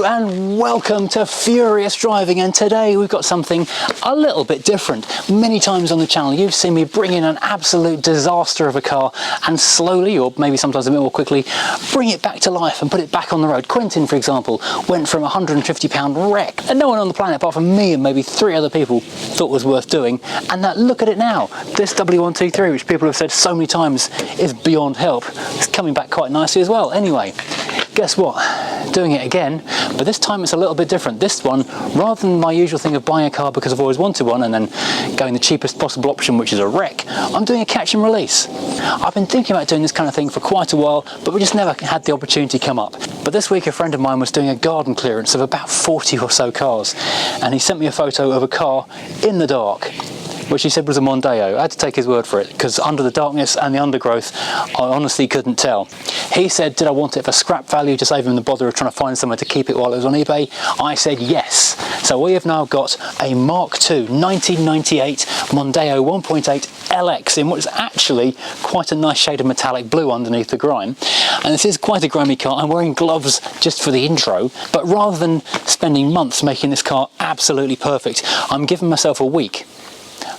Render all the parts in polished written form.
Hello and welcome to Furious Driving, and today we've got something a little bit different. Many times on the channel you've seen me bring in an absolute disaster of a car and slowly, or maybe sometimes a bit more quickly, bring it back to life and put it back on the road. Quentin, for example, went from a £150 wreck that no one on the planet apart from me and maybe 3 other people thought was worth doing, and that, look at it now, this W123, which people have said so many times is beyond help, is coming back quite nicely as well. Anyway, guess what? Doing it again, but this time it's a little bit different. This one, rather than my usual thing of buying a car because I've always wanted one and then going the cheapest possible option, which is a wreck, I'm doing a catch and release. I've been thinking about doing this kind of thing for quite a while, but we just never had the opportunity come up. But this week a friend of mine was doing a garden clearance of about 40 or so cars, and he sent me a photo of a car in the dark, which he said was a Mondeo. I had to take his word for it, because under the darkness and the undergrowth, I honestly couldn't tell. He said, did I want it for scrap value to save him the bother of trying to find somewhere to keep it while it was on eBay? I said yes. So we have now got a Mk2 1998 Mondeo 1.8 LX in what is actually quite a nice shade of metallic blue underneath the grime. And this is quite a grimy car. I'm wearing gloves just for the intro, but rather than spending months making this car absolutely perfect, I'm giving myself a week.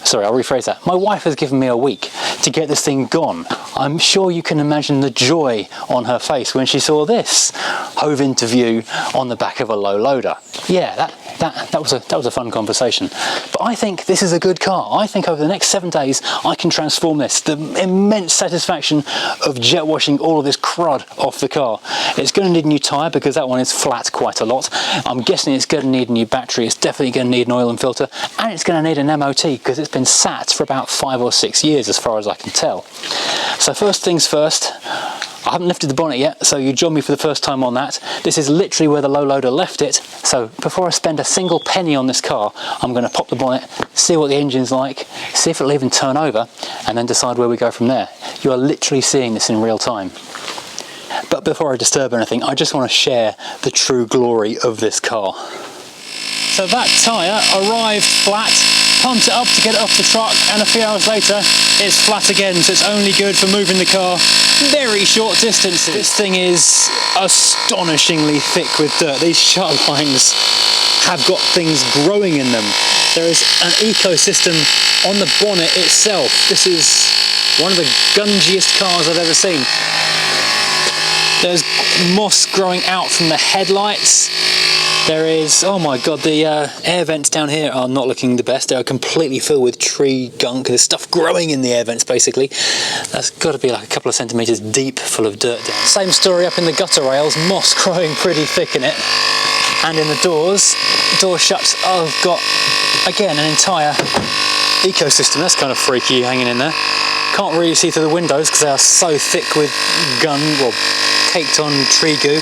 Sorry, I'll rephrase that. My wife has given me a week to get this thing gone. I'm sure you can imagine the joy on her face when she saw this hove into view on the back of a low loader. Yeah, that was a fun conversation. But I think this is a good car. I think over the next 7 days I can transform this. The immense satisfaction of jet washing all of this crud off the car. It's going to need a new tyre because that one is flat quite a lot. I'm guessing it's going to need a new battery. It's definitely going to need an oil and filter, and it's going to need an MOT because it's been sat for about 5 or 6 years as far as I can tell. So first things first, I haven't lifted the bonnet yet, so you join me for the first time on that. This is literally where the low loader left it, so before I spend a single penny on this car, I'm going to pop the bonnet, see what the engine's like, see if it'll even turn over, and then decide where we go from there. You are literally seeing this in real time. But before I disturb anything, I just want to share the true glory of this car. So that tyre arrived flat, pumped it up to get it off the truck, and a few hours later it's flat again, so it's only good for moving the car very short distances. This thing is astonishingly thick with dirt. These shutter lines have got things growing in them. There is an ecosystem on the bonnet itself. This is one of the gungiest cars I've ever seen. There's moss growing out from the headlights. There is, oh my god, the air vents down here are not looking the best. They are completely filled with tree gunk. There's stuff growing in the air vents basically. That's got to be like a couple of centimetres deep, full of dirt down. Same story up in the gutter rails, moss growing pretty thick in it. And in the doors, door shuts, I've got, again, an entire ecosystem. That's kind of freaky hanging in there. Can't really see through the windows because they are so thick with gun, well, caked on tree goo.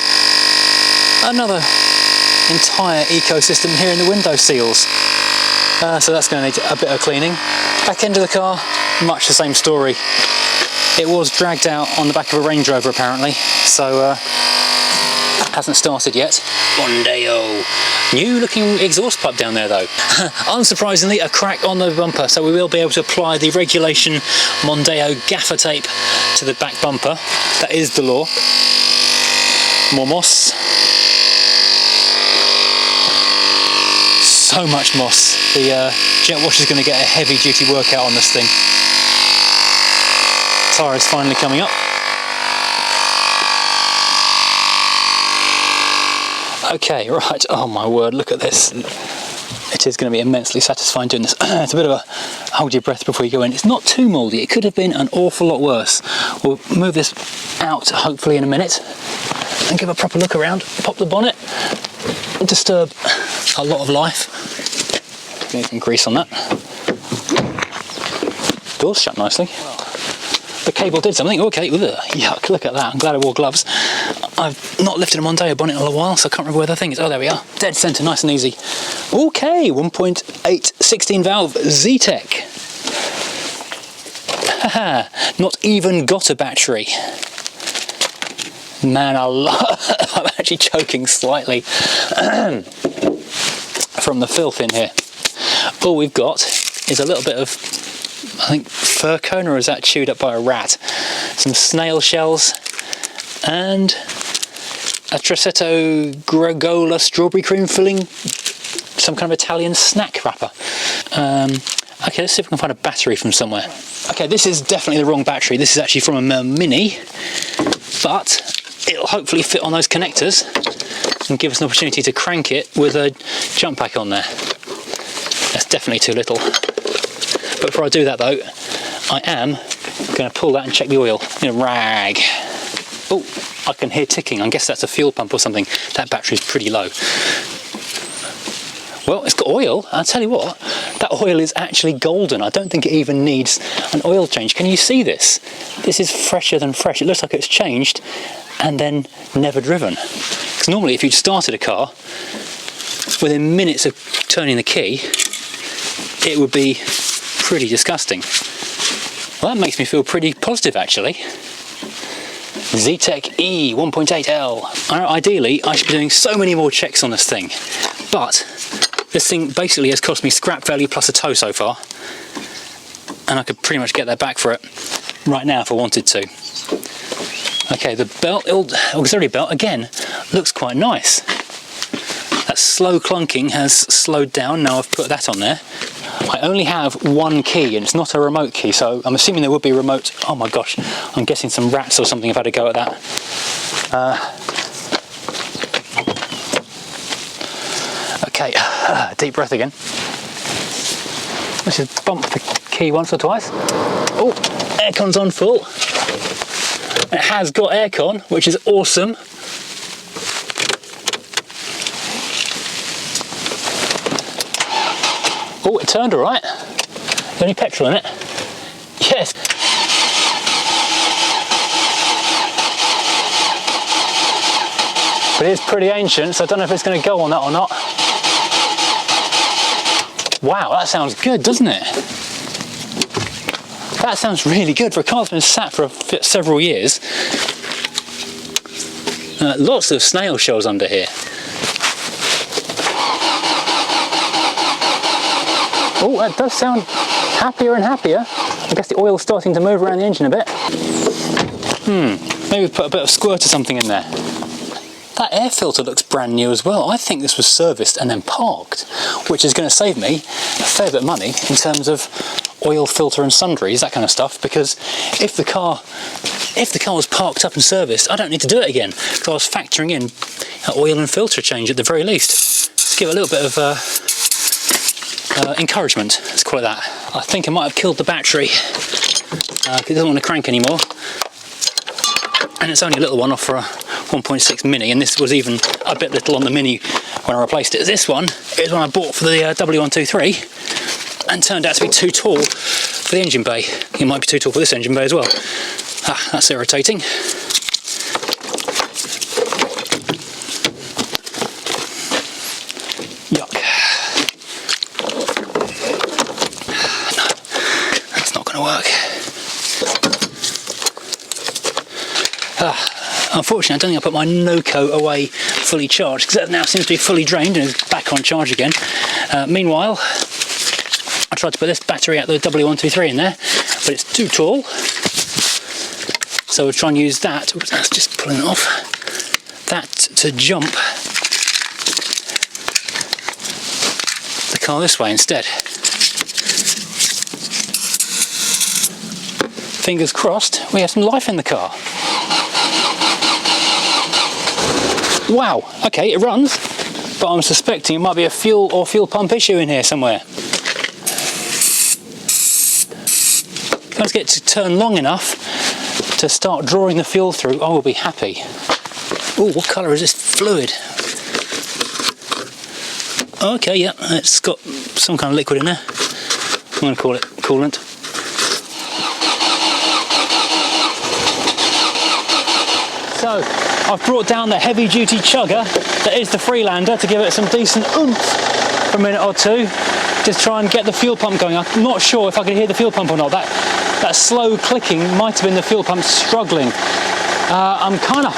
Another entire ecosystem here in the window seals, so that's going to need a bit of cleaning. Back end of the car, much the same story. It was dragged out on the back of a Range Rover apparently, so hasn't started yet. Mondeo. New looking exhaust pipe down there though. Unsurprisingly, a crack on the bumper, so we will be able to apply the regulation Mondeo gaffer tape to the back bumper. That is the law. More moss. So much moss. The jet washer is going to get a heavy duty workout on this thing. Tyre is finally coming up. Okay, right, oh my word, look at this. It is going to be immensely satisfying doing this. It's a bit of a hold your breath before you go in. It's not too mouldy, it could have been an awful lot worse. We'll move this out hopefully in a minute and give a proper look around, pop the bonnet, disturb a lot of life. Get some grease on that. Doors shut nicely. The cable did something. Okay, yuck, look at that. I'm glad I wore gloves. I've not lifted a Mondeo bonnet in a while, so I can't remember where the thing is. Oh, there we are. Dead centre, nice and easy. Okay, 1.8 16 valve Z-Tech. Haha, not even got a battery. Man, I'm actually choking slightly from the filth in here. All we've got is a little bit of, I think, fir cone, or is that chewed up by a rat? Some snail shells and a Trisetto Gregola strawberry cream filling, some kind of Italian snack wrapper. Okay, let's see if we can find a battery from somewhere. Okay, this is definitely the wrong battery. This is actually from a Mini, but it'll hopefully fit on those connectors and give us an opportunity to crank it with a jump pack on there. That's definitely too little. But before I do that though, I am going to pull that and check the oil in a rag. Oh, I can hear ticking. I guess that's a fuel pump or something. That battery's pretty low. Well, it's got oil. I'll tell you what, that oil is actually golden. I don't think it even needs an oil change. Can you see this? This is fresher than fresh. It looks like it's changed and then never driven. Because normally if you'd started a car, within minutes of turning the key, it would be pretty disgusting. Well, that makes me feel pretty positive actually. Zetec E 1.8L. I know ideally I should be doing so many more checks on this thing, but this thing basically has cost me scrap value plus a tow so far, and I could pretty much get that back for it right now if I wanted to. Okay, the belt, auxiliary belt, again, looks quite nice. That slow clunking has slowed down, now I've put that on there. I only have one key and it's not a remote key, so I'm assuming there would be a remote. Oh my gosh, I'm guessing some rats or something have had a go at that. Okay, deep breath again. Let's just bump the key once or twice. Oh, aircon's on full. It has got aircon, which is awesome. Oh, it turned all right. Is there any petrol in it? Yes. But it is pretty ancient, so I don't know if it's going to go on that or not. Wow, that sounds good, doesn't it? That sounds really good for a car that's been sat for several years. Lots of snail shells under here. Oh, that does sound happier and happier. I guess the oil's starting to move around the engine a bit. Maybe put a bit of squirt or something in there. That air filter looks brand new as well. I think this was serviced and then parked, which is going to save me a fair bit of money in terms of oil filter and sundries, that kind of stuff, because if the car was parked up and serviced, I don't need to do it again, because I was factoring in an oil and filter change at the very least. Let's give it a little bit of encouragement, let's call it that. I think I might have killed the battery because it doesn't want to crank anymore, and it's only a little one off for a 1.6 Mini, and this was even a bit little on the Mini when I replaced it. This one is one I bought for the W123 and turned out to be too tall for the engine bay. It might be too tall for this engine bay as well. Ah, that's irritating. Yuck. No, that's not going to work. Unfortunately, I don't think I put my Noco away fully charged, because that now seems to be fully drained and is back on charge again. Meanwhile, I tried to put this battery out the W123 in there, but it's too tall. So we'll try and use that. Oops, that's just pulling it off. That to jump the car this way instead. Fingers crossed, we have some life in the car. Wow, okay, it runs, but I'm suspecting it might be a fuel or fuel pump issue in here somewhere. Let's get to turn long enough to start drawing the fuel through. I will be happy. Oh, what colour is this fluid? Okay, yeah, it's got some kind of liquid in there. I'm going to call it coolant. So, I've brought down the heavy duty chugger that is the Freelander to give it some decent oomph for a minute or two. Just try and get the fuel pump going. I'm not sure if I can hear the fuel pump or not. That slow clicking might have been the fuel pump struggling. I'm kind of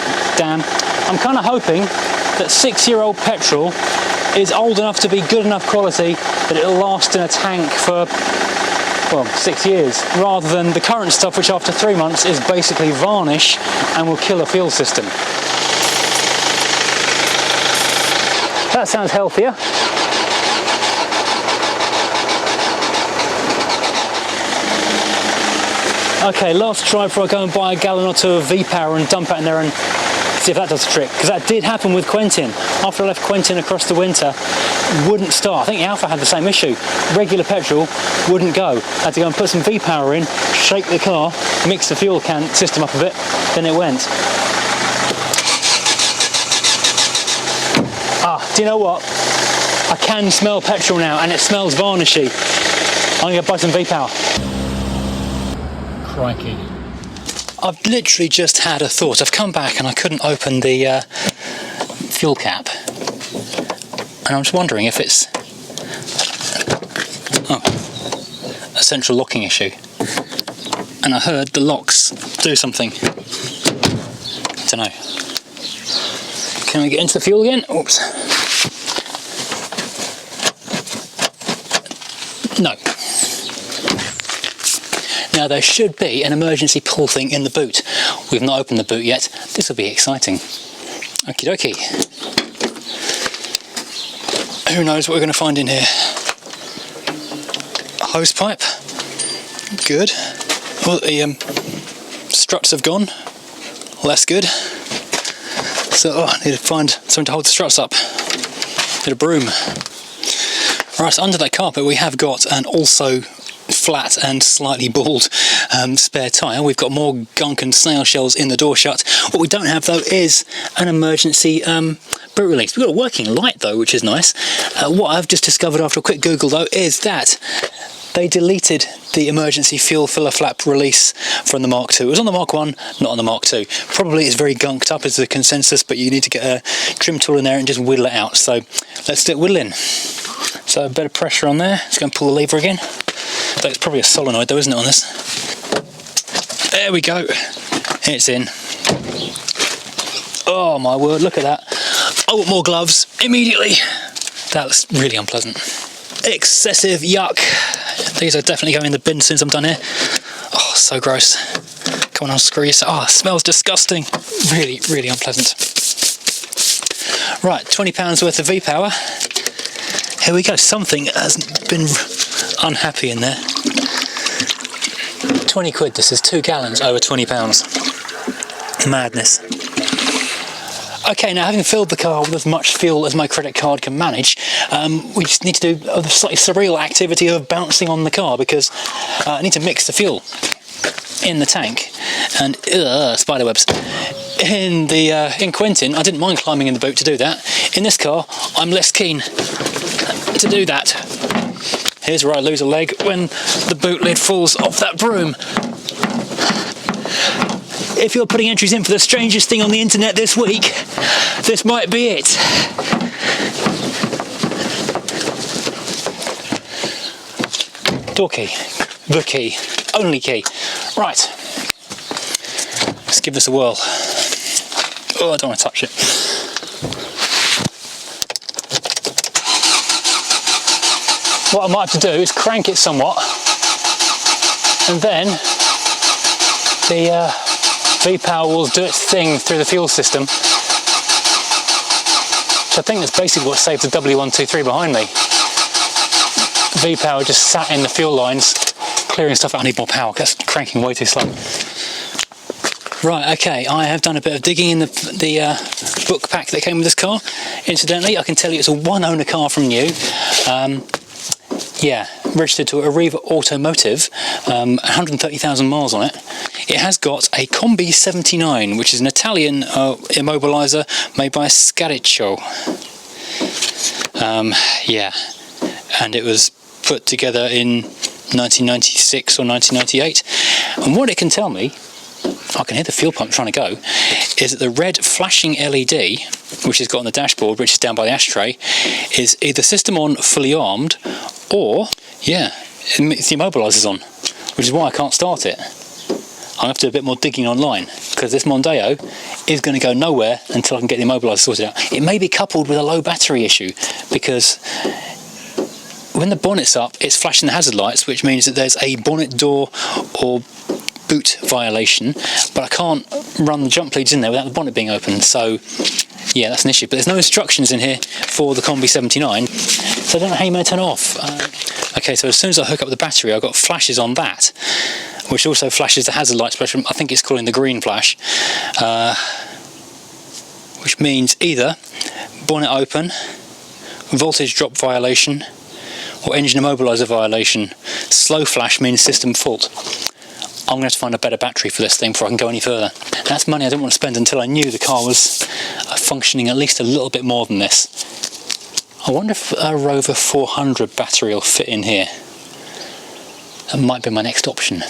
hoping that 6-year-old petrol is old enough to be good enough quality that it'll last in a tank for, well, 6 years, rather than the current stuff which after 3 months is basically varnish and will kill a fuel system. that sounds healthier. Okay, last try before I go and buy a gallon or two of V-Power and dump it in there and see if that does the trick. Because that did happen with Quentin. After I left Quentin across the winter, wouldn't start. I think the Alpha had the same issue. Regular petrol wouldn't go. I had to go and put some V-Power in, shake the car, mix the fuel can system up a bit, then it went. Do you know what? I can smell petrol now and it smells varnishy. I'm going to buy some V-Power. Crikey. I've literally just had a thought. I've come back and I couldn't open the fuel cap. And I'm just wondering if it's a central locking issue. And I heard the locks do something. Don't know. Can we get into the fuel again? Oops. No. Now there should be an emergency pull thing in the boot. We've not opened the boot yet. This will be exciting. Okie dokie. Who knows what we're going to find in here? A hose pipe. Good. Well, the struts have gone. Less good. So I need to find something to hold the struts up. Need a broom. Right, so under that carpet we have got an also flat and slightly bald spare tyre. We've got more gunk and snail shells in the door shut. What we don't have though is an emergency boot release. We've got a working light though, which is nice. What I've just discovered after a quick Google though is that they deleted the emergency fuel filler flap release from the Mark II. It was on the Mark I, not on the Mark II. Probably it's very gunked up is the consensus, but you need to get a trim tool in there and just whittle it out. So let's do it whittling. So a bit of pressure on there. Let's go and pull the lever again. It's probably a solenoid though, isn't it, on this? There we go. It's in. Oh my word, look at that. I want more gloves immediately. That looks really unpleasant. Excessive yuck. These are definitely going in the bin as soon as I'm done here. Oh, so gross. Come on, unscrew yourself. Oh, it smells disgusting. Really, really unpleasant. Right, £20 worth of V-Power. Here we go. Something has been unhappy in there. 20 quid. This is 2 gallons over £20. Madness. Okay, now having filled the car with as much fuel as my credit card can manage, we just need to do a slightly surreal activity of bouncing on the car because I need to mix the fuel in the tank. And spiderwebs. In Quentin, I didn't mind climbing in the boot to do that. In this car, I'm less keen to do that. Here's where I lose a leg when the boot lid falls off that broom. If you're putting entries in for the strangest thing on the internet this week, this might be it. Door key. The key. Only key. Right. Let's give this a whirl. Oh, I don't want to touch it. What I might have to do is crank it somewhat, and then the V-Power will do its thing through the fuel system, which I think that's basically what saved the W123 behind me. V-Power just sat in the fuel lines, clearing stuff out. I need more power, that's cranking way too slow. Right, okay, I have done a bit of digging in the book pack that came with this car. Incidentally, I can tell you it's a one-owner car from new. Yeah, registered to Arriva Automotive, 130,000 miles on it. It has got a Combi 79, which is an Italian immobilizer made by Scarico. Yeah, and it was put together in 1996 or 1998. And what it can tell me, I can hear the fuel pump trying to go, is that the red flashing LED, which is got on the dashboard, which is down by the ashtray, is either system on, fully armed, or, yeah, the immobilizer's on, which is why I can't start it. I'll have to do a bit more digging online, because this Mondeo is going to go nowhere until I can get the immobilizer sorted out. It may be coupled with a low battery issue, because when the bonnet's up, it's flashing the hazard lights, which means that there's a bonnet door or boot violation, but I can't run the jump leads in there without the bonnet being open. So Yeah, that's an issue, but there's no instructions in here for the Combi 79, so I don't know how you may turn it off. Okay, so as soon as I hook up the battery, I've got flashes on that, which also flashes the hazard light spectrum. I think it's calling the green flash, which means either bonnet open, voltage drop violation, or engine immobilizer violation. Slow flash means system fault. I'm going to have to find a better battery for this thing before I can go any further. That's money I didn't want to spend until I knew the car was functioning at least a little bit more than this. I wonder if a Rover 400 battery will fit in here. That might be my next option.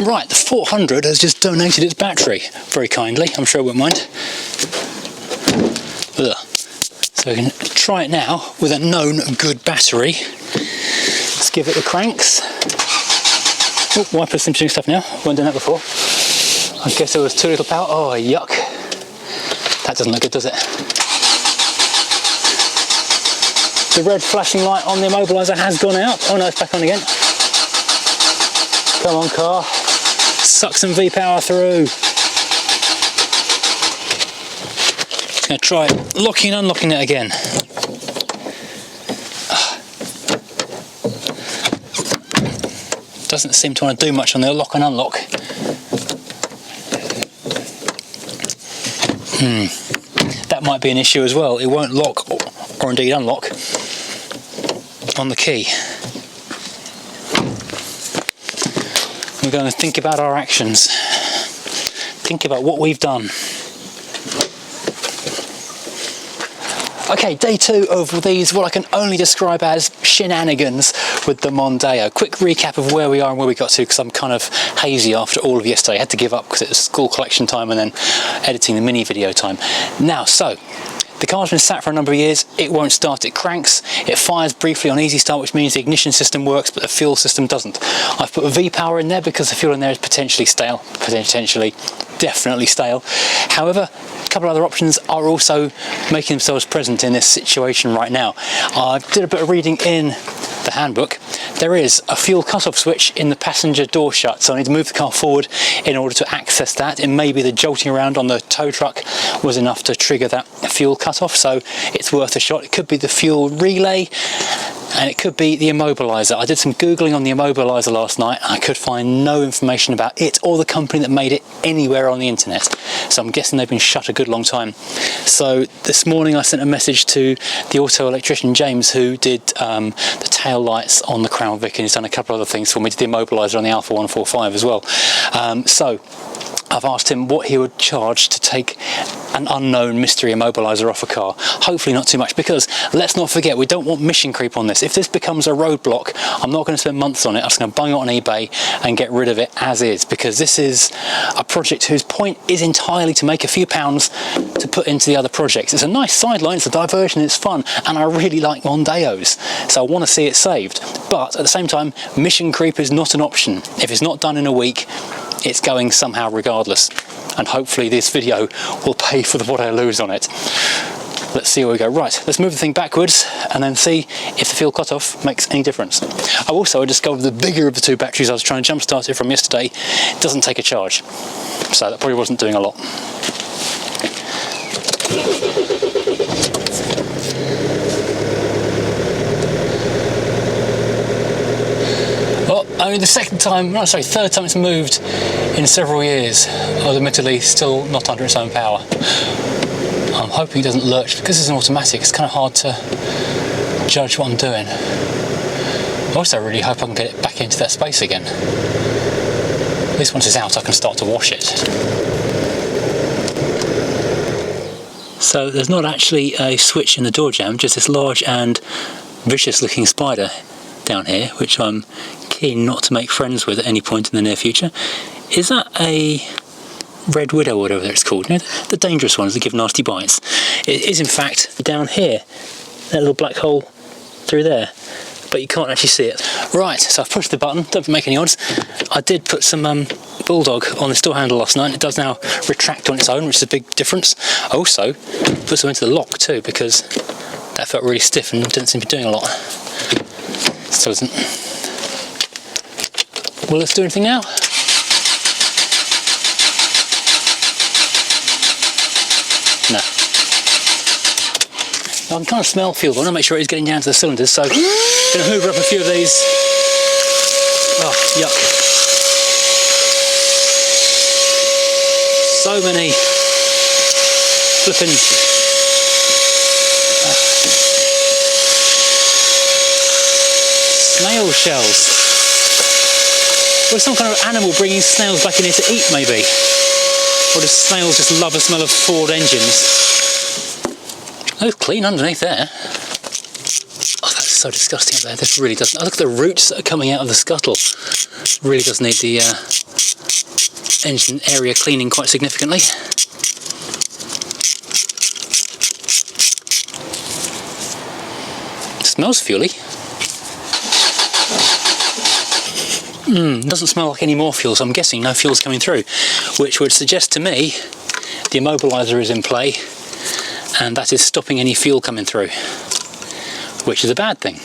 Right, the 400 has just donated its battery, very kindly. I'm sure it won't mind. Ugh. So we can try it now with a known good battery. Let's give it the cranks. Oh, wipers seem to do stuff now. Weren't doing that before. I guess there was too little power. Oh, yuck. That doesn't look good, does it? The red flashing light on the immobilizer has gone out. Oh no, it's back on again. Come on, car. Suck some V-power through. Just going to try locking and unlocking it again. Doesn't seem to want to do much on the lock and unlock. That might be an issue as well. It won't lock or indeed unlock on the key. We're going to think about our actions. Think about what we've done. Okay, day 2 of these, what I can only describe as shenanigans with the Mondeo. Quick recap of where we are and where we got to, because I'm kind of hazy after all of yesterday. I had to give up because it was school collection time and then editing the mini video time. Now, so the car's been sat for a number of years. It won't start, it cranks, it fires briefly on easy start, which means the ignition system works but the fuel system doesn't. I've put a V-power in there because the fuel in there is potentially stale, definitely stale. However, a couple of other options are also making themselves present in this situation right now. I did a bit of reading in the handbook. There is a fuel cut-off switch in the passenger door shut, so I need to move the car forward in order to access that. And maybe the jolting around on the tow truck was enough to trigger that fuel cut-off, so it's worth a shot. It could be the fuel relay, and it could be the immobilizer. I did some googling on the immobilizer last night. I could find no information about it or the company that made it anywhere on the internet, so I'm guessing they've been shut a good long time. So this morning I sent a message to the auto electrician James, who did the tail lights on the Crown Vic, and he's done a couple of other things for me, did the immobilizer on the Alpha 145 as well. So I've asked him what he would charge to take an unknown mystery immobilizer off a car. Hopefully not too much, because let's not forget, we don't want mission creep on this. If this becomes a roadblock, I'm not going to spend months on it. I'm just going to bung it on eBay and get rid of it as is, because this is a project whose point is entirely to make a few pounds to put into the other projects. It's a nice sideline, it's a diversion, it's fun, and I really like Mondeos, so I want to see it saved. But at the same time, mission creep is not an option. If it's not done in a week, it's going somehow regardless, and hopefully this video will pay for what I lose on it. Let's see where we go. Right, let's move the thing backwards and then see if the fuel cutoff makes any difference. I discovered the bigger of the two batteries I was trying to jump start it from yesterday doesn't take a charge, so that probably wasn't doing a lot. Only the third time it's moved in several years, although admittedly still not under its own power. I'm hoping it doesn't lurch, because it's an automatic, it's kind of hard to judge what I'm doing. I also really hope I can get it back into that space again. At least once it's out I can start to wash it. So there's not actually a switch in the door jamb, just this large and vicious looking spider down here, which I'm keen not to make friends with at any point in the near future. Is that a red widow or whatever it's called? You know, the dangerous ones that give nasty bites. It is in fact down here, that little black hole through there, but you can't actually see it. Right, so I've pushed the button, don't make any odds. I did put some Bulldog on the door handle last night. It does now retract on its own, which is a big difference. I also put some into the lock too, because that felt really stiff and didn't seem to be doing a lot. Still isn't. Will this do anything now? No. I can kind of smell fuel, but I want to make sure it's getting down to the cylinders, so I'm going to hoover up a few of these. Oh, yuck. So many flipping snail shells. Or some kind of animal bringing snails back in here to eat, maybe. Or do snails just love the smell of Ford engines? Oh, it's clean underneath there. Oh, that's so disgusting up there. This really doesn't. Oh, look at the roots that are coming out of the scuttle. Really does need the engine area cleaning quite significantly. It smells fuely. Doesn't smell like any more fuel, so I'm guessing no fuel's coming through, which would suggest to me the immobilizer is in play and that is stopping any fuel coming through, which is a bad thing.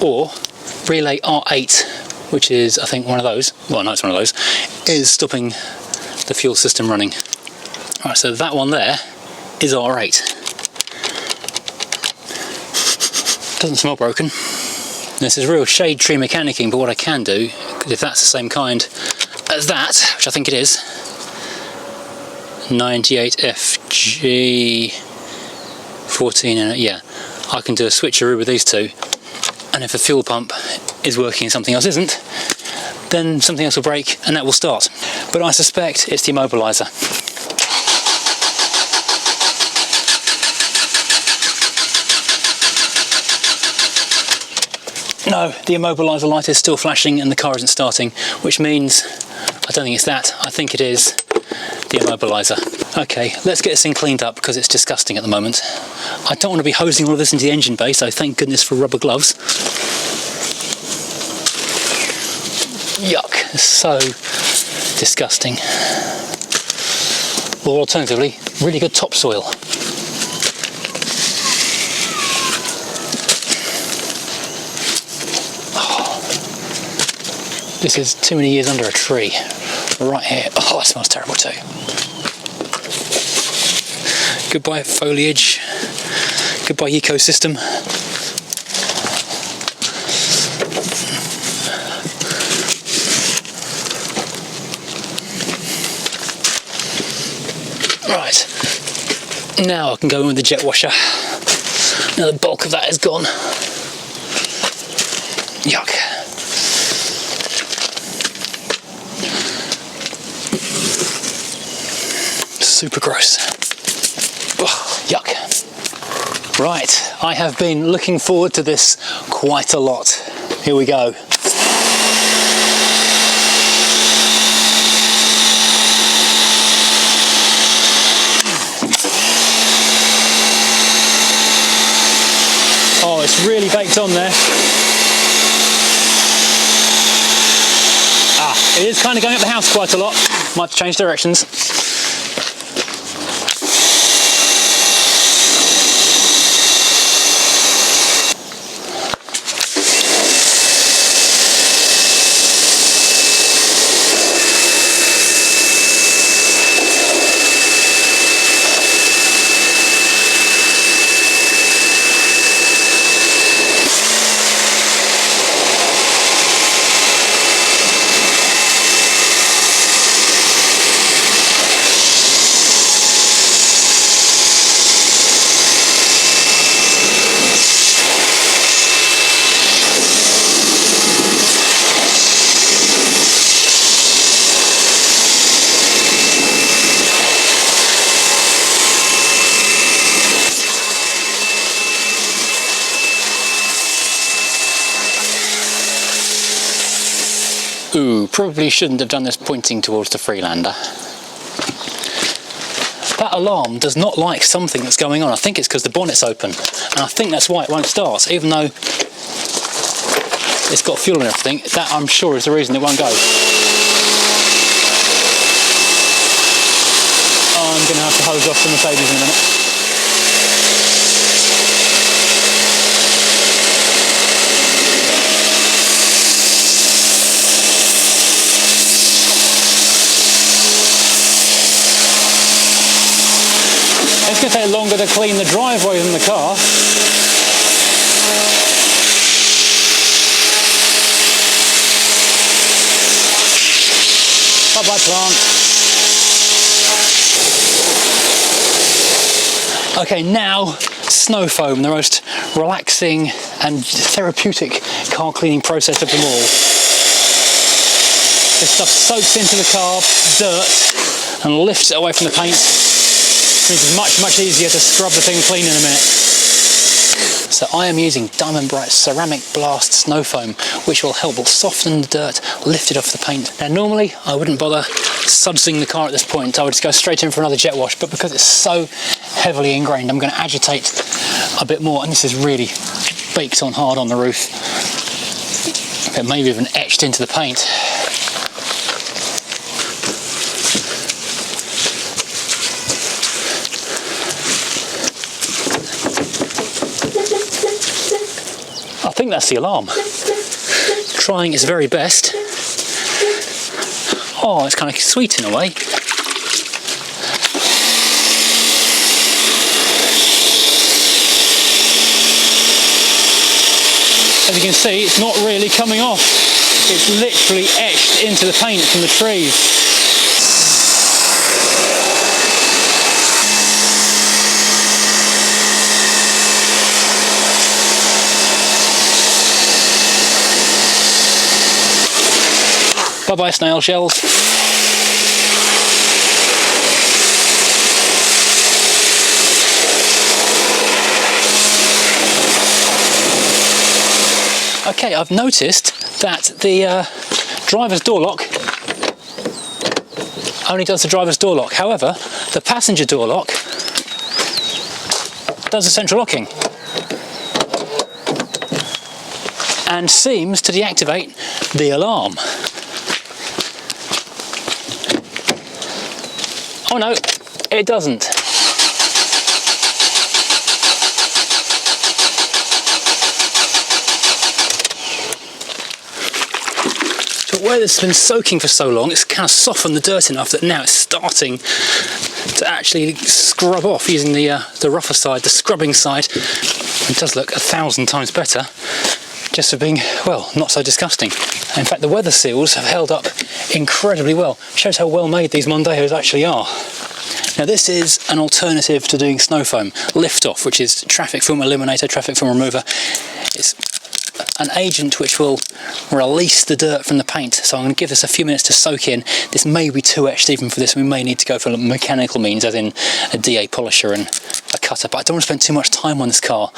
Or relay R8, which is I think one of those, well no, it's one of those, is stopping the fuel system running. Alright, so that one there is R8. Doesn't smell broken. This is real shade tree mechanicking, but what I can do, because if that's the same kind as that, which I think it is, 98FG 14, and yeah, I can do a switcheroo with these two, and if the fuel pump is working and something else isn't, then something else will break and that will start. But I suspect it's the immobilizer. No, the immobilizer light is still flashing and the car isn't starting, which means I don't think it's that. I think it is the immobilizer. Okay, let's get this thing cleaned up because it's disgusting at the moment. I don't want to be hosing all of this into the engine bay, so thank goodness for rubber gloves. Yuck, it's so disgusting. Or alternatively, really good topsoil. This is too many years under a tree. Right here. Oh, that smells terrible too. Goodbye foliage. Goodbye ecosystem. Right. Now I can go in with the jet washer. Now the bulk of that is gone. Yuck. Super gross. Oh, yuck. Right, I have been looking forward to this quite a lot. Here we go. Oh, it's really baked on there. Ah, it is kind of going up the house quite a lot. Might have to change directions. Ooh, probably shouldn't have done this pointing towards the Freelander. That alarm does not like something that's going on. I think it's because the bonnet's open, and I think that's why it won't start, even though it's got fuel and everything. That, I'm sure, is the reason it won't go. Oh, I'm going to have to hose off the Mercedes in a minute. It's going to take longer than to clean the driveway than the car. Bye-bye plant. Okay, now snow foam, the most relaxing and therapeutic car cleaning process of them all. This stuff soaks into the car, dirt, and lifts it away from the paint. It means it's much, much easier to scrub the thing clean in a minute. So I am using Diamond Bright Ceramic Blast Snow Foam, which will help soften the dirt, lift it off the paint. Now normally I wouldn't bother sudsing the car at this point, I would just go straight in for another jet wash, but because it's so heavily ingrained, I'm going to agitate a bit more, and this is really baked on hard on the roof. It may be even etched into the paint. I think that's the alarm. Trying its very best. Oh, it's kind of sweet in a way. As you can see, it's not really coming off. It's literally etched into the paint from the trees. Bye-bye snail shells. Okay, I've noticed that the driver's door lock only does the driver's door lock. However, the passenger door lock does the central locking and seems to deactivate the alarm. Oh no, it doesn't. So where it's been soaking for so long, it's kind of softened the dirt enough that now it's starting to actually scrub off using the rougher side, the scrubbing side. It does look 1,000 times better, just for being, well, not so disgusting. In fact, the weather seals have held up incredibly well. Shows how well made these Mondeos actually are. Now this is an alternative to doing snow foam, lift off, which is traffic film eliminator, traffic film remover. It's an agent which will release the dirt from the paint, so I'm going to give this a few minutes to soak in. This may be too etched even for this, we may need to go for mechanical means, as in a DA polisher and a cutter, but I don't want to spend too much time on this car,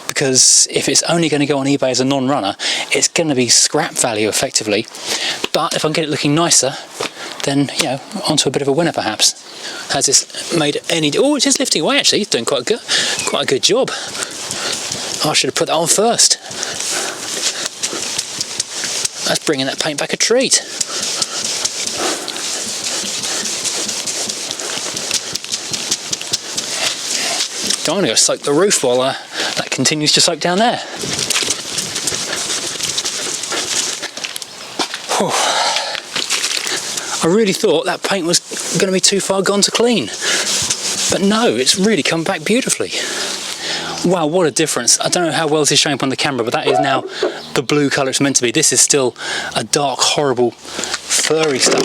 because if it's only going to go on eBay as a non-runner, it's going to be scrap value effectively. But if I can get it looking nicer, then, you know, onto a bit of a winner perhaps. Has this made any... Oh, it is lifting away actually, it's doing quite a good job. I should have put that on first. That's bringing that paint back a treat. I'm going to go soak the roof while that continues to soak down there. Whew. I really thought that paint was going to be too far gone to clean, but no, it's really come back beautifully. Wow, what a difference. I don't know how well this is showing up on the camera, but that is now the blue colour it's meant to be. This is still a dark, horrible, furry stuff.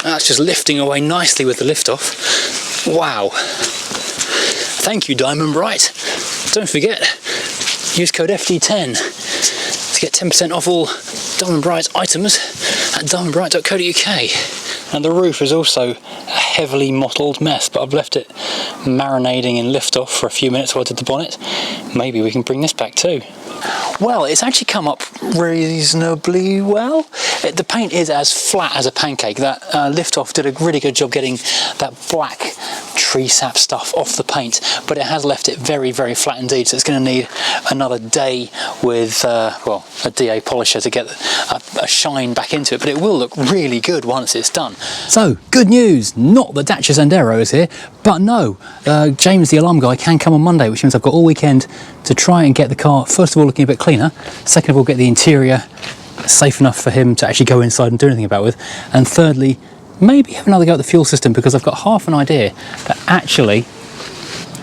That's just lifting away nicely with the lift off. Wow. Thank you, Diamond Bright. Don't forget, use code FD10 to get 10% off all Diamond Bright items at diamondbright.co.uk. And the roof is also a heavily mottled mess, but I've left it marinating in lift off for a few minutes while I did the bonnet. Maybe we can bring this back too. Well, it's actually come up reasonably well. The paint is as flat as a pancake. That lift off did a really good job getting that black tree sap stuff off the paint, but it has left it very, very flat indeed, so it's going to need another day with well, a DA polisher to get a shine back into it, but it will look really good once it's done. So, good news! Not that Dacia Sandero is here, but no, James the alarm guy can come on Monday, which means I've got all weekend to try and get the car, first of all, looking a bit cleaner, second of all, get the interior safe enough for him to actually go inside and do anything about with, and thirdly, maybe have another go at the fuel system, because I've got half an idea that actually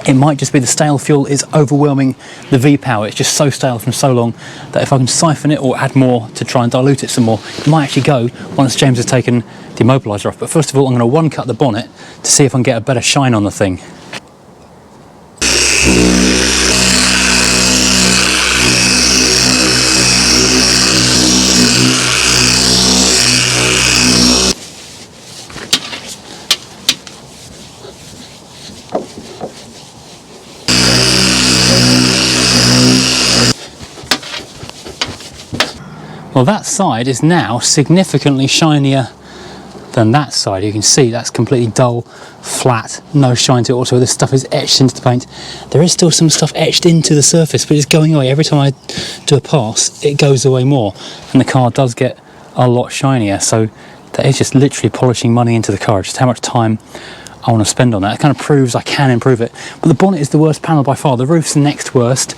it might just be the stale fuel is overwhelming the V-power. It's just so stale from so long that if I can siphon it or add more to try and dilute it some more, it might actually go once James has taken the immobilizer off. But first of all, I'm going to one-cut the bonnet to see if I can get a better shine on the thing. Well, that side is now significantly shinier than that side. You can see that's completely dull, flat, no shine to it. Also, this stuff is etched into the paint. There is still some stuff etched into the surface, but it's going away. Every time I do a pass, it goes away more, and the car does get a lot shinier. So that is just literally polishing money into the car, just how much time I want to spend on that. It kind of proves I can improve it. But the bonnet is the worst panel by far. The roof's the next worst,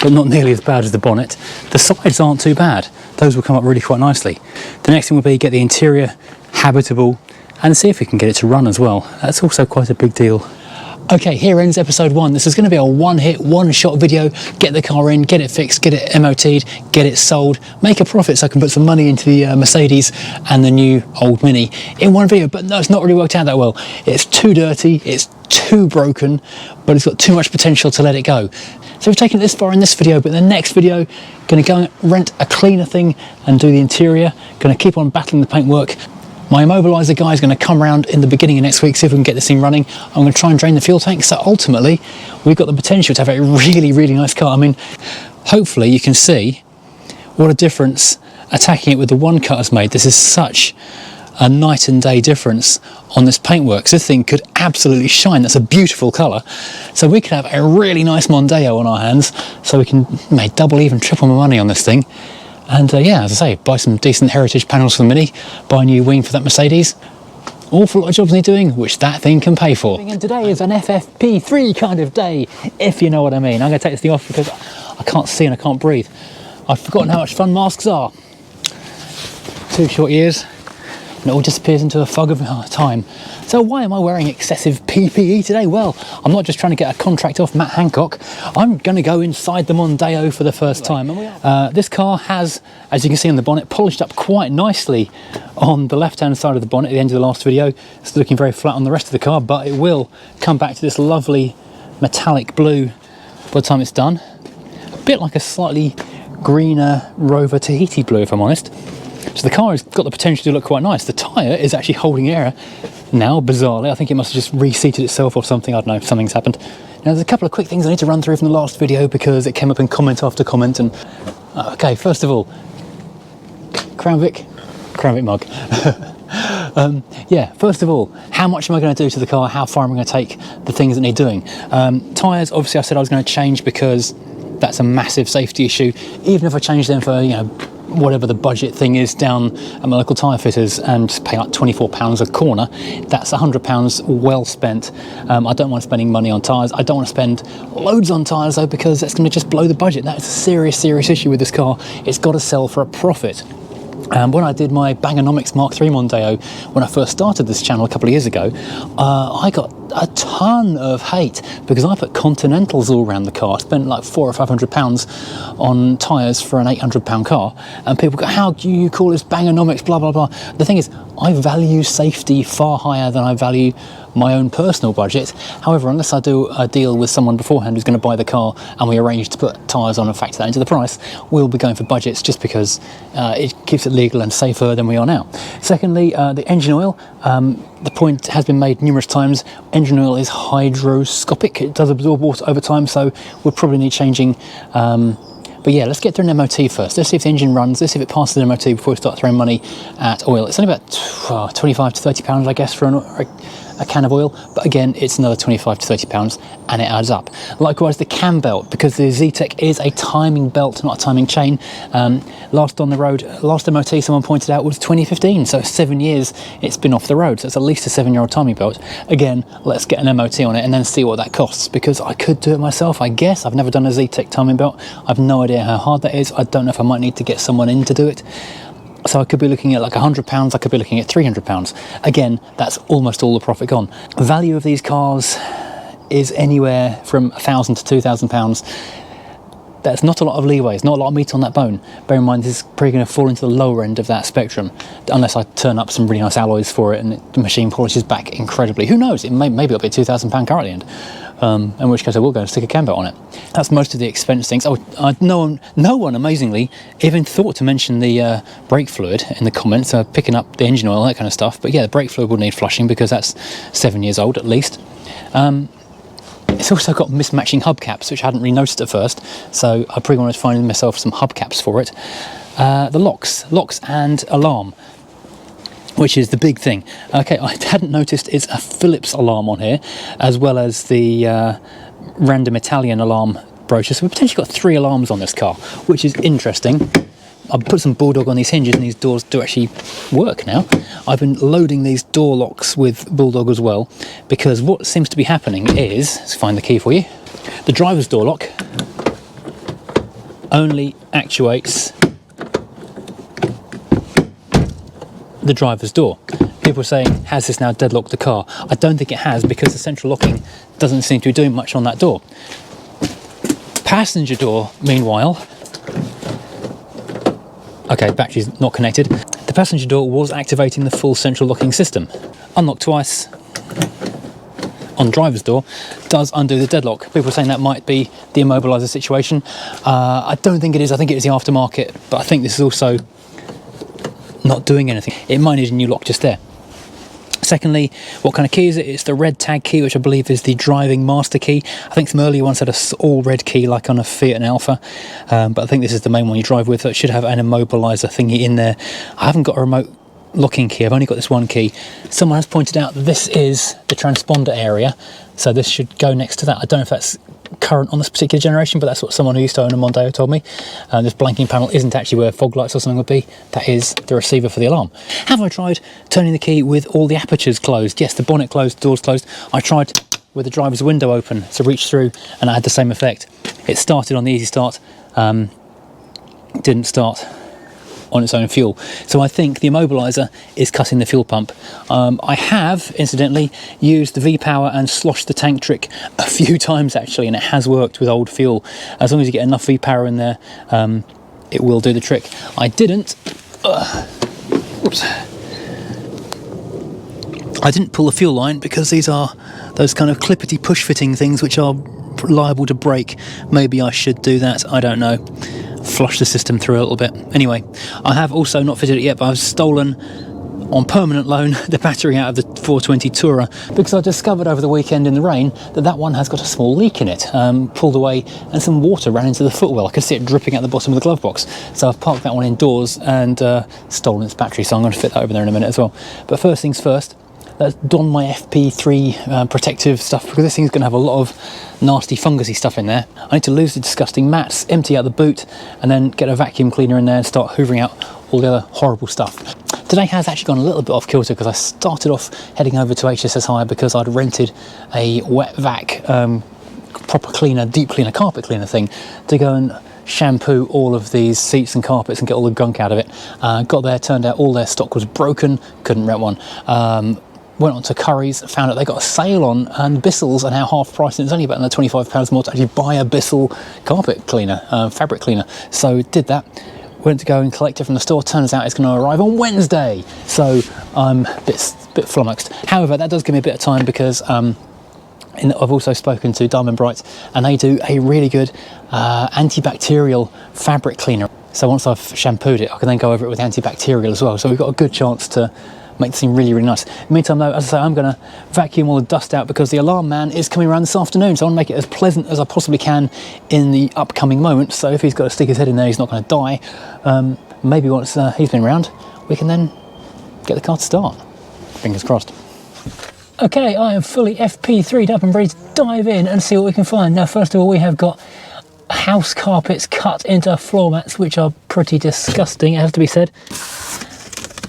but not nearly as bad as the bonnet. The sides aren't too bad. Those will come up really quite nicely. The next thing will be get the interior habitable and see if we can get it to run as well. That's also quite a big deal. Okay, here ends episode 1. This is going to be a one-hit, one-shot video. Get the car in, get it fixed, get it MOT'd, get it sold, make a profit so I can put some money into the Mercedes and the new old Mini in one video. But no, it's not really worked out that well. It's too dirty, it's too broken, but it's got too much potential to let it go. So we've taken it this far in this video, but in the next video, going to go and rent a cleaner thing and do the interior. Going to keep on battling the paintwork. My immobilizer guy is going to come around in the beginning of next week, see if we can get this thing running. I'm going to try and drain the fuel tank. So ultimately, we've got the potential to have a really, really nice car. I mean, hopefully you can see what a difference attacking it with the one cut has made. This is such a night and day difference on this paintwork. So this thing could absolutely shine. That's a beautiful colour. So we could have a really nice Mondeo on our hands, so we can make double, even triple my money on this thing. And yeah, as I say, buy some decent heritage panels for the Mini, buy a new wing for that Mercedes. Awful lot of jobs need doing, which that thing can pay for. And today is an FFP3 kind of day, if you know what I mean. I'm going to take this thing off because I can't see and I can't breathe. I've forgotten how much fun masks are. 2 short years, and it all disappears into a fog of time. So why am I wearing excessive PPE today? Well, I'm not just trying to get a contract off Matt Hancock. I'm going to go inside the Mondeo for the first time. This car has, as you can see on the bonnet, polished up quite nicely on the left-hand side of the bonnet at the end of the last video. It's looking very flat on the rest of the car, but it will come back to this lovely metallic blue by the time it's done. A bit like a slightly greener Rover Tahiti blue, if I'm honest. So the car has got the potential to look quite nice. The tyre is actually holding air now, bizarrely. I think it must have just reseated itself or something. I don't know, something's happened. Now there's a couple of quick things I need to run through from the last video because it came up in comment after comment. And okay, first of all, Crown Vic mug. Yeah, first of all, how much am I going to do to the car? How far am I going to take the things that need doing? Tyres, obviously I said I was going to change because that's a massive safety issue. Even if I change them for, you know, whatever the budget thing is down at my local tyre fitters and just pay like £24 a corner, that's £100 well spent. I don't want spending money on tyres. I don't want to spend loads on tyres though, because that's going to just blow the budget. That's a serious, serious issue with this car. It's got to sell for a profit. When I did my Bangonomics Mk2 Mondeo, when I first started this channel a couple of years ago, I got a ton of hate because I put Continentals all around the car. I spent like £400 or £500 on tyres for an £800 car, and people go, how do you call this Bangonomics, blah, blah, blah. The thing is, I value safety far higher than I value my own personal budget. However, unless I do a deal with someone beforehand who's going to buy the car and we arrange to put tyres on and factor that into the price, we'll be going for budgets just because it keeps it legal and safer than we are now. Secondly, the engine oil. The point has been made numerous times, engine oil is hydroscopic. It does absorb water over time, so we'll probably need changing. But yeah, let's get through an MOT first. Let's see if the engine runs. Let's see if it passes an MOT before we start throwing money at oil. It's only about 25 to £30, I guess, for a can of oil, but again, it's another 25 to £30 and it adds up. Likewise, the cam belt, because the Zetec is a timing belt, not a timing chain. Last on the road, last MOT someone pointed out was 2015, so 7 years it's been off the road, so it's at least a 7-year-old timing belt. Again, let's get an MOT on it and then see what that costs, because I could do it myself, I guess. I've never done a Zetec timing belt. I've no idea how hard that is. I don't know if I might need to get someone in to do it. So I could be looking at like £100, I could be looking at £300. Again, that's almost all the profit gone. Value of these cars is anywhere from £1,000 to £2,000. That's not a lot of leeway, it's not a lot of meat on that bone. Bear in mind, this is probably going to fall into the lower end of that spectrum, unless I turn up some really nice alloys for it and the machine polishes back incredibly. Who knows, maybe it'll be a £2,000 car at the end. In which case I will go and stick a cam belt on it. That's most of the expense things. No one amazingly even thought to mention the brake fluid in the comments, picking up the engine oil, that kind of stuff. But yeah, the brake fluid will need flushing because that's 7 years old at least. It's also got mismatching hubcaps, which I hadn't really noticed at first, so I probably wanted to find myself some hubcaps for it. The locks and alarm, which is the big thing. Okay, I hadn't noticed it's a Phillips alarm on here, as well as the random Italian alarm brochure. So we've potentially got 3 alarms on this car, which is interesting. I put some Bulldog on these hinges and these doors do actually work now. I've been loading these door locks with Bulldog as well, because what seems to be happening is, let's find the key for you, the driver's door lock only actuates the driver's door. People are saying, has this now deadlocked the car? I don't think it has, because the central locking doesn't seem to be doing much on that door. Passenger door, meanwhile, okay, battery's not connected. The passenger door was activating the full central locking system. Unlock twice on driver's door does undo the deadlock. People are saying that might be the immobilizer situation. I don't think it is. I think it is the aftermarket, but I think this is also not doing anything. It might need a new lock just there. Secondly, what kind of key is it? It's the red tag key, which I believe is the driving master key. I think some earlier ones had an all red key, like on a Fiat and Alpha, but I think this is the main one you drive with. So it should have an immobilizer thingy in there. I haven't got a remote locking key, I've only got this one key. Someone has pointed out that this is the transponder area, so this should go next to that. I don't know if that's current on this particular generation, but that's what someone who used to own a Mondeo told me. This blanking panel isn't actually where fog lights or something would be. That is the receiver for the alarm. Have I tried turning the key with all the apertures closed? Yes, the bonnet closed, doors closed. I tried with the driver's window open to reach through, and I had the same effect. It started on the easy start, didn't start on its own fuel. So I think the immobilizer is cutting the fuel pump. I have, incidentally, used the V-Power and sloshed the tank trick a few times actually, and it has worked with old fuel. As long as you get enough V-Power in there, it will do the trick. I didn't pull the fuel line because these are those kind of clippety push fitting things which are liable to break. Maybe I should do that, I don't know. Flush the system through a little bit. Anyway, I have also not fitted it yet, but I've stolen on permanent loan the battery out of the 420 Tourer, because I discovered over the weekend in the rain that one has got a small leak in it, pulled away, and some water ran into the footwell. I could see it dripping out the bottom of the glove box. So I've parked that one indoors and stolen its battery, so I'm going to fit that over there in a minute as well. But first things first, let's don my FP3 protective stuff, because this thing's going to have a lot of nasty fungusy stuff in there. I need to lose the disgusting mats, empty out the boot, and then get a vacuum cleaner in there and start hoovering out all the other horrible stuff. Today has actually gone a little bit off kilter because I started off heading over to HSS Hire because I'd rented a wet vac, proper cleaner, deep cleaner, carpet cleaner thing to go and shampoo all of these seats and carpets and get all the gunk out of it. Got there, turned out all their stock was broken, couldn't rent one. Went on to Curry's, found out they got a sale on Bissell's and how half price, and it's only about another £25 more to actually buy a Bissell carpet cleaner, fabric cleaner. So did that, went to go and collect it from the store. Turns out it's going to arrive on Wednesday, so I'm a bit flummoxed. However, that does give me a bit of time because I've also spoken to Diamond Bright, and they do a really good antibacterial fabric cleaner. So once I've shampooed it, I can then go over it with antibacterial as well. So we've got a good chance to make it seem really, really nice. In the meantime though, as I say, I'm going to vacuum all the dust out because the alarm man is coming around this afternoon, so I want to make it as pleasant as I possibly can in the upcoming moments. So if he's got to stick his head in there, he's not going to die. Maybe once he's been around, we can then get the car to start. Fingers crossed. Okay, I am fully FP3'd up and ready to dive in and see what we can find. Now, first of all, we have got house carpets cut into floor mats, which are pretty disgusting, it has to be said,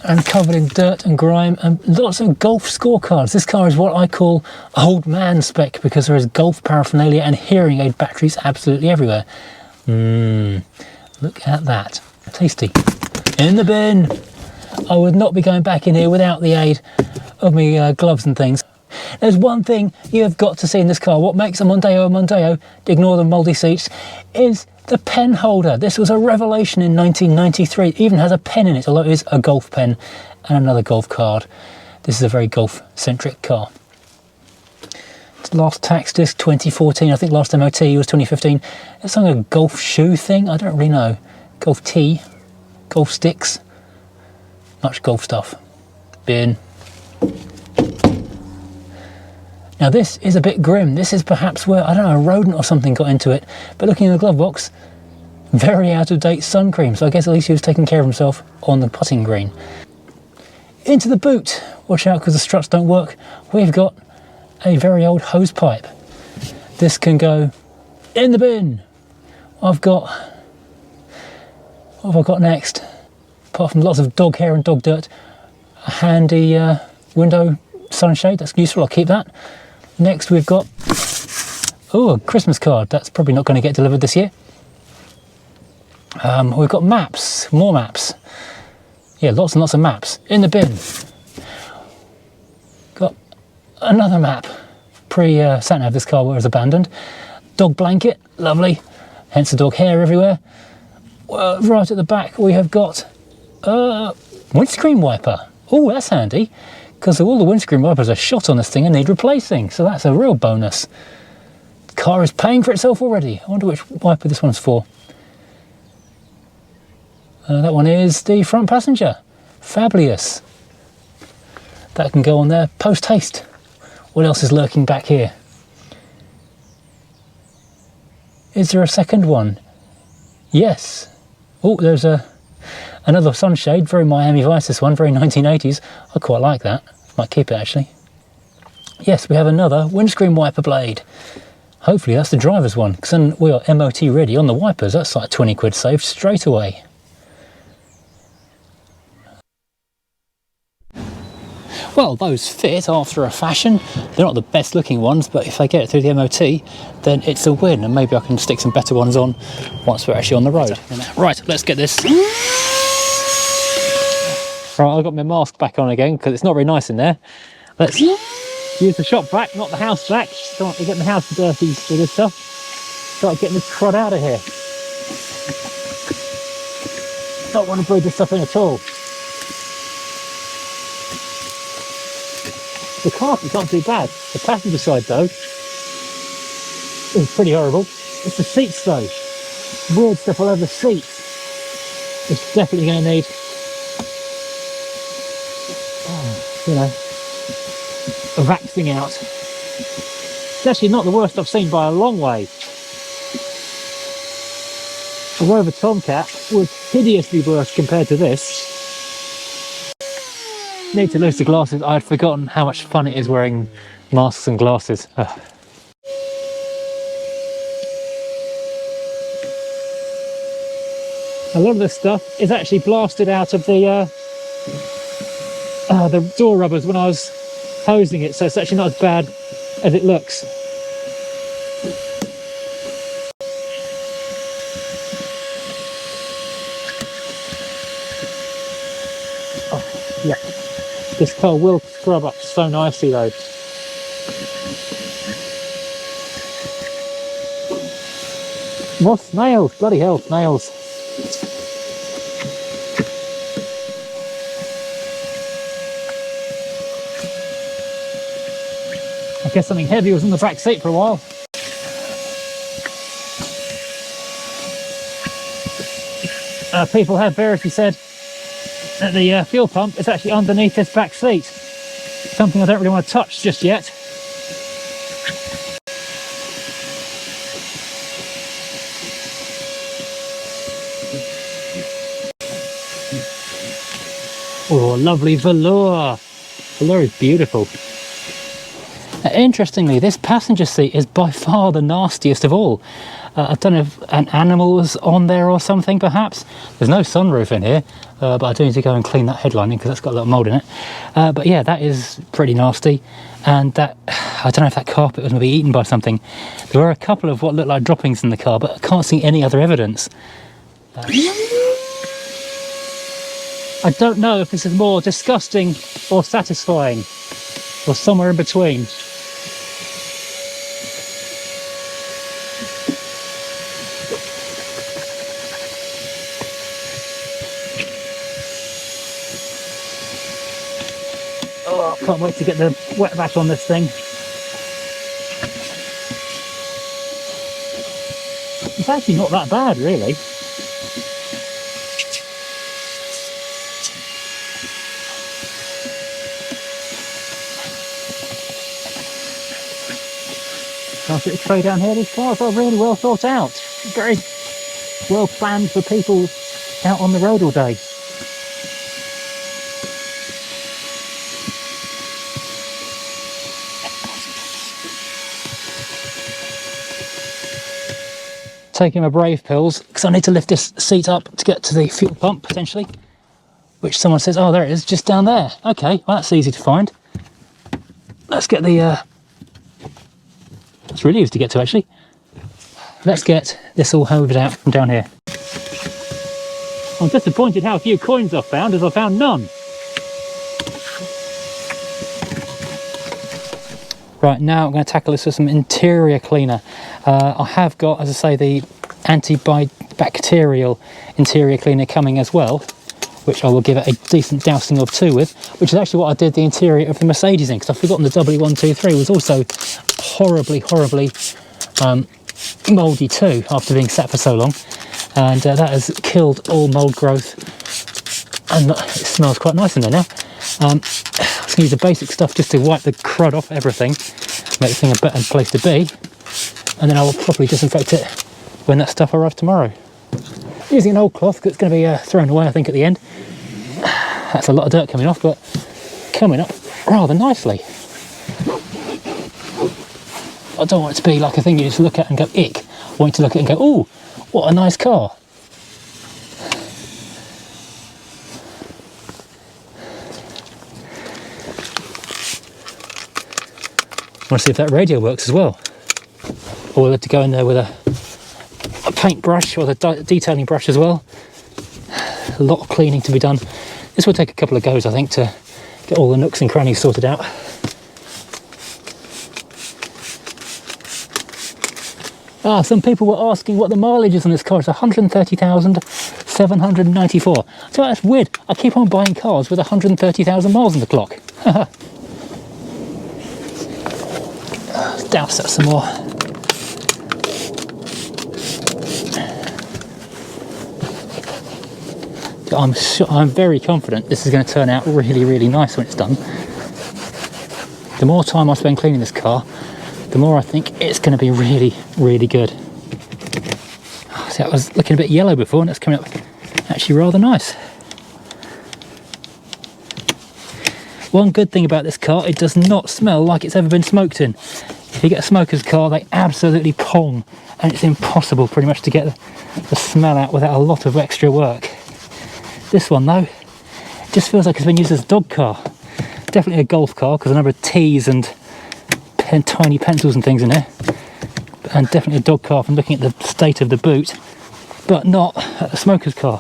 and covered in dirt and grime, and lots of golf scorecards. This car is what I call old man spec because there is golf paraphernalia and hearing aid batteries absolutely everywhere. Look at that. Tasty. In the bin. I would not be going back in here without the aid of my gloves and things. There's one thing you've got to see in this car. What makes a Mondeo, ignore the mouldy seats, is the pen holder. This was a revelation in 1993. It even has a pen in it, although it is a golf pen and another golf card. This is a very golf-centric car. Last tax disc 2014, I think last MOT was 2015. It's like a golf shoe thing, I don't really know. Golf tee, golf sticks, much golf stuff. Bin. Now this is a bit grim. This is perhaps where, I don't know, a rodent or something got into it. But looking in the glove box, very out of date sun cream. So I guess at least he was taking care of himself on the putting green. Into the boot. Watch out because the struts don't work. We've got a very old hose pipe. This can go in the bin. What have I got next? Apart from lots of dog hair and dog dirt, a handy window sunshade. That's useful. I'll keep that. Next we've got, oh, a Christmas card. That's probably not going to get delivered this year. We've got maps, more maps. Yeah, lots and lots of maps in the bin. Got another map. Pre-sat nav, this car was abandoned. Dog blanket, lovely. Hence the dog hair everywhere. Right at the back we have got a windscreen wiper. Oh, that's handy, because all the windscreen wipers are shot on this thing and need replacing, so that's a real bonus. The car is paying for itself already. I wonder which wiper this one's for. That one is the front passenger. Fabulous. That can go on there post haste. What else is lurking back here? Is there a second one? Yes. Oh, there's another sunshade, very Miami Vice, this one, very 1980s. I quite like that. Might keep it actually. Yes, we have another windscreen wiper blade. Hopefully that's the driver's one, because then we are MOT ready on the wipers. That's like 20 quid saved straight away. Well, those fit after a fashion. They're not the best looking ones, but if I get it through the MOT, then it's a win, and maybe I can stick some better ones on once we're actually on the road. Right, let's get this. Right, I've got my mask back on again, because it's not very nice in there. Let's use the shop vac, not the house vac. Don't want to get the house dirty with this stuff. Start getting this crud out of here. Don't want to breathe this stuff in at all. The carpet's not too bad. The passenger side though is pretty horrible. It's the seats though. Weird stuff all over the seats. It's definitely going to need, you know, a vaxing out. It's actually not the worst I've seen by a long way. The Rover Tomcat was hideously worse compared to this. Need to lose the glasses. I had forgotten how much fun it is wearing masks and glasses. Ugh. A lot of this stuff is actually blasted out of the door rubbers when I was hosing it, so it's actually not as bad as it looks. Oh, yeah. This car will scrub up so nicely though. More snails, bloody hell, snails. I guess something heavy was in the back seat for a while. People have variously said that the fuel pump is actually underneath this back seat. Something I don't really want to touch just yet. Oh, lovely velour. Velour is beautiful. Interestingly, this passenger seat is by far the nastiest of all. I don't know if an animal was on there or something, perhaps. There's no sunroof in here, but I do need to go and clean that headlining because that's got a little mould in it. But yeah, that is pretty nasty. And that, I don't know if that carpet was going to be eaten by something. There were a couple of what looked like droppings in the car, but I can't see any other evidence. I don't know if this is more disgusting or satisfying, or somewhere in between. Oh, I can't wait to get the wet back on this thing. It's actually not that bad, really. Can't get a tray down here. These cars are really well thought out. Very well planned for people out on the road all day. Taking my brave pills because I need to lift this seat up to get to the fuel pump potentially, which someone says, oh, there it is, just down there. Okay, well, that's easy to find. Let's get the it's really easy to get to, actually. Let's get this all hoovered out from down here. I'm disappointed how few coins I've found, as I found none. Right, now I'm going to tackle this with some interior cleaner. I have got, as I say, the antibacterial interior cleaner coming as well, which I will give it a decent dousing of too with, which is actually what I did the interior of the Mercedes in, because I've forgotten the W123 was also horribly mouldy too, after being sat for so long, and that has killed all mould growth, and it smells quite nice in there now. I'm just going to use the basic stuff just to wipe the crud off everything, make the thing a better place to be, and then I will properly disinfect it when that stuff arrives tomorrow. Using an old cloth that's going to be thrown away, I think, at the end. That's a lot of dirt coming off, but coming up rather nicely. I don't want it to be like a thing you just look at and go, ick. I want you to look at it and go, ooh, what a nice car. I want to see if that radio works as well. Or we'll have to go in there with a paintbrush or the detailing brush as well. A lot of cleaning to be done. This will take a couple of goes, I think, to get all the nooks and crannies sorted out. Some people were asking what the mileage is on this car. It's 130,794. So that's weird. I keep on buying cars with 130,000 miles on the clock. Let's douse that some more. I'm very confident this is going to turn out really nice when it's done. The more time I spend cleaning this car, the more I think it's going to be really good. See, I was looking a bit yellow before, and it's coming up actually rather nice. One good thing about this car, it does not smell like it's ever been smoked in. If you get a smoker's car, they absolutely pong, and it's impossible pretty much to get the smell out without a lot of extra work. This one though, it just feels like it's been used as a dog car. Definitely a golf car, because a number of T's and tiny pencils and things in there, and definitely a dog car from looking at the state of the boot, but not a smoker's car,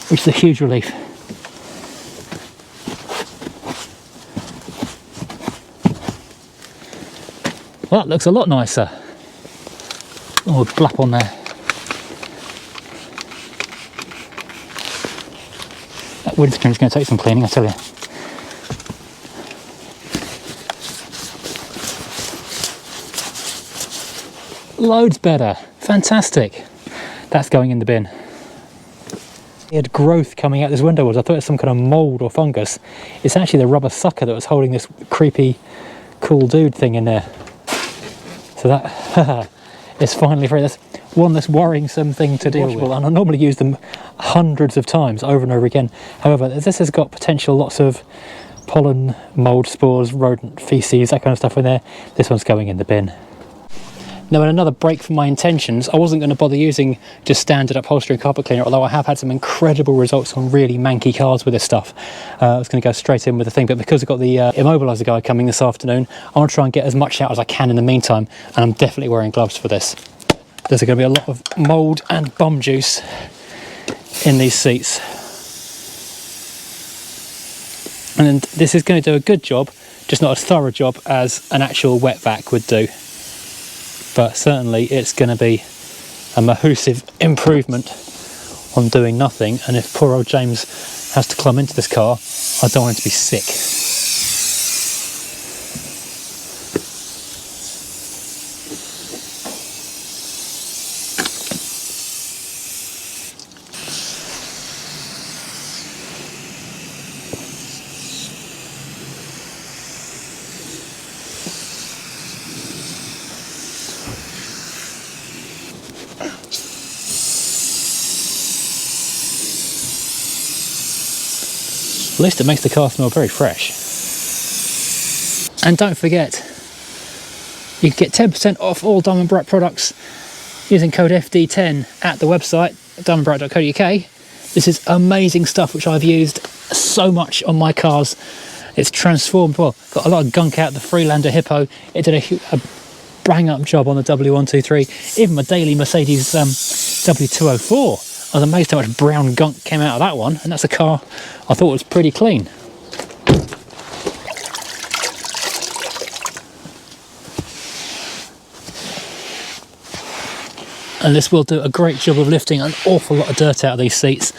which is a huge relief. Well, that looks a lot nicer. Oh, blap on there. That windscreen is going to take some cleaning, I tell you. Loads better. Fantastic. That's going in the bin. It had growth coming out this window. I thought it was some kind of mould or fungus. It's actually the rubber sucker that was holding this creepy cool dude thing in there. So that is finally free. That's one less worrisome thing to deal with. And I normally use them hundreds of times over and over again. However, this has got potential lots of pollen, mould spores, rodent feces, that kind of stuff in there. This one's going in the bin. Now, in another break from my intentions, I wasn't going to bother using just standard upholstery and carpet cleaner, although I have had some incredible results on really manky cars with this stuff. I was going to go straight in with the thing, but because I've got the immobilizer guy coming this afternoon, I want to try and get as much out as I can in the meantime, and I'm definitely wearing gloves for this. There's going to be a lot of mould and bum juice in these seats. And this is going to do a good job, just not as thorough a job as an actual wet vac would do. But certainly it's going to be a massive improvement on doing nothing. And if poor old James has to climb into this car, I don't want him to be sick. At least it makes the car smell very fresh. And don't forget, you can get 10% off all Diamond Bright products using code FD10 at the website, diamondbright.co.uk. This is amazing stuff which I've used so much on my cars. It's transformed, well, got a lot of gunk out the Freelander Hippo. It did a bang up job on the W123. Even my daily Mercedes W204. I was amazed how much brown gunk came out of that one, and that's a car I thought was pretty clean. And this will do a great job of lifting an awful lot of dirt out of these seats.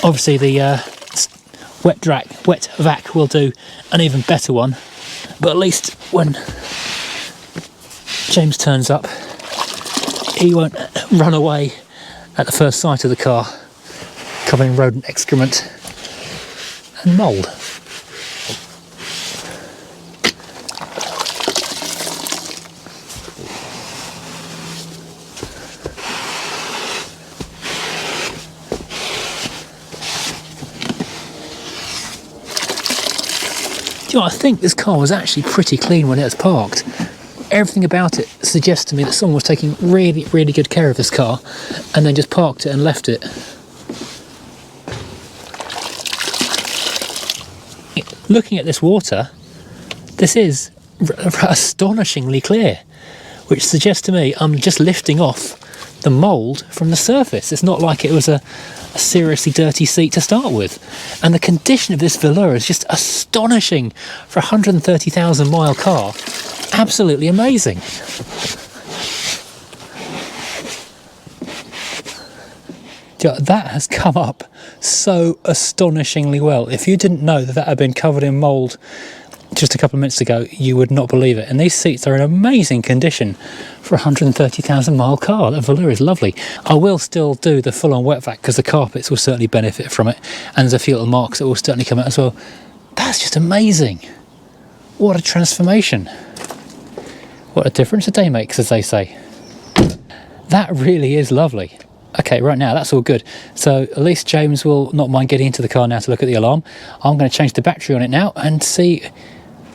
Obviously the wet vac will do an even better one, but at least when James turns up, he won't run away at the first sight of the car, covering rodent excrement and mould. Do you know, I think this car was actually pretty clean when it was parked. Everything about it suggests to me that someone was taking really, really good care of this car and then just parked it and left it. Looking at this water, this is astonishingly clear, which suggests to me I'm just lifting off the mould from the surface. It's not like it was a seriously dirty seat to start with. And the condition of this velour is just astonishing for a 130,000 mile car. Absolutely amazing. That has come up so astonishingly well. If you didn't know that had been covered in mould just a couple of minutes ago, you would not believe it. And these seats are in amazing condition for a 130,000 mile car. That velour is lovely. I will still do the full-on wet vac because the carpets will certainly benefit from it, and there's a few little marks that will certainly come out as well. That's just amazing. What a transformation. What a difference a day makes, as they say. That really is lovely. Okay, right now that's all good. So at least James will not mind getting into the car now to look at the alarm. I'm going to change the battery on it now and see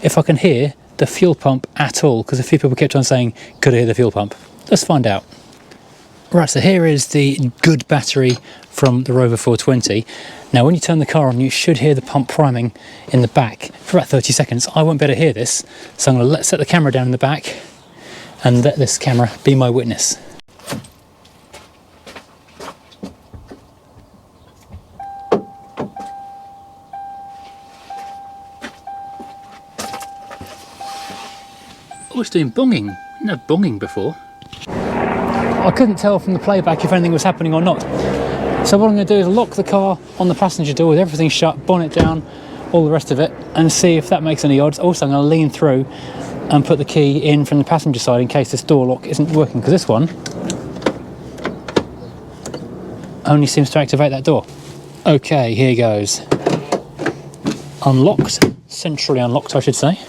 if I can hear the fuel pump at all, because a few people kept on saying, could I hear the fuel pump? Let's find out. Right, so here is the good battery from the Rover 420. Now when you turn the car on, you should hear the pump priming in the back for about 30 seconds. I won't be able to hear this, so I'm going to set the camera down in the back and let this camera be my witness. Oh, it's doing bonging. I didn't have bonging before. I couldn't tell from the playback if anything was happening or not. So what I'm going to do is lock the car on the passenger door with everything shut, bonnet down, all the rest of it, and see if that makes any odds. Also, I'm going to lean through and put the key in from the passenger side in case this door lock isn't working, because this one only seems to activate that door. Okay, here goes. Unlocked, centrally unlocked I should say.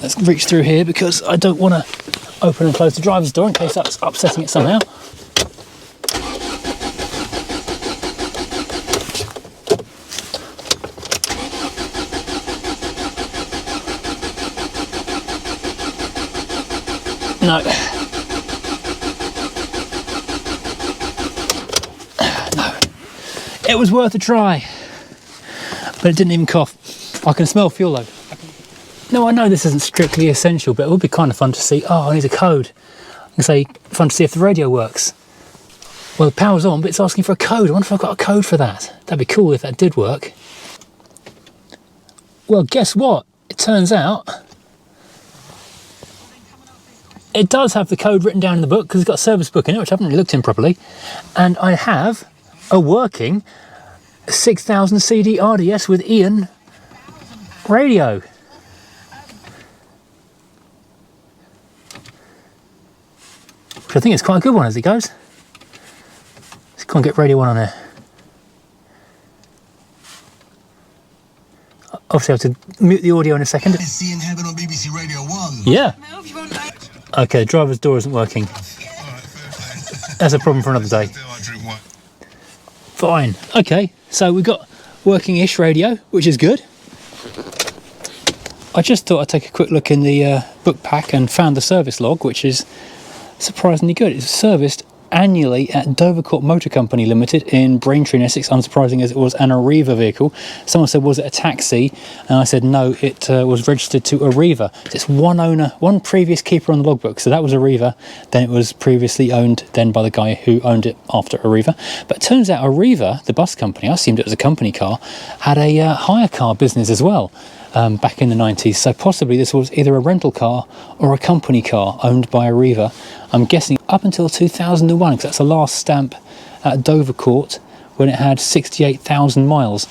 Let's reach through here because I don't want to open and close the driver's door in case that's upsetting it somehow. No. No. It was worth a try, but it didn't even cough. I can smell fuel though. No, I know this isn't strictly essential, but it would be kind of fun to see. Oh, I need a code. I can say, fun to see if the radio works. Well, the power's on, but it's asking for a code. I wonder if I've got a code for that. That'd be cool if that did work. Well, guess what? It turns out it does have the code written down in the book because it's got a service book in it, which I haven't really looked in properly. And I have a working 6000 CD RDS with Ian radio. Which I think is quite a good one as it goes. Let's go and get radio 1 on there. Obviously I have to mute the audio in a second. Seeing Heaven on BBC Radio 1. Yeah. Okay, driver's door isn't working. That's a problem for another day. Fine. Okay, so we've got working-ish radio, which is good. I just thought I'd take a quick look in the book pack and found the service log, which is surprisingly good. It's serviced annually at Dovercourt Motor Company Limited in Braintree in Essex, unsurprising as it was an Arriva vehicle. Someone said, was it a taxi? And I said, no, it was registered to Arriva. It's one owner, one previous keeper on the logbook. So that was Arriva, then it was previously owned then by the guy who owned it after Arriva. But it turns out Arriva, the bus company, I assumed it was a company car, had a hire car business as well. Back in the 90s, so possibly this was either a rental car or a company car owned by Arriva. I'm guessing up until 2001, because that's the last stamp at Dovercourt when it had 68,000 miles.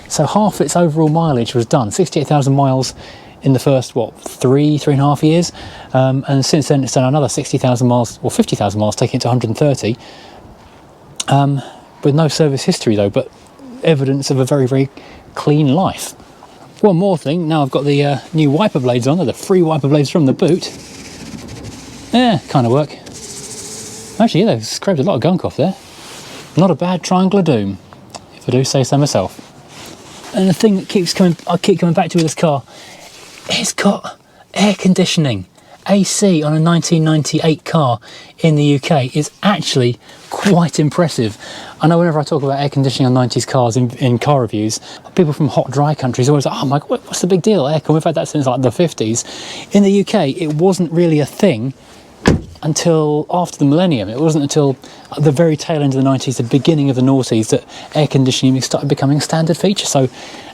So half its overall mileage was done, 68,000 miles in the first, what, 3.5 years? And since then it's done another 60,000 miles, or 50,000 miles, taking it to 130. With no service history though, but evidence of a very, very clean life. One more thing, now I've got the new wiper blades on, they're the free wiper blades from the boot. Yeah, kind of work. Actually, yeah, they've scraped a lot of gunk off there. Not a bad triangle of doom, if I do say so myself. And the thing that I keep coming back to with this car, it's got air conditioning. AC on a 1998 car in the UK is actually quite impressive. I know whenever I talk about air conditioning on 90s cars in car reviews, people from hot, dry countries are always like, oh my God, what's the big deal, aircon? We've had that since like the 50s. In the UK, it wasn't really a thing until after the millennium. It wasn't until the very tail end of the 90s, the beginning of the noughties, that air conditioning started becoming a standard feature. So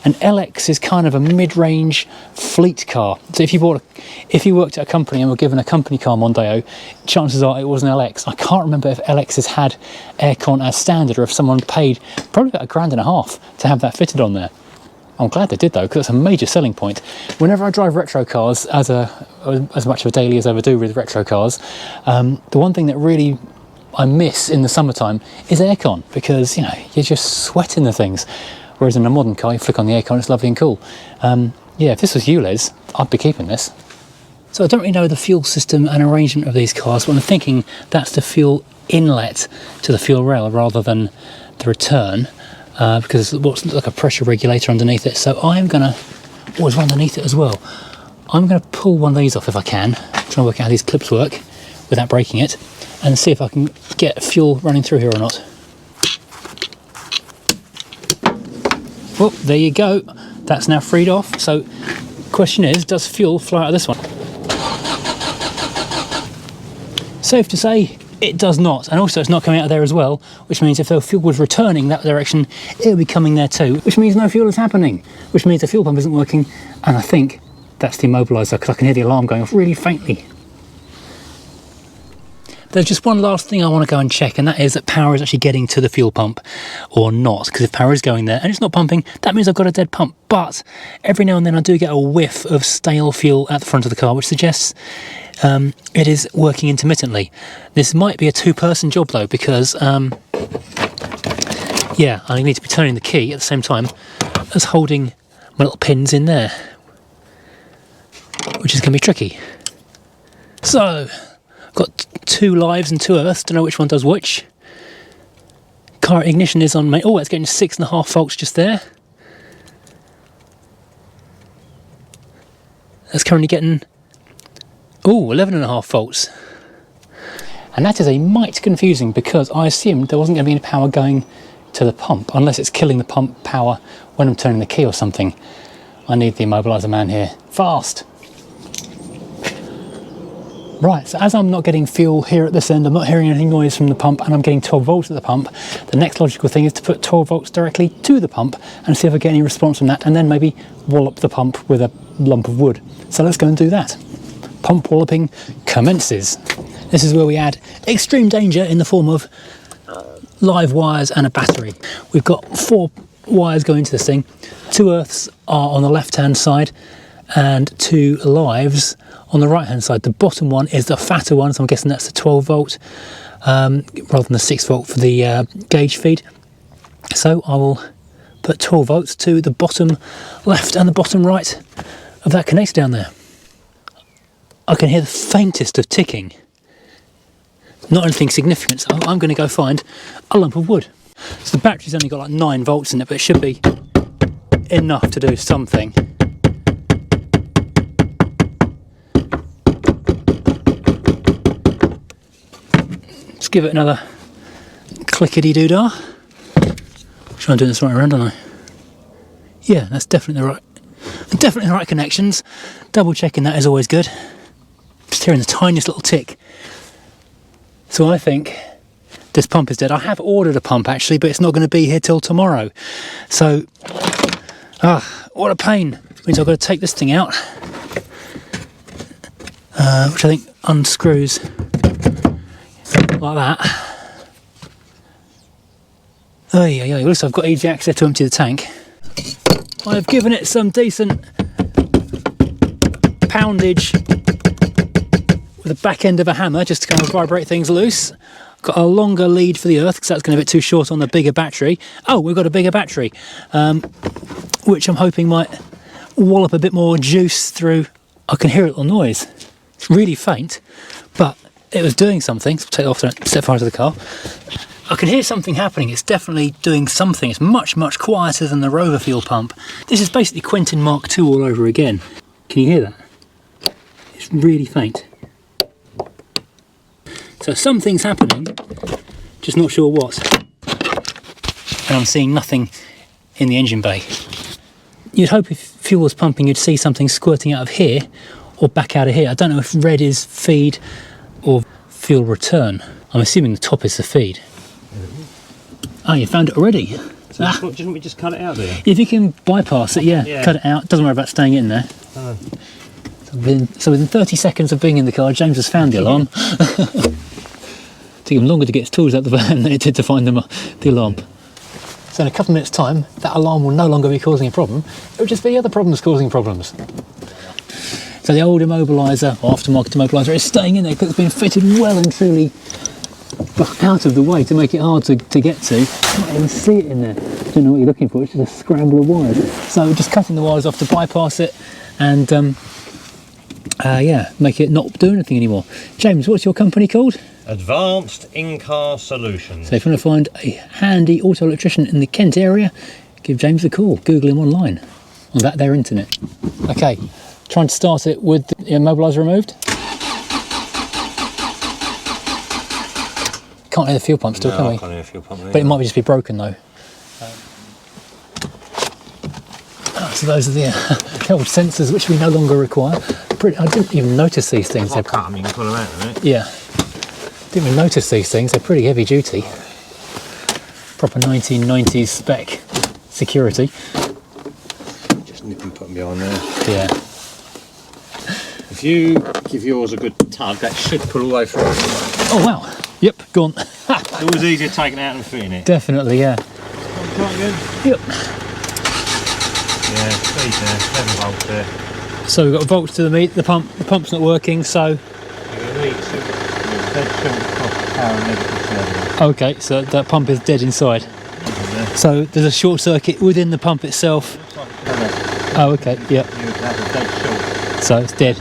an LX is kind of a mid-range fleet car. So if you worked at a company and were given a company car Mondeo, chances are it was an LX. I can't remember if LXs had aircon as standard or if someone paid probably about £1.5 grand to have that fitted on there. I'm glad they did though, because it's a major selling point. Whenever I drive retro cars, as much of a daily as I ever do with retro cars, the one thing that really I miss in the summertime is aircon, because you know you're just sweating the things. Whereas in a modern car, you flick on the aircon, it's lovely and cool. Yeah, if this was ULEZ, I'd be keeping this. So I don't really know the fuel system and arrangement of these cars, but I'm thinking that's the fuel inlet to the fuel rail rather than the return. Because it's what's like a pressure regulator underneath it. So I'm going to, always underneath it as well, I'm going to pull one of these off if I can, try and work out how these clips work without breaking it, and see if I can get fuel running through here or not. Well, there you go, that's now freed off. So question is, does fuel fly out of this one? Safe to say, it does not, and also it's not coming out of there as well, which means if the fuel was returning that direction, it would be coming there too, which means no fuel is happening, which means the fuel pump isn't working, and I think that's the immobilizer, because I can hear the alarm going off really faintly. There's just one last thing I want to go and check, and that is that power is actually getting to the fuel pump or not, because if power is going there and it's not pumping, that means I've got a dead pump. But every now and then I do get a whiff of stale fuel at the front of the car, which suggests it is working intermittently. This might be a two-person job though, because yeah, I need to be turning the key at the same time as holding my little pins in there, which is going to be tricky. So I've got 2 lives and 2 earths, don't know which one does which. Car ignition is on main. Oh, it's getting 6.5 volts just there. That's currently getting 11.5 volts. And that is a mite confusing, because I assumed there wasn't going to be any power going to the pump, unless it's killing the pump power when I'm turning the key or something. I need the immobilizer man here. Fast! Right, so as I'm not getting fuel here at this end, I'm not hearing any noise from the pump, and I'm getting 12 volts at the pump, the next logical thing is to put 12 volts directly to the pump and see if I get any response from that, and then maybe wallop the pump with a lump of wood. So let's go and do that. Pump walloping commences. This is where we add extreme danger in the form of live wires and a battery. We've got 4 wires going to this thing. 2 earths are on the left hand side and 2 lives on the right hand side. The bottom one is the fatter one, so I'm guessing that's the 12 volt rather than the 6 volt for the gauge feed. So I will put 12 volts to the bottom left and the bottom right of that connector down there. I can hear the faintest of ticking. Not anything significant, so I'm going to go find a lump of wood. So the battery's only got like 9 volts in it, but it should be enough to do something. Let's give it another clickety-doo-dah. Sure I'm doing this right around, don't I? Yeah, that's definitely the right connections. Double checking that is always good. Just hearing the tiniest little tick. So I think this pump is dead. I have ordered a pump actually, but it's not going to be here till tomorrow. So, what a pain. It means I've got to take this thing out, which I think unscrews like that. Oh yeah, at least I've got easy access to empty the tank. I've given it some decent poundage with the back end of a hammer just to kind of vibrate things loose. Got a longer lead for the earth because that's going to be a bit too short on the bigger battery. Oh, we've got a bigger battery, which I'm hoping might wallop a bit more juice through. I can hear a little noise. It's really faint, but it was doing something. So I'll take it off and step far into the car. I can hear something happening. It's definitely doing something. It's much, much quieter than the Rover fuel pump. This is basically Quentin Mk2 all over again. Can you hear that? It's really faint. So something's happening, just not sure what. And I'm seeing nothing in the engine bay. You'd hope if fuel was pumping, you'd see something squirting out of here or back out of here. I don't know if red is feed or fuel return. I'm assuming the top is the feed. Oh, you found it already? So didn't we just cut it out there? If you can bypass it, yeah, cut it out. Doesn't worry about staying in there. So within 30 seconds of being in the car, James has found the alarm. Took him longer to get his tools out of the van than it did to find the alarm. So in a couple of minutes' time, that alarm will no longer be causing a problem. It will just be other problems causing problems. So the old immobilizer, or aftermarket immobilizer, is staying in there because it's been fitted well and truly out of the way to make it hard to get to. You can't even see it in there. Don't know what you're looking for, it's just a scramble of wires. So just cutting the wires off to bypass it and yeah, make it not do anything anymore. James, what's your company called? Advanced In-Car Solutions. So if you want to find a handy auto electrician in the Kent area, give James a call. Google him online on that there internet. Okay, trying to start it with the immobilizer removed. Can't hear the fuel pump still, No, can we? I can't hear the fuel pump. But it might just be broken though. So those are the old sensors which we no longer require. I didn't even notice these things. I'll cut them, you can pull them out in a minute. Yeah. Didn't even notice these things. They're pretty heavy duty. Proper 1990s spec security. Just nip and put them behind there. Yeah. If you give yours a good tug, that should pull all the way through. Oh wow. Yep, gone. It's always easier taking it out than fitting it. Definitely, yeah. Yep. Yeah, feed there, 7 volts there. So we've got volts to the meat. The pump's not working, so. Okay, so that pump is dead inside. So there's a short circuit within the pump itself. Oh, okay, yep. So it's dead.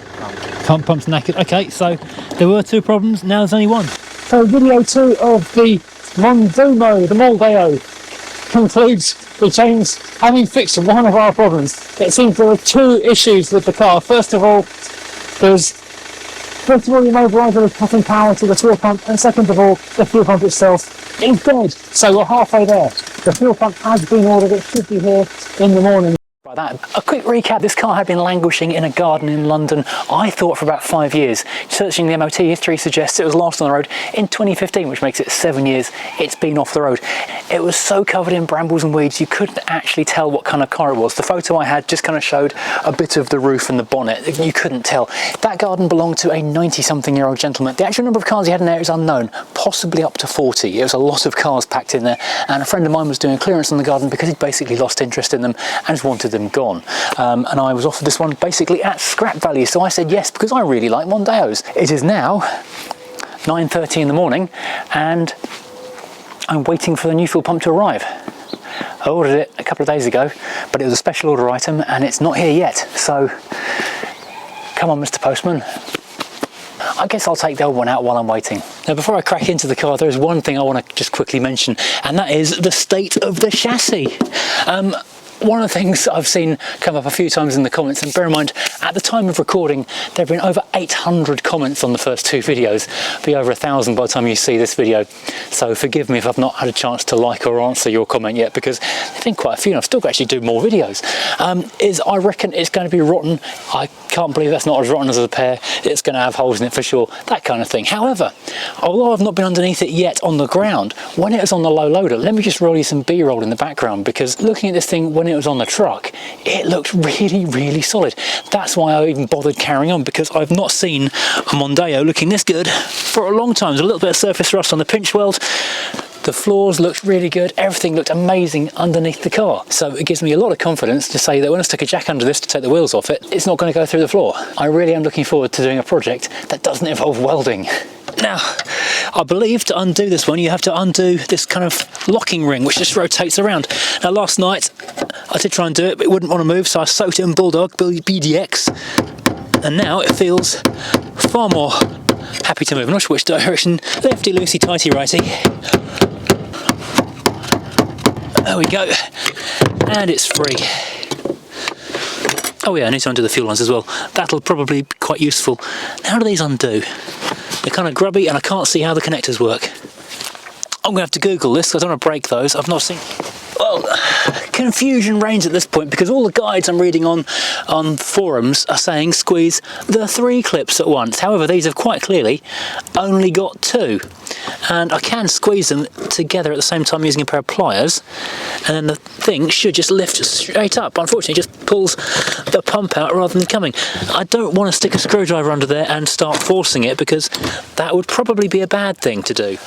Pump's knackered. Okay, so there were 2 problems, now there's only 1. So video 2 of the Mouldeo concludes with James having fixed one of our problems. It seems there were 2 issues with the car. First of all, the immobilizer was cutting power to the fuel pump, and second of all, the fuel pump itself is dead. So we're halfway there. The fuel pump has been ordered, it should be here in the morning. like that. A quick recap, this car had been languishing in a garden in London, I thought, for about 5 years. Searching the MOT history suggests it was last on the road in 2015, which makes it 7 years it's been off the road. It was so covered in brambles and weeds you couldn't actually tell what kind of car it was. The photo I had just kind of showed a bit of the roof and the bonnet. You couldn't tell. That garden belonged to a 90-something-year-old gentleman. The actual number of cars he had in there is unknown, possibly up to 40. It was a lot of cars packed in there, and a friend of mine was doing clearance on the garden because he'd basically lost interest in them and just wanted them gone. And I was offered this one basically at scrap value, so I said yes because I really like Mondeos. It is now 9:30 in the morning and I'm waiting for the new fuel pump to arrive. I ordered it a couple of days ago, but it was a special order item and it's not here yet, so come on, Mr. Postman. I guess I'll take the old one out while I'm waiting. Now, before I crack into the car, there is one thing I want to just quickly mention, and that is the state of the chassis. One of the things I've seen come up a few times in the comments, and bear in mind, at the time of recording, there have been over 800 comments on the first two videos. Be over 1,000 by the time you see this video. So forgive me if I've not had a chance to like or answer your comment yet, because there've been quite a few and I've still got to actually do more videos. I reckon it's going to be rotten. I can't believe that's not as rotten as a pair. It's going to have holes in it for sure, that kind of thing. However, although I've not been underneath it yet on the ground, when it was on the low loader, let me just roll you some B-roll in the background, because looking at this thing when it was on the truck, it looked really, really solid. That's why I even bothered carrying on, because I've not seen a Mondeo looking this good for a long time. There's a little bit of surface rust on the pinch weld. The floors looked really good, everything looked amazing underneath the car. So it gives me a lot of confidence to say that when I stick a jack under this to take the wheels off it, it's not going to go through the floor. I really am looking forward to doing a project that doesn't involve welding. Now, I believe to undo this one, you have to undo this kind of locking ring, which just rotates around. Now, last night, I did try and do it, but it wouldn't want to move, so I soaked it in Bulldog BDX, and now it feels far more happy to move. I'm not sure which direction. Lefty, loosey, tighty, righty. There we go, and it's free. Oh yeah, I need to undo the fuel lines as well. That'll probably be quite useful. Now, how do these undo? They're kind of grubby and I can't see how the connectors work. I'm going to have to Google this because I don't want to break those. I've not seen... Well, confusion reigns at this point because all the guides I'm reading on forums are saying squeeze the 3 clips at once. However, these have quite clearly only got 2. And I can squeeze them together at the same time using a pair of pliers, and then the thing should just lift straight up. Unfortunately, it just pulls the pump out rather than coming. I don't want to stick a screwdriver under there and start forcing it, because that would probably be a bad thing to do.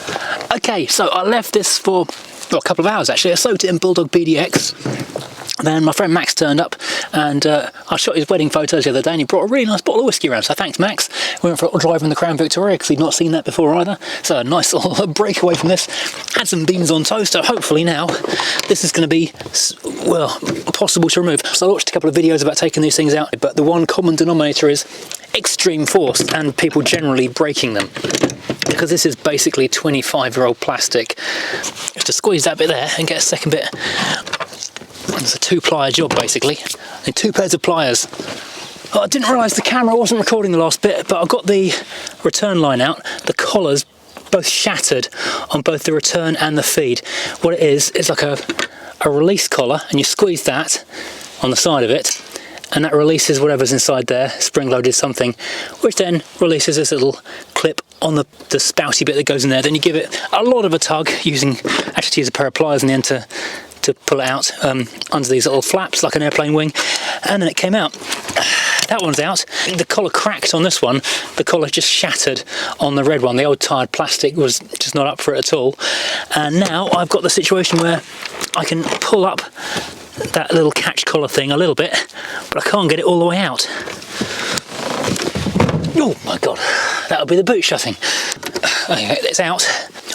Okay, so I left this for a couple of hours actually. I soaked it in Bulldog BDX. Then my friend Max turned up, and I shot his wedding photos the other day, and he brought a really nice bottle of whiskey around, so thanks Max. We went for a little drive in the Crown Victoria because he'd not seen that before either, so a nice little break away from this. Had some beans on toast, so hopefully now this is going to be, well, possible to remove. So I watched a couple of videos about taking these things out, but the one common denominator is extreme force and people generally breaking them, because this is basically 25-year-old plastic. Just to squeeze that bit there and get a second bit. It's a 2-plier job basically, and 2 pairs of pliers. Oh, I didn't realise the camera wasn't recording the last bit, but I got the return line out. The collar's both shattered on both the return and the feed. What it is like a release collar, and you squeeze that on the side of it, and that releases whatever's inside there, spring-loaded something, which then releases this little clip on the spouty bit that goes in there. Then you give it a lot of a tug, actually use a pair of pliers in the end to pull it out under these little flaps like an airplane wing, and then it came out. That one's out. The collar cracked on this one. The collar just shattered on the red one. The old tired plastic was just not up for it at all. And now I've got the situation where I can pull up that little catch collar thing a little bit, but I can't get it all the way out. Oh my god, that'll be the boot shutting. Okay, it's out.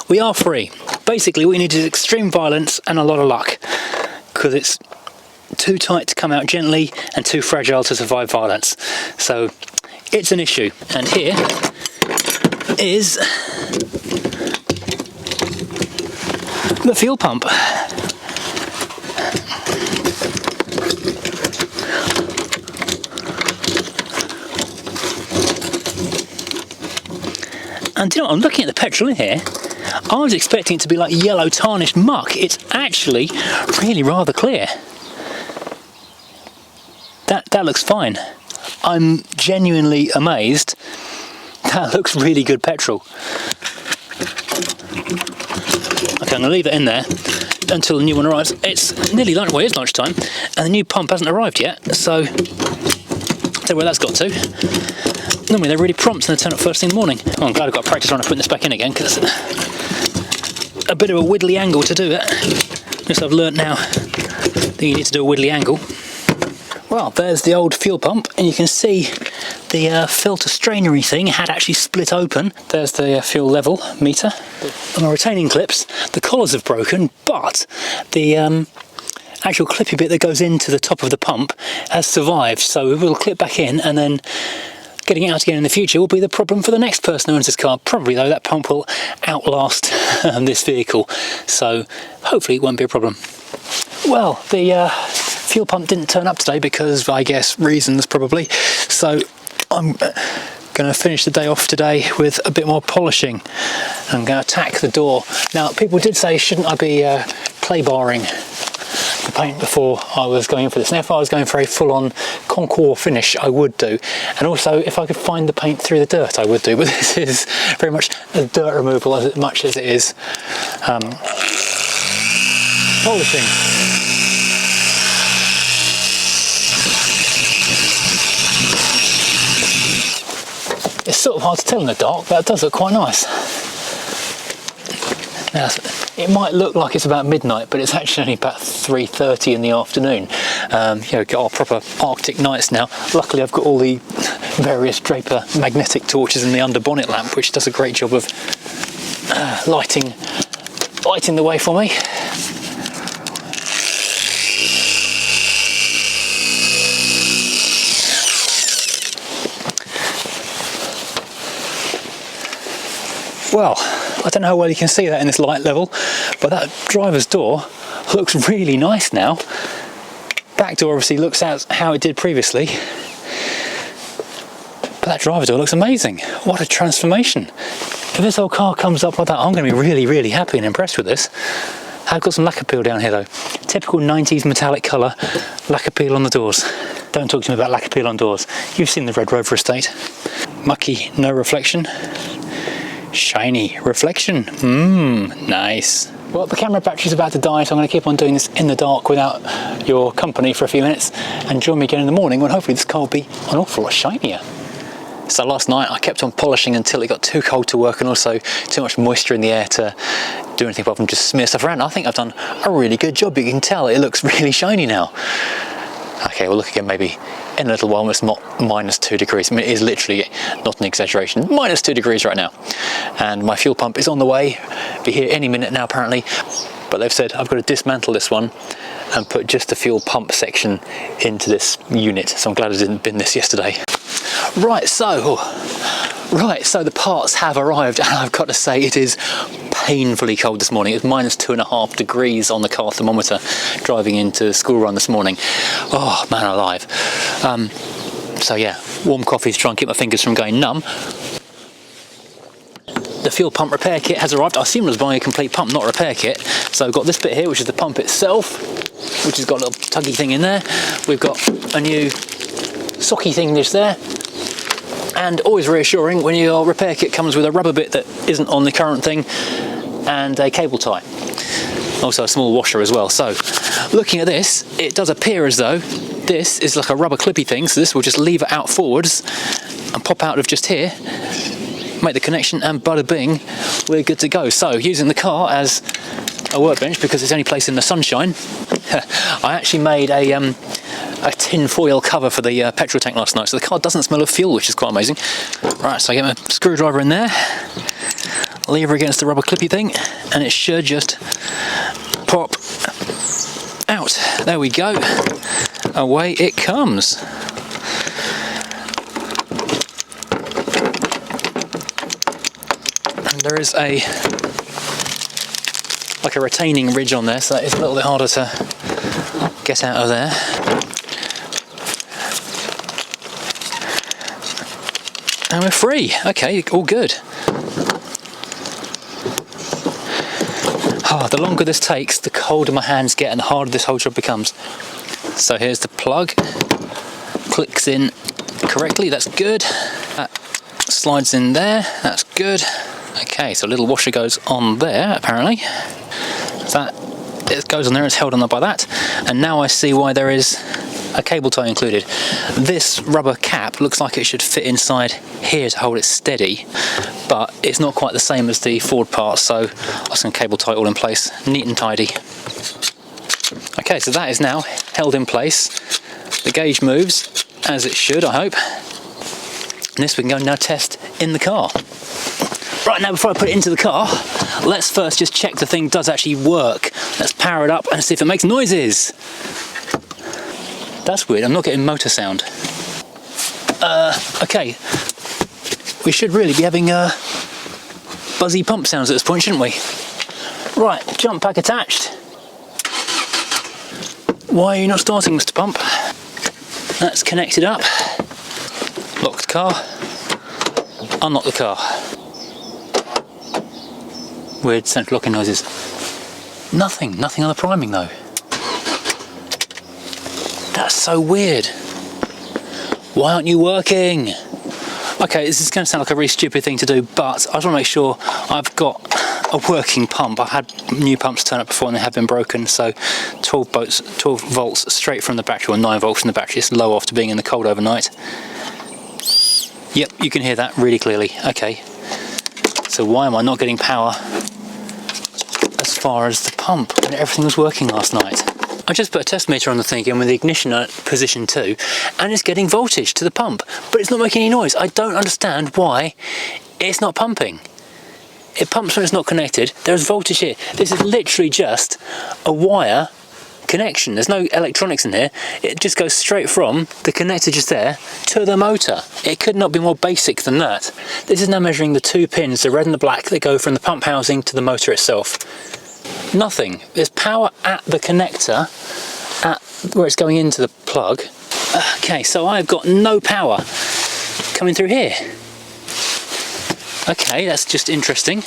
We are free. Basically what you need is extreme violence and a lot of luck, because it's too tight to come out gently and too fragile to survive violence. So it's an issue. And here is the fuel pump. And you know, I'm looking at the petrol in here. I was expecting it to be like yellow tarnished muck. It's actually really rather clear. that looks fine. I'm genuinely amazed. That looks really good petrol. Okay, I'm going to leave it in there until the new one arrives. It's nearly lunch, well, it is lunchtime, and the new pump hasn't arrived yet, so I'll tell you where that's got to. Normally they're really prompt and they turn up first thing in the morning. Oh, I'm glad I've got to practice on putting this back in again, because it's a bit of a widdly angle to do it. Just I've learnt now that you need to do a widdly angle. Well, there's the old fuel pump, and you can see the filter strainery thing had actually split open. There's the fuel level meter. On our retaining clips, the collars have broken, but the actual clippy bit that goes into the top of the pump has survived, so we will clip back in, and then getting it out again in the future will be the problem for the next person who owns this car. Probably though, that pump will outlast this vehicle, so hopefully it won't be a problem. Well, the fuel pump didn't turn up today because, I guess, reasons probably, so I'm going to finish the day off today with a bit more polishing. I'm going to tack the door. Now, people did say, shouldn't I be clay barring the paint before I was going in for this? And if I was going for a full-on concours finish, I would do. And also, if I could find the paint through the dirt, I would do. But this is very much a dirt removal as much as it is polishing. It's sort of hard to tell in the dark, but it does look quite nice. Now, it might look like it's about midnight, but it's actually only about 3:30 in the afternoon. You know, got our proper Arctic nights now. Luckily, I've got all the various Draper magnetic torches and the under bonnet lamp, which does a great job of lighting the way for me. Well, I don't know how well you can see that in this light level, but that driver's door looks really nice now. Back door obviously looks out how it did previously, but that driver's door looks amazing. What a transformation. If this old car comes up like that, I'm going to be really, really happy and impressed with this. I've got some lacquer peel down here though. Typical 90s metallic colour, lacquer peel on the doors. Don't talk to me about lacquer peel on doors. You've seen the Red Rover estate. Mucky, no reflection. Shiny reflection. Nice. Well, the camera battery's about to die, so I'm going to keep on doing this in the dark without your company for a few minutes, and join me again in the morning when hopefully this car will be an awful lot shinier. So last night I kept on polishing until it got too cold to work, and also too much moisture in the air to do anything apart from just smear stuff around. I think I've done a really good job. You can tell it looks really shiny now. Okay, we'll look again maybe in a little while when it's not -2 degrees. I mean, it is literally not an exaggeration. -2 degrees right now. And my fuel pump is on the way. Be here any minute now apparently. But they've said I've got to dismantle this one and put just the fuel pump section into this unit. So I'm glad I didn't bin this yesterday. Right, so the parts have arrived, and I've got to say it is painfully cold this morning. It's -2.5 degrees on the car thermometer driving into school run this morning. Oh man alive. So yeah, warm coffee to try and keep my fingers from going numb. The fuel pump repair kit has arrived. I assume I was buying a complete pump, not a repair kit. So I've got this bit here, which is the pump itself, which has got a little tuggy thing in there. We've got a new socky thing just there. And always reassuring when your repair kit comes with a rubber bit that isn't on the current thing and a cable tie. Also a small washer as well. So looking at this, it does appear as though this is like a rubber clippy thing. So this will just lever out forwards and pop out of just here, make the connection, and bada bing, we're good to go. So using the car as a workbench because it's the only place in the sunshine, I actually made a tin foil cover for the petrol tank last night, so the car doesn't smell of fuel, which is quite amazing. Right, so I get my screwdriver in there, lever against the rubber clippy thing, and it should just pop out. There we go. Away it comes. And there is like a retaining ridge on there, so it's a little bit harder to get out of there. And we're free. Okay, all good. Oh, the longer this takes, the colder my hands get and the harder this whole job becomes. So here's the plug. clicks in correctly, that's good. That slides in there, that's good. Okay, so a little washer goes on there apparently. That it goes on there, it's held on by that. And now I see why there is a cable tie included. This rubber cap looks like it should fit inside here to hold it steady, but it's not quite the same as the Ford part, so I was going to cable tie it all in place, neat and tidy. Okay, so that is now held in place. The gauge moves as it should, I hope. And this we can go and now test in the car. Right, now before I put it into the car, let's first just check the thing does actually work. Let's power it up and see if it makes noises. That's weird, I'm not getting motor sound. Okay. We should really be having buzzy pump sounds at this point, shouldn't we? Right, jump pack attached. Why are you not starting, Mr. Pump? That's connected up. Lock the car. Unlock the car. Weird central locking noises. Nothing on the priming though. That's so weird. Why aren't you working? Okay, this is going to sound like a really stupid thing to do, but I just want to make sure I've got a working pump. I've had new pumps turn up before and they have been broken, so 12 volts straight from the battery, or 9 volts from the battery. It's low after being in the cold overnight. Yep, you can hear that really clearly. Okay, so why am I not getting power as far as the pump when everything was working last night? I just put a test meter on the thing again with the ignition at position 2, and it's getting voltage to the pump, but it's not making any noise. I don't understand why it's not pumping. It pumps when it's not connected. There's voltage here. This is literally just a wire connection. There's no electronics in here. It just goes straight from the connector just there to the motor. It could not be more basic than that. This is now measuring the 2 pins, the red and the black, that go from the pump housing to the motor itself. Nothing. There's power at the connector, at where it's going into the plug. Okay, so I've got no power coming through here. Okay, that's just interesting.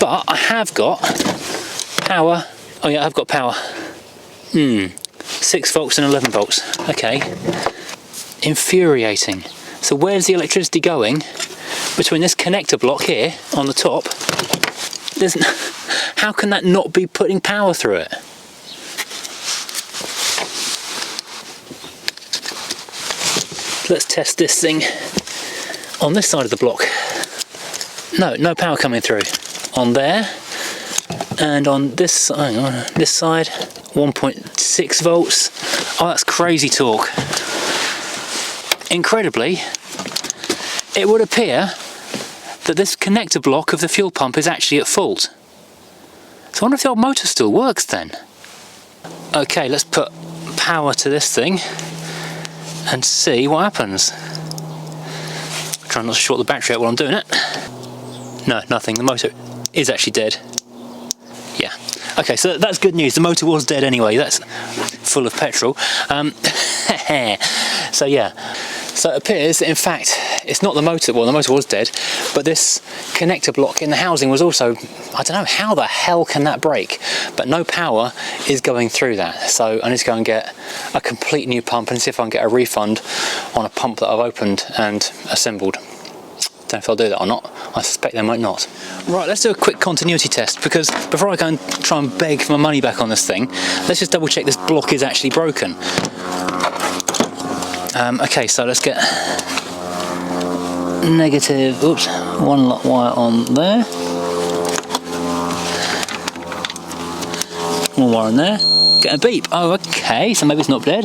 But I have got power. Oh yeah, I've got power. 6 volts and 11 volts. Okay. Infuriating. So where's the electricity going between this connector block here on the top? There's how can that not be putting power through it? Let's test this thing on this side of the block. No power coming through. On there, and on this, hang on, this side, 1.6 volts. Oh, that's crazy talk. Incredibly, it would appear that this connector block of the fuel pump is actually at fault. So I wonder if the old motor still works then. Okay, let's put power to this thing and see what happens. Try not to short the battery out while I'm doing it. No, nothing. The motor is actually dead. Yeah. Okay, so that's good news. The motor was dead anyway. That's full of petrol. So yeah. So it appears that in fact it's not the motor, well the motor was dead, but this connector block in the housing was also, I don't know, how the hell can that break? But no power is going through that. So I need to go and get a complete new pump and see if I can get a refund on a pump that I've opened and assembled. Don't know if I'll do that or not. I suspect they might not. Right, let's do a quick continuity test, because before I go and try and beg for my money back on this thing, let's just double check this block is actually broken. Okay, so let's get negative, oops, 1 lot wire on there. 1 wire on there. Get a beep. Oh, okay, so maybe it's not dead.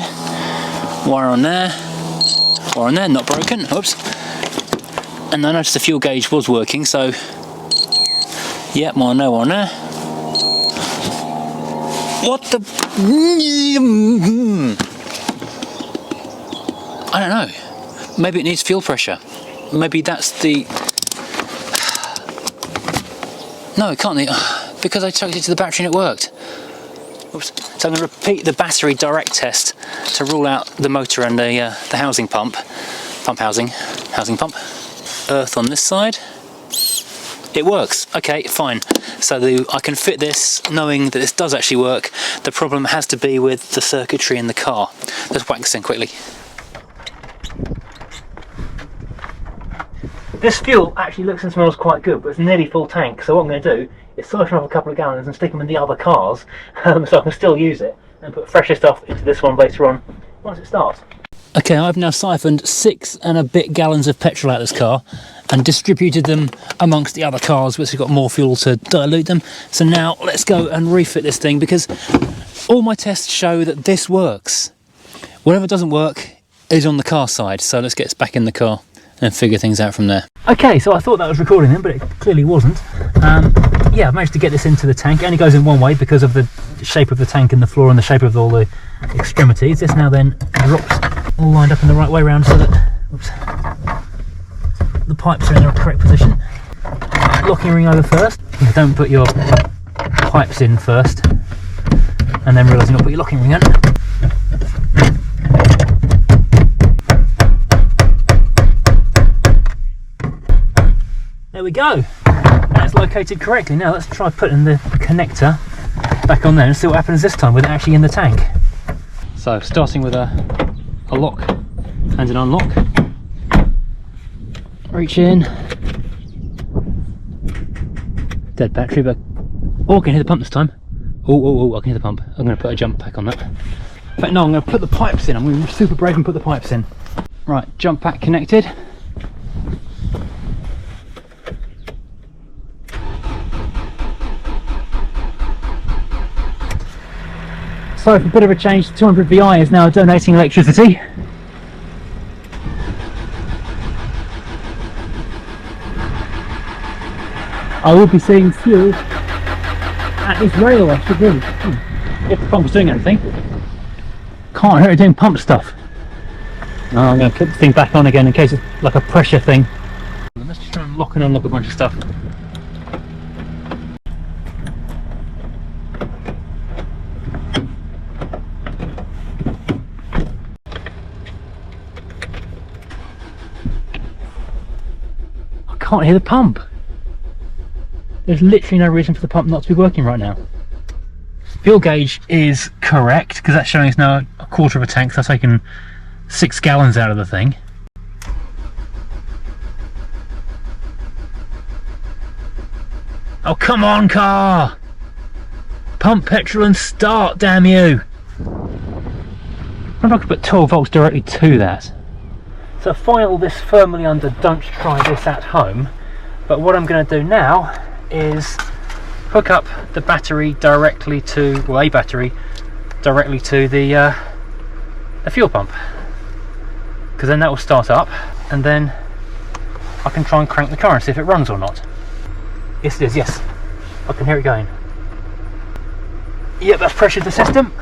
Wire on there. Wire on there, not broken. Oops. And I noticed the fuel gauge was working, so yep, wire on there, wire on there. What the? I don't know. Maybe it needs fuel pressure. Maybe that's the... No, it can't need... Because I chucked it to the battery and it worked. Oops. So I'm going to repeat the battery direct test to rule out the motor and the housing pump. Housing pump. Earth on this side. It works. Okay, fine. So I can fit this knowing that this does actually work. The problem has to be with the circuitry in the car. Let's whack this in quickly. This fuel actually looks and smells quite good, but it's nearly full tank, so what I'm going to do is siphon off a couple of gallons and stick them in the other cars, so I can still use it, and put fresher stuff into this one later on, once it starts. Okay, I've now siphoned 6 and a bit gallons of petrol out of this car and distributed them amongst the other cars, which have got more fuel to dilute them. So now let's go and refit this thing, because all my tests show that this works. Whatever doesn't work is on the car side, so let's get back in the car and figure things out from there. Okay, so I thought that was recording then, but it clearly wasn't. Yeah, I've managed to get this into the tank. It only goes in one way because of the shape of the tank and the floor and the shape of all the extremities. This now then drops all lined up in the right way around so that, oops, the pipes are in the correct position. Locking ring over first. Don't put your pipes in first and then realise you've not put your locking ring in. There we go. That's located correctly. Now let's try putting the connector back on there and see what happens this time with it actually in the tank. So starting with a lock and an unlock. Reach in. Dead battery, but oh, I can hear the pump this time. Oh, I can hear the pump. I'm going to put a jump pack on that. In fact, no, I'm going to put the pipes in. I'm going to be super brave and put the pipes in. Right, jump pack connected. So for a bit of a change, 200 VI is now donating electricity. I will be seeing fuel at this rail, I should really. If the pump was doing anything. Can't hear it doing pump stuff. No, I'm going to put the thing back on again in case it's like a pressure thing. Let's just try and lock and unlock a bunch of stuff. Can't hear the pump. There's literally no reason for the pump not to be working right now. Fuel gauge is correct because that's showing us now a quarter of a tank, so I've taken 6 gallons out of the thing. Oh, come on, car! Pump petrol and start, damn you! I wonder if I could put 12 volts directly to that. So file this firmly under don't try this at home, but what I'm going to do now is hook up the battery directly to, well, a battery directly to the fuel pump, because then that will start up and then I can try and crank the car and see if it runs or not. Yes it is, yes, I can hear it going. Yep, that's pressured the system.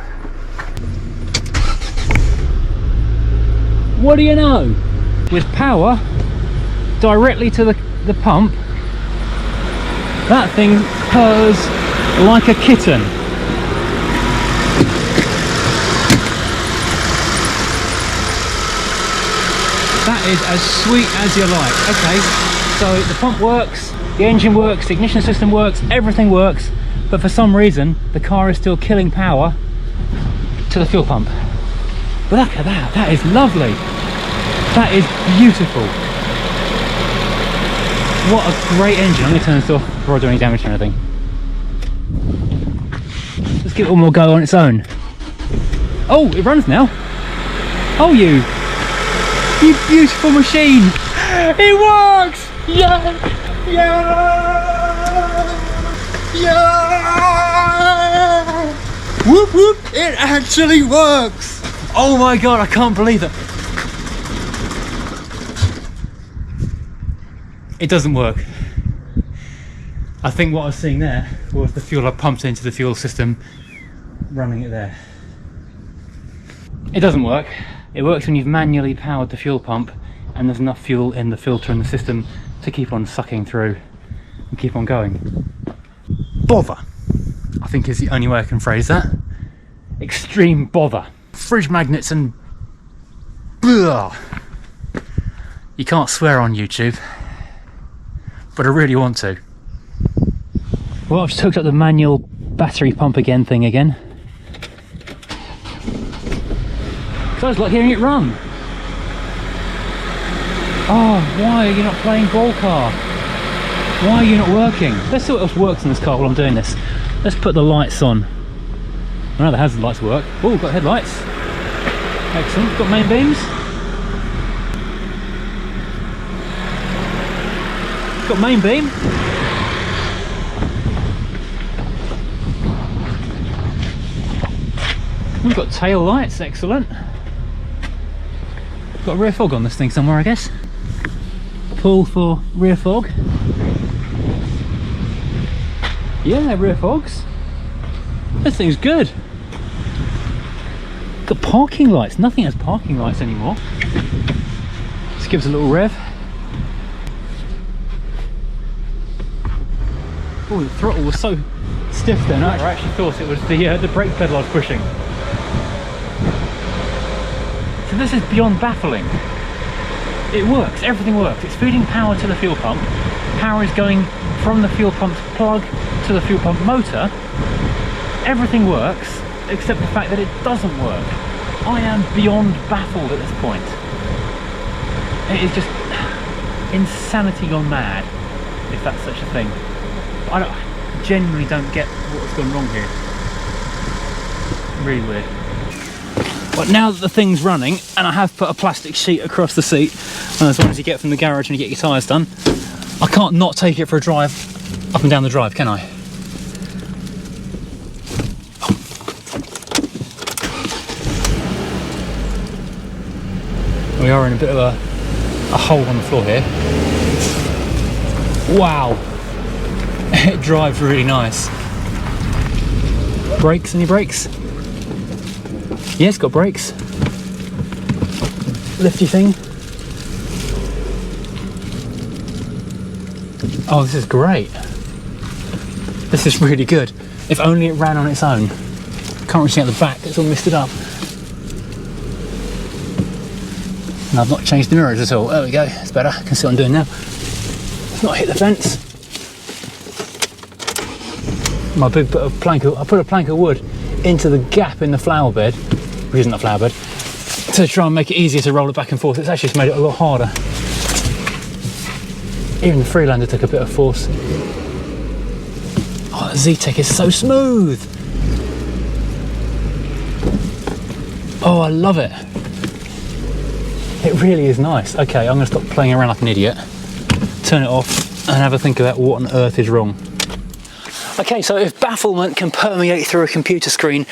What do you know? With power directly to the pump, that thing purrs like a kitten. That is as sweet as you like. Okay, so the pump works, the engine works, the ignition system works, everything works, but for some reason the car is still killing power to the fuel pump. But look at that, that is lovely. That is beautiful. What a great engine. I'm going to turn this off before I do any damage to anything. Let's give it one more go on its own. Oh, it runs now. Oh, you beautiful machine. It works! Yeah! Yeah! Yeah! Whoop whoop! It actually works! Oh my god, I can't believe it. It doesn't work. I think what I was seeing there was the fuel I pumped into the fuel system running it there. It doesn't work. It works when you've manually powered the fuel pump and there's enough fuel in the filter and the system to keep on sucking through and keep on going. Bother, I think is the only way I can phrase that. Extreme bother. Fridge magnets and blah. You can't swear on YouTube, but I really want to. Well, I've just hooked up the manual battery pump again thing again. So I was like hearing it run. Oh, why are you not playing ball car? Why are you not working? Let's see what else works in this car while I'm doing this. Let's put the lights on. I know the hazard lights work. Oh, we've got headlights. Excellent. Got main beams. Got main beam. We've got tail lights. Excellent. Got a rear fog on this thing somewhere, I guess. Pull for rear fog. Yeah, rear fogs. This thing's good. Got parking lights. Nothing has parking lights anymore. Just gives a little rev. Oh, the throttle was so stiff then. I actually thought it was the brake pedal I was pushing. So this is beyond baffling. It works. Everything works. It's feeding power to the fuel pump. Power is going from the fuel pump's plug to the fuel pump motor. Everything works except the fact that it doesn't work. I am beyond baffled at this point. It is just insanity gone mad, if that's such a thing. I genuinely don't get what's gone wrong here. Really weird. But now that the thing's running, and I have put a plastic sheet across the seat, and as long as you get from the garage when you get your tyres done, I can't not take it for a drive up and down the drive, can I? We are in a bit of a hole on the floor here. Wow, it drives really nice. Brakes, any brakes? Yeah, it's got brakes. Lifty thing. Oh, this is great. This is really good. If only it ran on its own. Can't really see at the back, it's all misted up. And I've not changed the mirrors at all. There we go, it's better. I can see what I'm doing now. It's not hit the fence. My big bit of plank, I put a plank of wood into the gap in the flower bed, which isn't a flower bed, to try and make it easier to roll it back and forth. It's actually just made it a lot harder. Even the Freelander took a bit of force. Oh, the Z-Tech is so smooth. Oh, I love it. It really is nice. Okay, I'm going to stop playing around like an idiot, turn it off and have a think about what on earth is wrong. Okay, so if bafflement can permeate through a computer screen,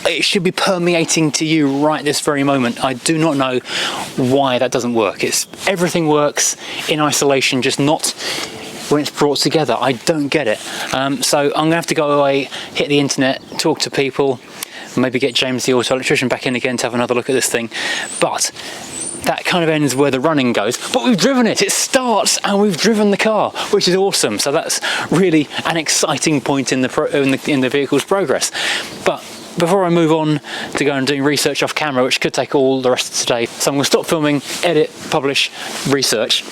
it should be permeating to you right this very moment. I do not know why that doesn't work. Everything works in isolation, just not when it's brought together. I don't get it. So I'm gonna have to go away, hit the internet, talk to people, maybe get James the auto electrician back in again to have another look at this thing. But that kind of ends where the running goes, but we've driven it. It starts and we've driven the car, which is awesome. So that's really an exciting point in the vehicle's progress. But before I move on to go and do research off camera, which could take all the rest of today, so I'm going to stop filming, edit, publish, research.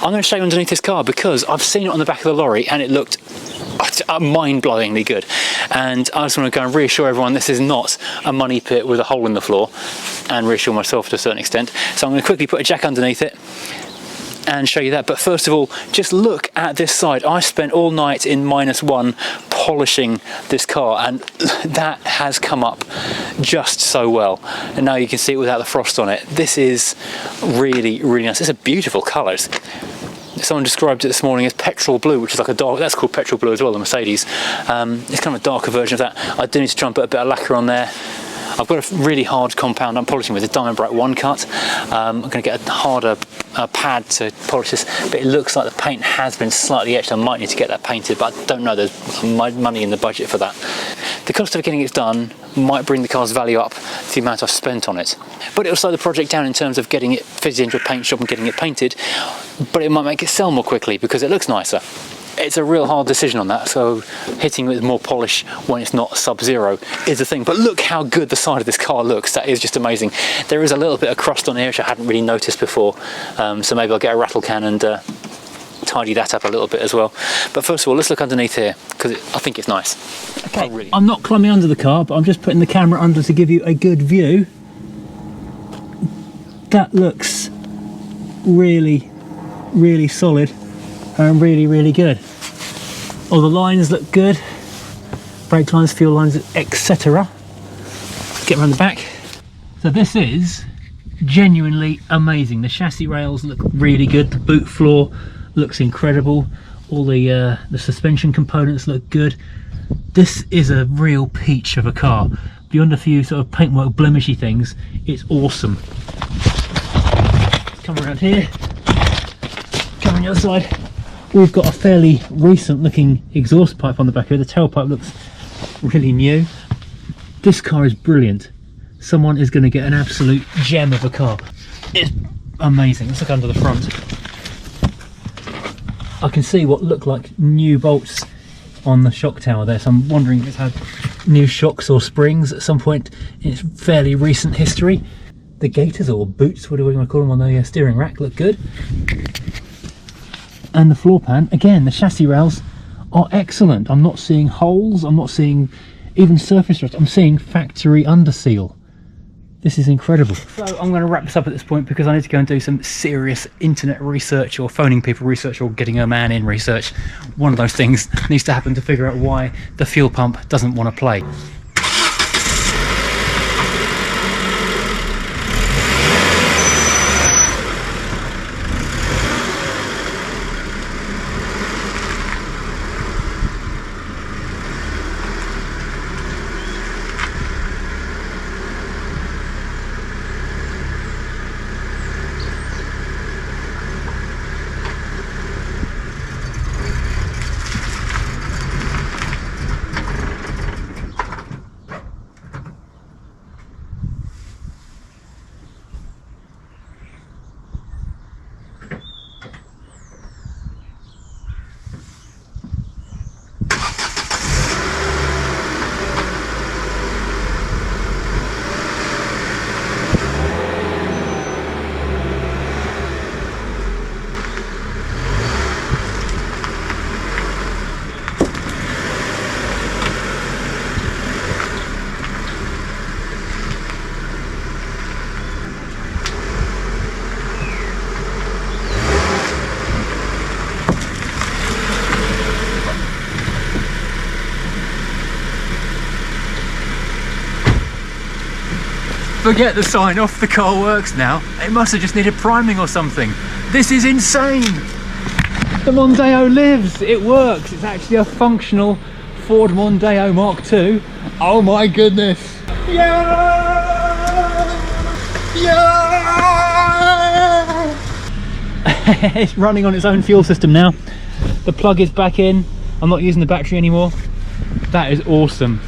I'm going to show you underneath this car because I've seen it on the back of the lorry and it looked mind-blowingly good, and I just want to go and reassure everyone this is not a money pit with a hole in the floor, and reassure myself to a certain extent. So I'm going to quickly put a jack underneath it and show you that. But first of all, just look at this side. I spent all night in -1 polishing this car, and that has come up just so well, and now you can see it without the frost on it. This is really, really nice. It's a beautiful colour. Someone described it this morning as petrol blue, which is like a dark, that's called petrol blue as well, the Mercedes. It's kind of a darker version of that. I do need to try and put a bit of lacquer on there. I've got a really hard compound I'm polishing with, a Diamond Bright 1 cut. I'm going to get a harder pad to polish this, but it looks like the paint has been slightly etched. I might need to get that painted, but I don't know, there's money in the budget for that. The cost of getting it done might bring the car's value up to the amount I've spent on it, but it'll slow the project down in terms of getting it fitted into a paint shop and getting it painted, but it might make it sell more quickly because it looks nicer. It's a real hard decision on that, so hitting with more polish when it's not sub-zero is a thing. But look how good the side of this car looks. That is just amazing. There is a little bit of crust on here which I hadn't really noticed before, so maybe I'll get a rattle can and tidy that up a little bit as well. But first of all, let's look underneath here because I think it's nice. Okay, I'm not climbing under the car, but I'm just putting the camera under to give you a good view. That looks really, really solid and really, really good. All the lines look good. Brake lines, fuel lines, etc. Get around the back. So this is genuinely amazing. The chassis rails look really good. The boot floor looks incredible. All the suspension components look good. This is a real peach of a car. Beyond a few sort of paintwork blemishy things, it's awesome. Come around here. Come on the other side. We've got a fairly recent looking exhaust pipe on the back here. The tailpipe looks really new. This car is brilliant. Someone is going to get an absolute gem of a car. It's amazing. Let's look under the front. I can see what look like new bolts on the shock tower there, so I'm wondering if it's had new shocks or springs at some point in its fairly recent history. The gaiters, or boots, whatever you want to call them, on the steering rack look good. And the floor pan, again, the chassis rails are excellent. I'm not seeing holes, I'm not seeing even surface rust, I'm seeing factory underseal. This is incredible. So I'm going to wrap this up at this point because I need to go and do some serious internet research, or phoning people research, or getting a man in research. One of those things needs to happen to figure out why the fuel pump doesn't want to play. Forget the sign off, the car works now. It must have just needed priming or something. This is insane! The Mondeo lives, it works. It's actually a functional Ford Mondeo Mark II. Oh my goodness! Yeah! Yeah! It's running on its own fuel system now. The plug is back in. I'm not using the battery anymore. That is awesome.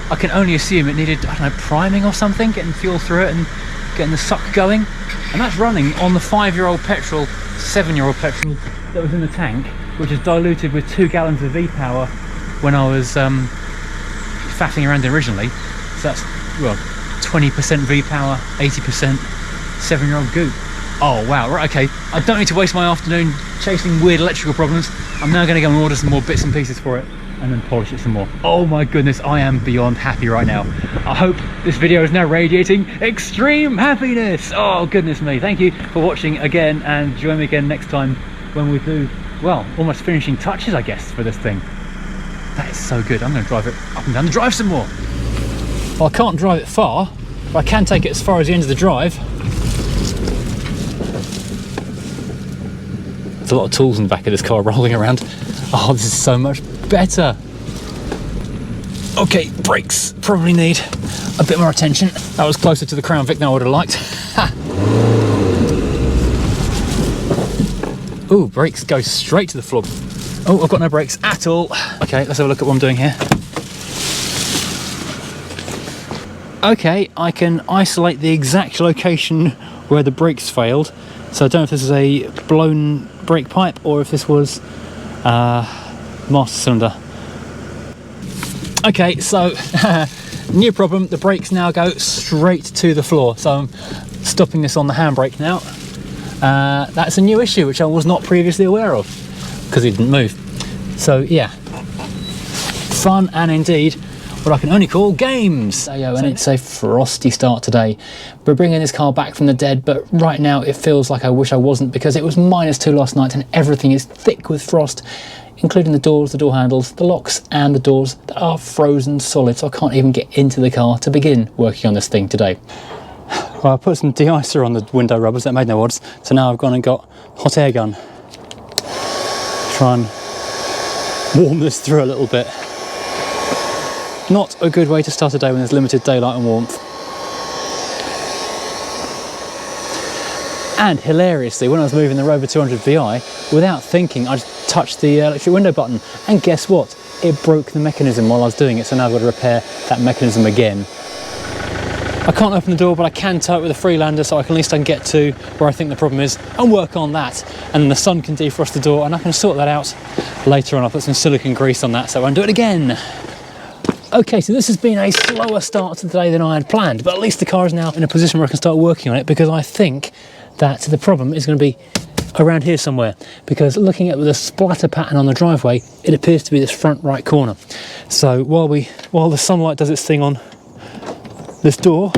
I can only assume it needed, I don't know, priming or something, getting fuel through it and getting the suck going. And that's running on the 5-year-old petrol, 7-year-old petrol that was in the tank, which is diluted with 2 gallons of V-power when I was faffing around originally. So that's, well, 20% V-power, 80% 7-year-old goop. Oh wow, right, okay. I don't need to waste my afternoon chasing weird electrical problems. I'm now going to go and order some more bits and pieces for it and then polish it some more. Oh my goodness, I am beyond happy right now. I hope this video is now radiating extreme happiness. Oh goodness me. Thank you for watching again, and join me again next time when we do, well, almost finishing touches, I guess, for this thing. That is so good. I'm going to drive it up and down the drive some more. Well, I can't drive it far, but I can take it as far as the end of the drive. There's a lot of tools in the back of this car rolling around. Oh, this is so much better. Okay, brakes probably need a bit more attention. That was closer to the Crown Vic than I would have liked. Ooh, brakes go straight to the floor. Oh, I've got no brakes at all. Okay, let's have a look at what I'm doing here. Okay, I can isolate the exact location where the brakes failed. So I don't know if this is a blown brake pipe or if this was master cylinder. Okay, so new problem, the brakes now go straight to the floor. So I'm stopping this on the handbrake now. That's a new issue which I was not previously aware of because it didn't move. So yeah, fun and indeed what I can only call games. And it's a frosty start today. We're bringing this car back from the dead, but right now it feels like I wish I wasn't, because it was -2 last night and everything is thick with frost, including the doors, the door handles, the locks and the doors that are frozen solid, so I can't even get into the car to begin working on this thing today. Well, I put some de-icer on the window rubbers, that made no odds, so now I've gone and got hot air gun. Try and warm this through a little bit. Not a good way to start a day when there's limited daylight and warmth. And hilariously, when I was moving the Rover 200 VI, without thinking, I just touched the electric window button, and guess what? It broke the mechanism while I was doing it, so now I've got to repair that mechanism again. I can't open the door, but I can tow it with a Freelander, so at least I can get to where I think the problem is and work on that. And then the sun can defrost the door, and I can sort that out later on. I'll put some silicone grease on that so I won't do it again. Okay, so this has been a slower start to the day than I had planned, but at least the car is now in a position where I can start working on it, because I think that the problem is going to be around here somewhere, because looking at the splatter pattern on the driveway, it appears to be this front right corner. So while the sunlight does its thing on this door,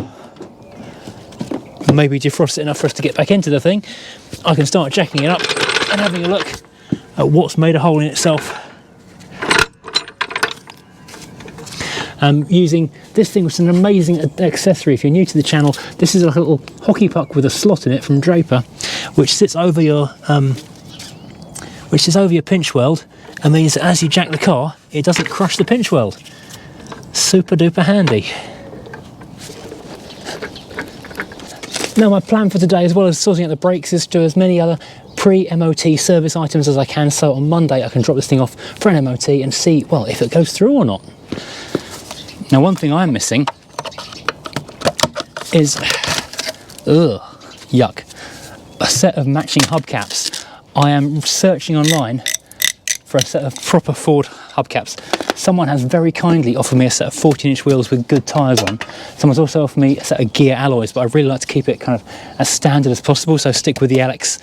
maybe defrost it enough for us to get back into the thing, I can start jacking it up and having a look at what's made a hole in itself. Using this thing, which is an amazing accessory. If you're new to the channel, this is like a little hockey puck with a slot in it from Draper, which sits over your pinch weld, and means that as you jack the car, it doesn't crush the pinch weld. Super duper handy. Now, my plan for today, as well as sorting out the brakes, is to do as many other pre-MOT service items as I can, so on Monday I can drop this thing off for an MOT and see, well, if it goes through or not. Now, one thing I'm missing is, yuck, a set of matching hubcaps. I am searching online for a set of proper Ford hubcaps. Someone has very kindly offered me a set of 14-inch wheels with good tyres on. Someone's also offered me a set of gear alloys, but I'd really like to keep it kind of as standard as possible, so stick with the LX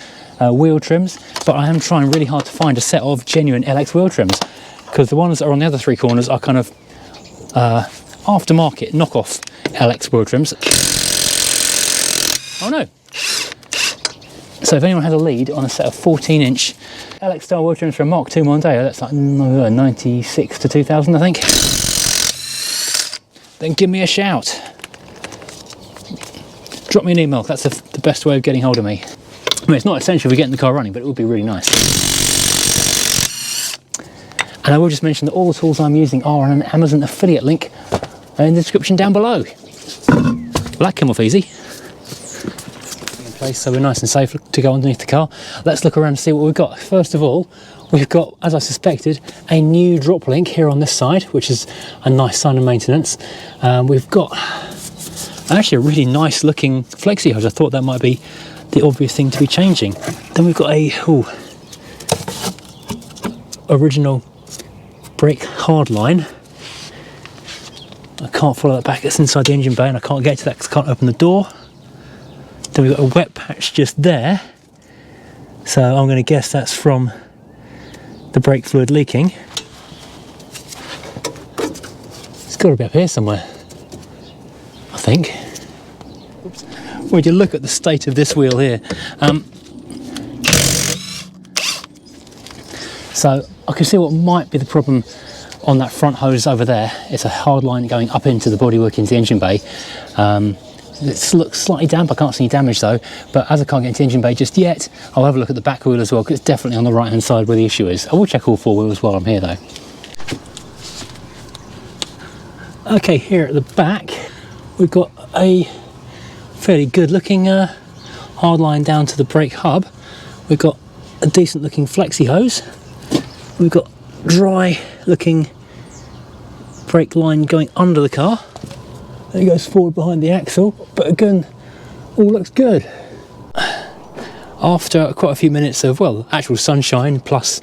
wheel trims. But I am trying really hard to find a set of genuine LX wheel trims, because the ones that are on the other three corners are kind of aftermarket knockoff LX wheel trims. Oh no! So if anyone has a lead on a set of 14-inch LX style wheel trims for a Mk2 Mondeo, that's like 96 to 2000, I think, then give me a shout. Drop me an email. That's the best way of getting hold of me. I mean, it's not essential for getting the car running, but it would be really nice. And I will just mention that all the tools I'm using are on an Amazon affiliate link in the description down below. Well, that came off easy. In place, so we're nice and safe to go underneath the car. Let's look around and see what we've got. First of all, we've got, as I suspected, a new drop link here on this side, which is a nice sign of maintenance. We've got actually a really nice looking flexi hose. I thought that might be the obvious thing to be changing. Then we've got a original brake hard line. I can't follow that back, it's inside the engine bay and I can't get to that because I can't open the door. Then we've got a wet patch just there, so I'm going to guess that's from the brake fluid leaking. It's got to be up here somewhere, I think. Would you look at the state of this wheel here? So I can see what might be the problem on that front hose over there. It's a hard line going up into the bodywork, into the engine bay. It looks slightly damp, I can't see any damage though, but as I can't get into the engine bay just yet, I'll have a look at the back wheel as well, because it's definitely on the right hand side where the issue is. I will check all four wheels while I'm here though. Okay, here at the back we've got a fairly good looking hard line down to the brake hub. We've got a decent looking flexi hose. We've got dry looking brake line going under the car. It goes forward behind the axle, but again, all looks good. After quite a few minutes of, well, actual sunshine plus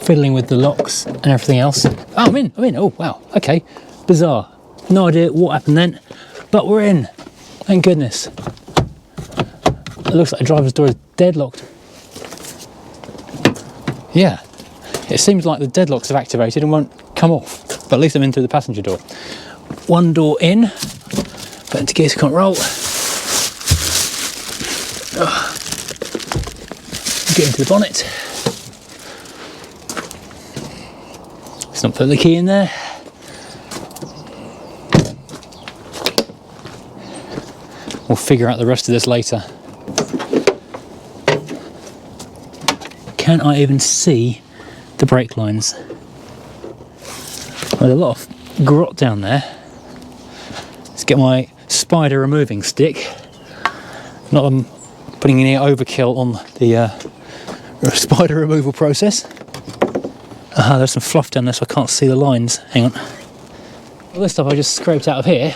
fiddling with the locks and everything else. Oh, I'm in, oh wow, okay, bizarre. No idea what happened then, but we're in, thank goodness. It looks like the driver's door is deadlocked. Yeah, it seems like the deadlocks have activated and won't come off, but at least I'm in through the passenger door. one door in, but into gear control. Get into the bonnet. Let's not put the key in there. We'll figure out the rest of this later. Can I even see the brake lines? There's a lot of grot down there. Let's get my spider removing stick. Not that I'm putting any overkill on the spider removal process. There's some fluff down there so I can't see the lines. Hang on. All this stuff I just scraped out of here,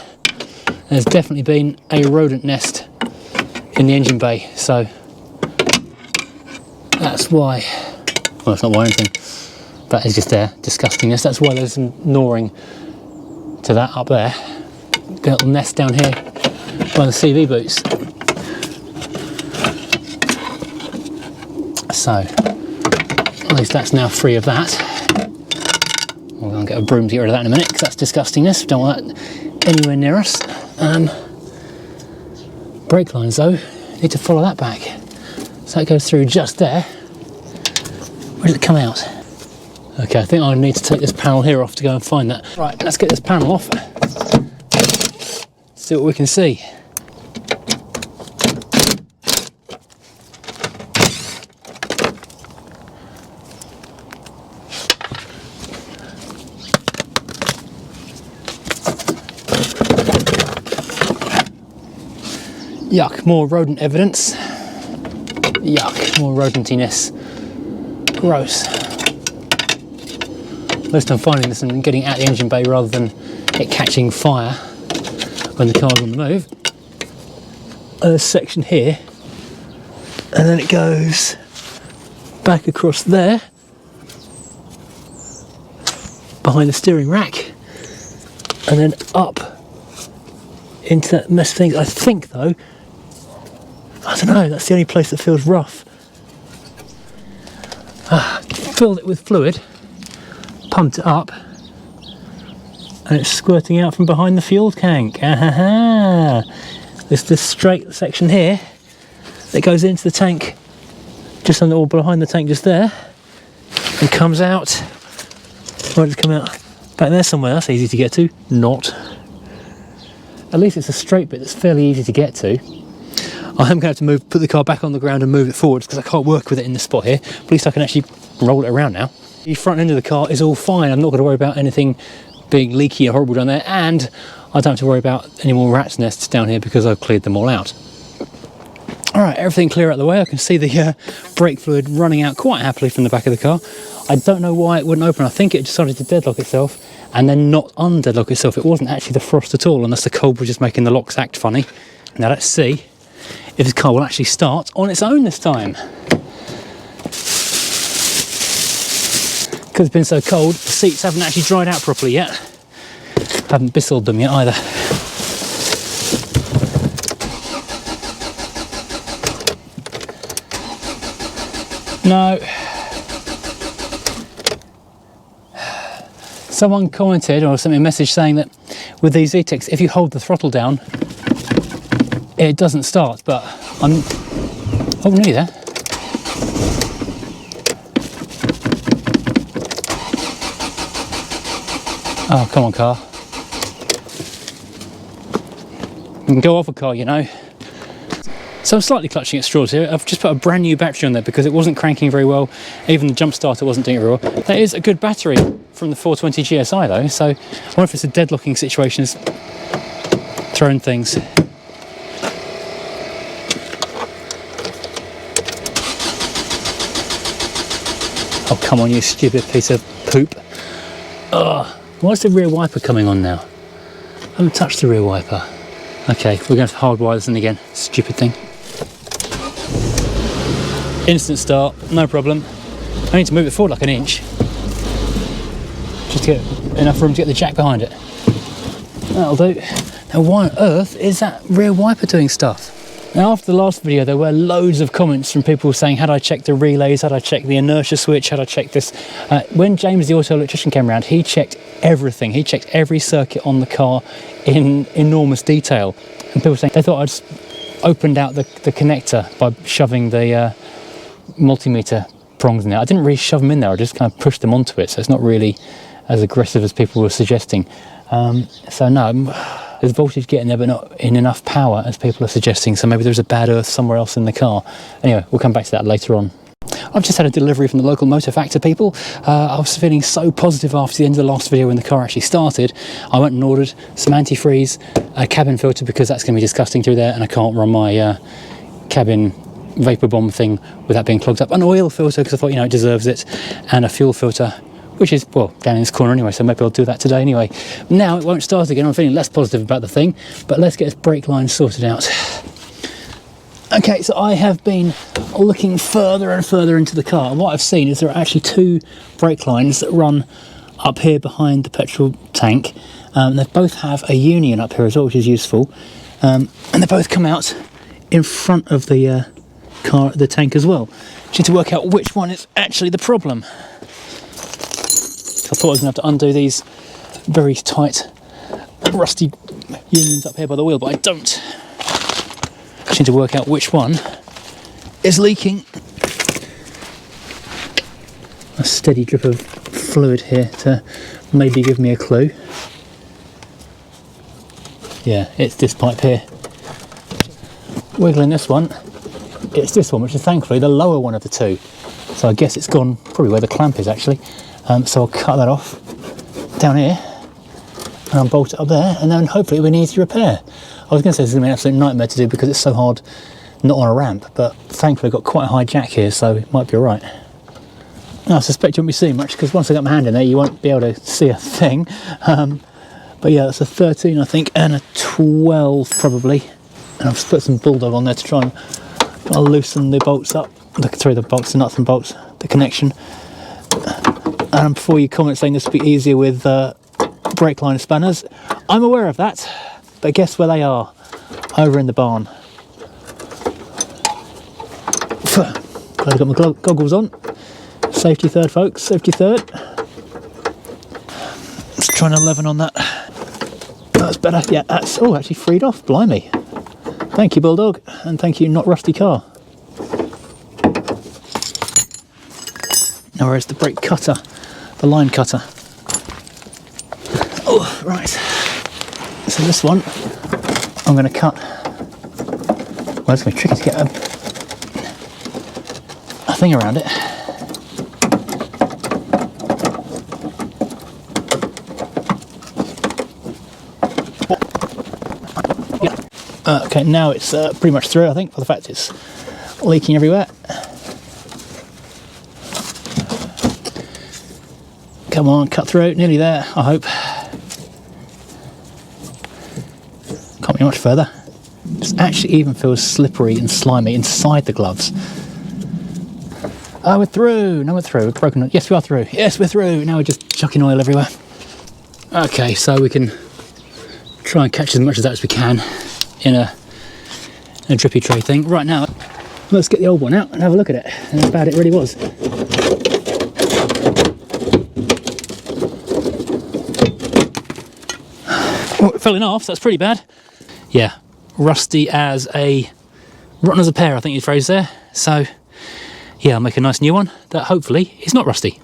there's definitely been a rodent nest in the engine bay, so that's why. Well, it's not why anything. That is just their disgustingness. That's why there's some gnawing to that up there. Got a little nest down here by the CV boots. So, at least that's now free of that. We're going to get a broom to get rid of that in a minute because that's disgustingness. Don't want that anywhere near us. Brake lines though, need to follow that back. So that goes through just there. Where does it come out? Okay, I think I need to take this panel here off to go and find that. Right, let's get this panel off. See what we can see. Yuck, more rodent evidence. Yuck, more rodentiness. Gross. At least I'm finding this and getting out the engine bay rather than it catching fire when the car's on the move. There's a section here, and then it goes back across there, behind the steering rack, and then up into that mess of things. I think though, I don't know, that's the only place that feels rough. Filled it with fluid, pumped it up, and it's squirting out from behind the fuel tank. There's this straight section here that goes into the tank, just under or behind the tank just there, and comes out. Where does it come out? Back there somewhere. That's easy to get to. Not. At least it's a straight bit that's fairly easy to get to. I am going to have to put the car back on the ground and move it forwards because I can't work with it in this spot here. But at least I can actually roll it around now. The front end of the car is all fine. I'm not going to worry about anything being leaky or horrible down there, and I don't have to worry about any more rat's nests down here because I've cleared them all out. Alright, everything clear out the way. I can see the brake fluid running out quite happily from the back of the car. I don't know why it wouldn't open. I think it decided to deadlock itself and then not undeadlock itself. It wasn't actually the frost at all, unless the cold was just making the locks act funny. Now let's see if this car will actually start on its own this time. Because it's been so cold, the seats haven't actually dried out properly yet. Haven't bistled them yet either. No. Someone commented or sent me a message saying that with these E-Techs, if you hold the throttle down, it doesn't start, but I'm nearly there. Oh, come on, car. You can go off a car, you know. So I'm slightly clutching at straws here. I've just put a brand new battery on there because it wasn't cranking very well. Even the jump starter wasn't doing it very well. That is a good battery from the 420 GSI though, so I wonder if it's a deadlocking situation, it's throwing things. Oh, come on, you stupid piece of poop. Ugh. Why is the rear wiper coming on now? I haven't touched the rear wiper. Okay, we're going to have to hardwire this in again. Stupid thing. Instant start, no problem. I need to move it forward like an inch. Just to get enough room to get the jack behind it. That'll do. Now why on earth is that rear wiper doing stuff? Now, after the last video, there were loads of comments from people saying, had I checked the relays, had I checked the inertia switch, had I checked this? When James, the auto electrician, came around, he checked everything. He checked every circuit on the car in enormous detail. And people saying they thought I'd just opened out the connector by shoving the multimeter prongs in there. I didn't really shove them in there, I just kind of pushed them onto it, so it's not really as aggressive as people were suggesting. So no, there's voltage getting there, but not in enough power as people are suggesting, so maybe there's a bad earth somewhere else in the car. Anyway, we'll come back to that later on. I've just had a delivery from the local Motor Factor people. I was feeling so positive after the end of the last video when the car actually started. I went and ordered some antifreeze, a cabin filter, because that's going to be disgusting through there and I can't run my cabin vapor bomb thing without being clogged up. An oil filter, because I thought, you know, it deserves it, and a fuel filter, which is, well, down in this corner anyway, so maybe I'll do that today anyway. Now it won't start again. I'm feeling less positive about the thing, but let's get this brake line sorted out. Okay, so I have been looking further and further into the car, and what I've seen is there are actually two brake lines that run up here behind the petrol tank. They both have a union up here as well, which is useful, and they both come out in front of the car, the tank as well. Just need to work out which one is actually the problem. I thought I was going to have to undo these very tight, rusty unions up here by the wheel, but I don't. Just need to work out which one is leaking. A steady drip of fluid here to maybe give me a clue. Yeah, it's this pipe here. Wiggling this one, it's this one, which is thankfully the lower one of the two. So I guess it's gone probably where the clamp is actually. So I'll cut that off down here and I'll bolt it up there, and then hopefully it'll be an easy repair. I was going to say this is going to be an absolute nightmare to do because it's so hard not on a ramp, but thankfully I've got quite a high jack here, so it might be alright. I suspect you won't be seeing much because once I get my hand in there you won't be able to see a thing. But yeah, that's a 13 I think, and a 12 probably. And I've put some Bulldog on there to try and loosen the bolts up, the bolts, the nuts and bolts, the connection. And before you comment saying this would be easier with brake line spanners, I'm aware of that, but guess where they are? Over in the barn. I've got my goggles on. Safety third, folks, safety third. Let's try an 11 on that. That's better, yeah, that's, oh, actually freed off, blimey. Thank you, Bulldog, and thank you, not rusty car. Now where's the brake cutter? The line cutter. Oh, right. So this one, I'm going to cut. Well, it's going to be tricky to get a thing around it. Okay, now it's pretty much through, I think, for the fact it's leaking everywhere. Come on, cut through, nearly there, I hope. Can't be much further. This actually even feels slippery and slimy inside the gloves. Oh, we're through, no, we're through, we've broken it. Yes, we are through, yes, we're through. Now we're just chucking oil everywhere. Okay, so we can try and catch as much of that as we can in a drippy tray thing. Right now, let's get the old one out and have a look at it. And how bad it really was. Oh, it fell in half, so that's pretty bad. Yeah, rusty as a... rotten as a pear, I think you phrased there. So, yeah, I'll make a nice new one that hopefully is not rusty.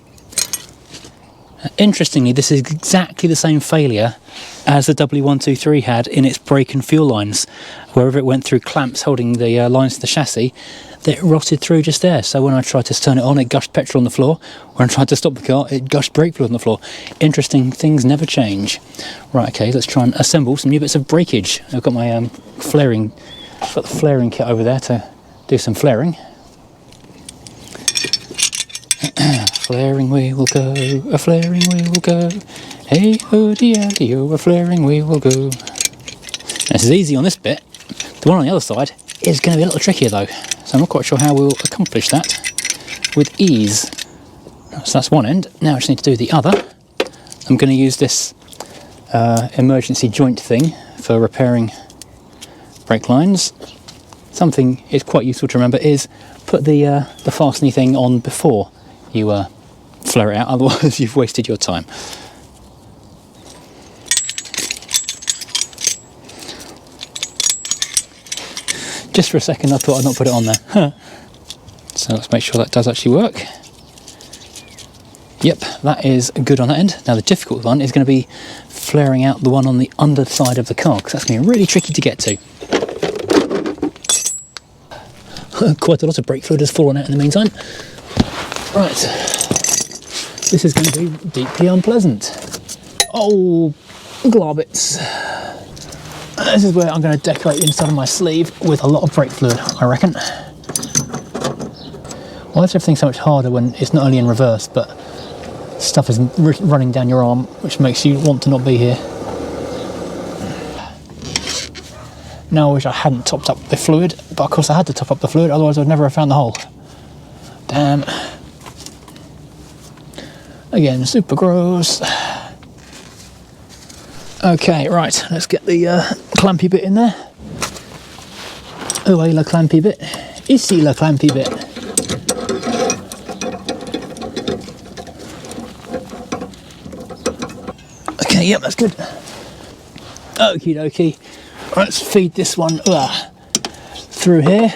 Interestingly, this is exactly the same failure as the W123 had in its brake and fuel lines. Wherever it went through clamps holding the lines to the chassis, it rotted through just there. So when I tried to turn it on, it gushed petrol on the floor. When I tried to stop the car, it gushed brake fluid on the floor. Interesting, things never change. Right, okay, let's try and assemble some new bits of breakage. I've got my flaring, I've got the flaring kit over there to do some flaring. Flaring we will go, a flaring we will go. Hey ho dee oh, a flaring we will go. Now, this is easy on this bit. The one on the other side is going to be a little trickier though, so I'm not quite sure how we'll accomplish that with ease. So that's one end. Now I just need to do the other. I'm going to use this emergency joint thing for repairing brake lines. something is quite useful to remember is put the fastening thing on before you flare it out, otherwise you've wasted your time. Just for a second I thought I'd not put it on there. Huh. So let's make sure that does actually work. Yep, that is good on that end. Now the difficult one is going to be flaring out the one on the underside of the car, because that's going to be really tricky to get to. Quite a lot of brake fluid has fallen out in the meantime. Right, this is going to be deeply unpleasant. Oh, globbits. This is where I'm going to decorate the inside of my sleeve with a lot of brake fluid, I reckon. Why is everything so much harder when it's not only in reverse, but stuff is running down your arm, which makes you want to not be here. Now I wish I hadn't topped up the fluid, but of course I had to top up the fluid, otherwise I'd never have found the hole. Damn. Again, super gross. Okay, right, let's get the clampy bit in there. Oh, la clampy bit. Ici la clampy bit. Okay, yep, that's good. Okie dokie. Let's feed this one through here.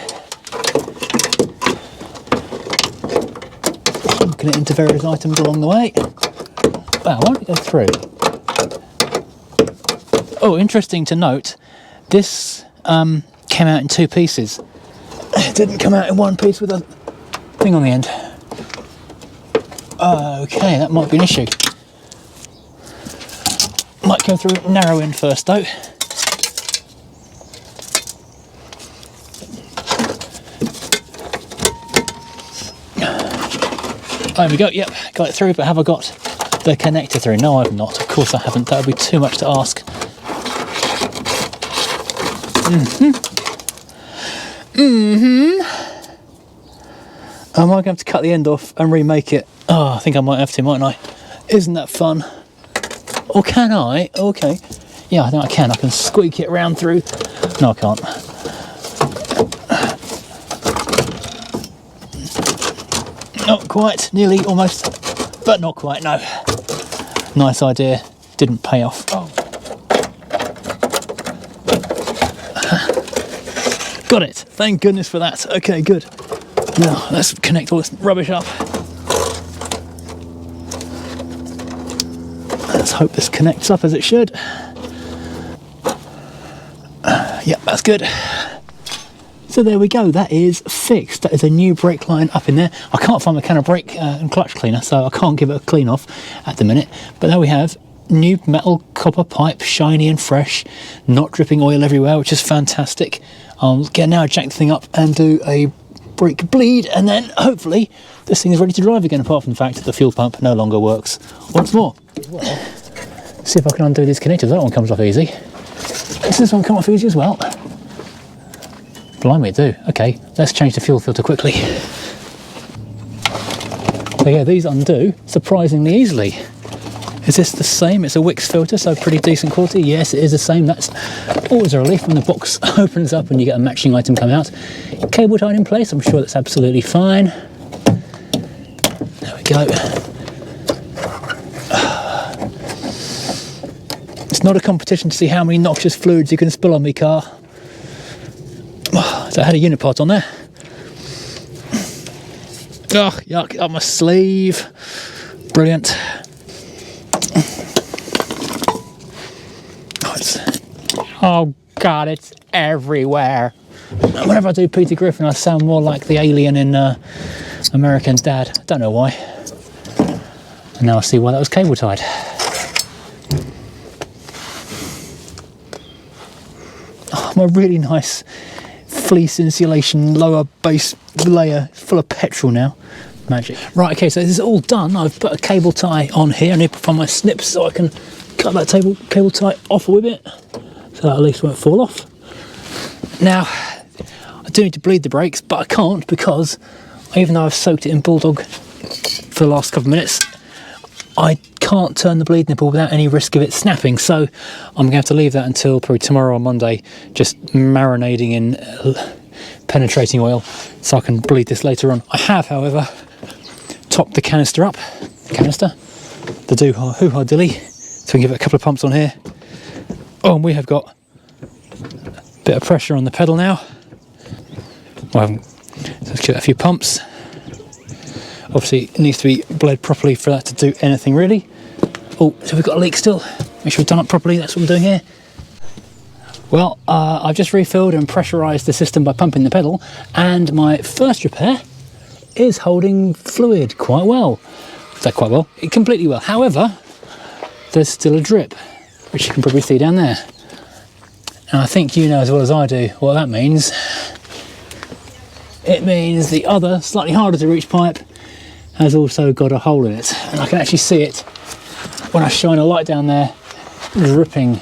Plunking it into various items along the way. Wow, why don't we go through? Oh, interesting to note, this came out in two pieces. It didn't come out in one piece with a thing on the end. Okay, that might be an issue. Might go through narrow end first though. There we go, yep, got it through, but have I got the connector through? No, I've not. Of course I haven't. That would be too much to ask. Am I going to have to cut the end off and remake it? Oh, I think I might have to, mightn't I? Isn't that fun? Or can I? Okay. Yeah, I think I can. I can squeak it round through. No, I can't. Not quite. Nearly, almost. But not quite, no. Nice idea. Didn't pay off. Oh. Got it. Thank goodness for that. Okay, good. Now, let's connect all this rubbish up. Let's hope this connects up as it should. Yep, that's good. So there we go, that is fixed. That is a new brake line up in there. I can't find my can of brake and clutch cleaner, so I can't give it a clean off at the minute. But there we have new metal copper pipe, shiny and fresh, not dripping oil everywhere, which is fantastic. I'll now jack the thing up and do a brake bleed, and then hopefully this thing is ready to drive again, apart from the fact that the fuel pump no longer works once more. See if I can undo these connectors. That one comes off easy. Does this one come off easy as well? Blimey, it do. Okay, let's change the fuel filter quickly. So yeah, these undo surprisingly easily. Is this the same? It's a Wix filter, so pretty decent quality. Yes, it is the same. That's always a relief when the box opens up and you get a matching item come out. Cable tied in place, I'm sure that's absolutely fine. There we go. It's not a competition to see how many noxious fluids you can spill on my car. So I had a unit part on there. Oh, yuck, up my sleeve. Brilliant. Oh God, it's everywhere. Whenever I do Peter Griffin, I sound more like the alien in American Dad. I don't know why. And now I see why that was cable tied. Oh, my really nice fleece insulation lower base layer full of petrol now. Magic. Right, okay, so this is all done. I've put a cable tie on here. I need to find my snips so I can cut that cable tie off with it, so that at least won't fall off. Now, I do need to bleed the brakes, but I can't because even though I've soaked it in Bulldog for the last couple of minutes, I can't turn the bleed nipple without any risk of it snapping, so I'm going to have to leave that until probably tomorrow or Monday, just marinating in penetrating oil so I can bleed this later on. I have, however, topped the canister up, the hoo-ha dilly, so we can give it a couple of pumps on here. Oh, and we have got a bit of pressure on the pedal now. Well, so let's give it a few pumps. Obviously it needs to be bled properly for that to do anything really. Oh, so we've got a leak still. Make sure we've done it properly, that's what I'm doing here. Well, I've just refilled and pressurised the system by pumping the pedal, and my first repair is holding fluid quite well. Completely well. However, there's still a drip, which you can probably see down there. And I think you know as well as I do what that means. It means the other, slightly harder to reach pipe has also got a hole in it. And I can actually see it when I shine a light down there, dripping.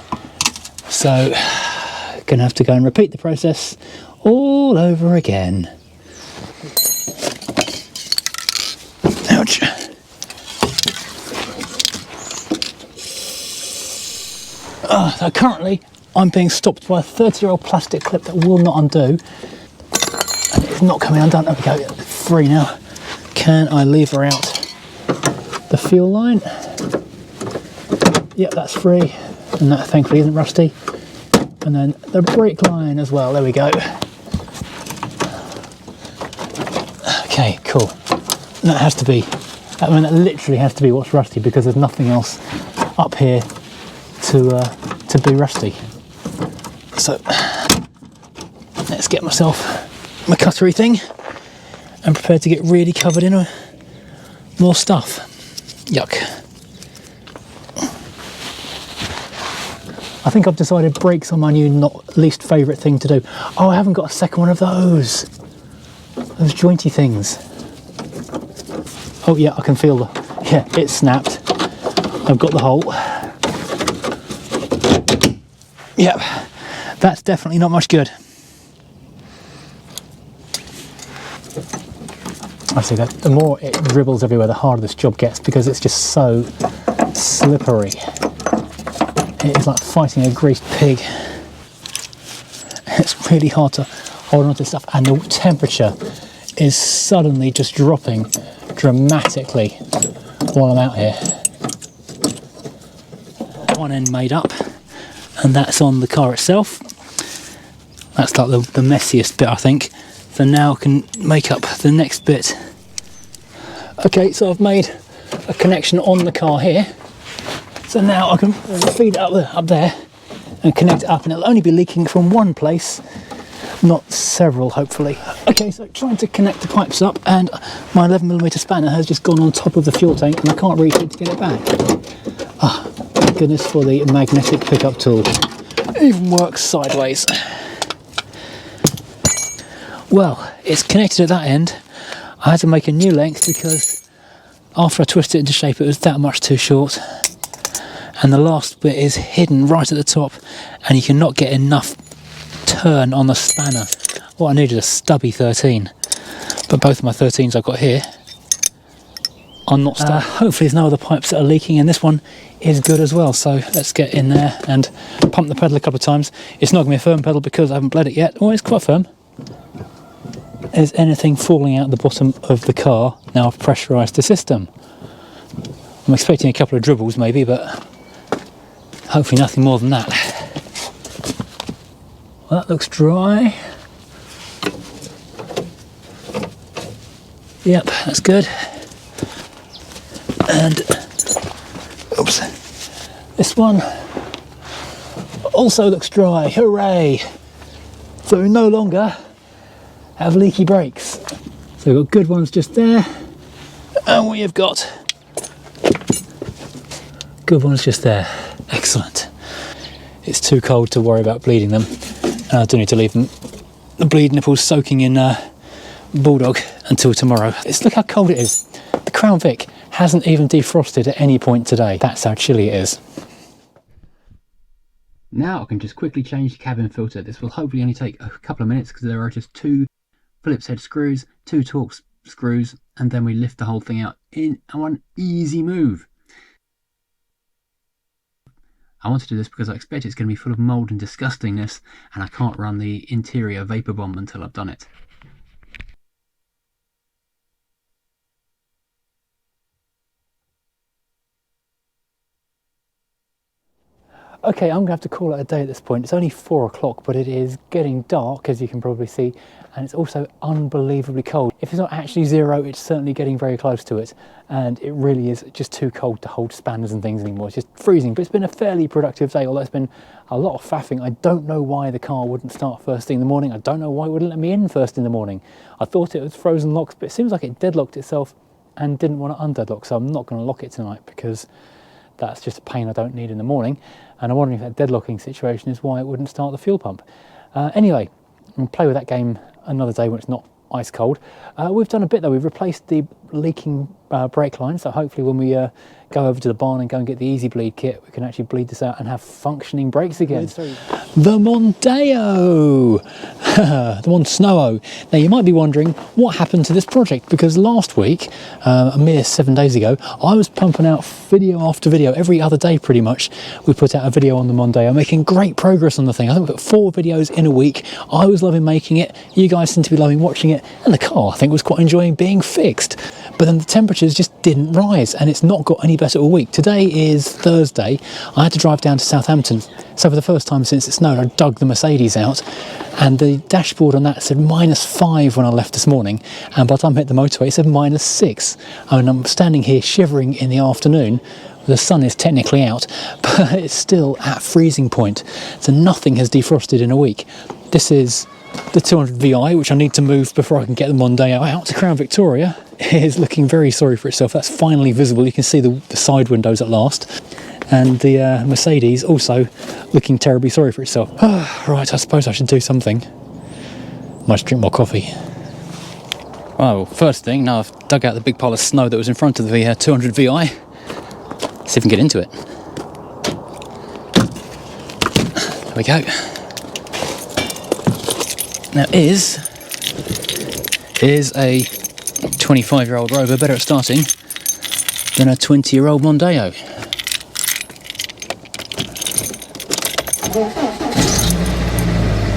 So, gonna have to go and repeat the process all over again. Ouch. So currently I'm being stopped by a 30-year-old plastic clip that will not undo. And it's not coming undone. There we go, it's free now. Can I lever out the fuel line? Yep, that's free. And that thankfully isn't rusty. And then the brake line as well, there we go. Okay, cool. That has to be, I mean that literally has to be what's rusty, because there's nothing else up here to be rusty. So let's get myself my cutlery thing and prepare to get really covered in more stuff. Yuck. I think I've decided brakes are my new not least favourite thing to do. Oh, I haven't got a second one of those jointy things. Oh yeah, I can feel it snapped. I've got the hole. Yep, that's definitely not much good. I see that the more it dribbles everywhere, the harder this job gets, because it's just so slippery. It is like fighting a greased pig. It's really hard to hold on to this stuff, and the temperature is suddenly just dropping dramatically while I'm out here. One end made up, and that's on the car itself. That's like the messiest bit, I think. So now I can make up the next bit. Okay, so I've made a connection on the car here. So now I can feed it up there and connect it up, and it'll only be leaking from one place, not several, hopefully. Okay, so trying to connect the pipes up, and my 11mm spanner has just gone on top of the fuel tank and I can't reach it to get it back. Ah, thank goodness for the magnetic pickup tool. It even works sideways. Well, it's connected at that end. I had to make a new length because after I twisted it into shape it was that much too short. And the last bit is hidden right at the top, and you cannot get enough turn on the spanner. What I need is a stubby 13, but both of my 13s I've got here are not stuck. Hopefully there's no other pipes that are leaking, and this one is good as well. So let's get in there and pump the pedal a couple of times. It's not going to be a firm pedal because I haven't bled it yet. Oh, it's quite firm. Is anything falling out the bottom of the car now I've pressurised the system? I'm expecting a couple of dribbles maybe, but hopefully nothing more than that. Well, that looks dry. Yep, that's good. And oops, this one also looks dry. Hooray! So we no longer have leaky brakes. So we've got good ones just there, and we have got good ones just there. Excellent. It's too cold to worry about bleeding them, and I do need to leave them, the bleed nipples soaking in Bulldog until tomorrow. Look how cold it is. The Crown Vic hasn't even defrosted at any point today. That's how chilly it is. Now I can just quickly change the cabin filter. This will hopefully only take a couple of minutes because there are just 2 Phillips head screws, 2 Torx screws, and then we lift the whole thing out in one easy move. I want to do this because I expect it's going to be full of mould and disgustingness, and I can't run the interior vapor bomb until I've done it. Okay, I'm going to have to call it a day at this point. It's only 4 o'clock, but it is getting dark, as you can probably see, and it's also unbelievably cold. If it's not actually 0, it's certainly getting very close to it, and it really is just too cold to hold spanners and things anymore. It's just freezing, but it's been a fairly productive day, although it's been a lot of faffing. I don't know why the car wouldn't start first thing in the morning. I don't know why it wouldn't let me in first in the morning. I thought it was frozen locks, but it seems like it deadlocked itself and didn't want to undeadlock, so I'm not going to lock it tonight because that's just a pain I don't need in the morning. And I'm wondering if that deadlocking situation is why it wouldn't start the fuel pump. Anyway, we'll play with that game another day when it's not ice cold. We've done a bit though. We've replaced the leaking brake line, so hopefully when we go over to the barn and go and get the Easy Bleed kit, we can actually bleed this out and have functioning brakes again. The Mouldeo! The Mouldeo. Now you might be wondering what happened to this project, because last week, a mere 7 days ago, I was pumping out video after video. Every other day pretty much we put out a video on the Mouldeo, making great progress on the thing. I think we put 4 videos in a week. I was loving making it, you guys seem to be loving watching it, and the car I think was quite enjoying being fixed. But then the temperatures just didn't rise, and it's not got any better all week. Today is Thursday. I had to drive down to Southampton, so for the first time since it snowed I dug the Mercedes out, and the dashboard on that said -5 when I left this morning, and by the time I hit the motorway it said -6. I mean, I'm standing here shivering in the afternoon. The sun is technically out, but it's still at freezing point, so nothing has defrosted in a week. This is the 200 VI, which I need to move before I can get the Mouldeo out. Crown Victoria is looking very sorry for itself. That's finally visible. You can see the side windows at last. And the Mercedes also looking terribly sorry for itself. Right, I suppose I should do something. Might drink more coffee. Well, first thing, now I've dug out the big pile of snow that was in front of the 200 VI. See if we can get into it. There we go. Now is a 25-year-old Rover better at starting than a 20-year-old Mondeo?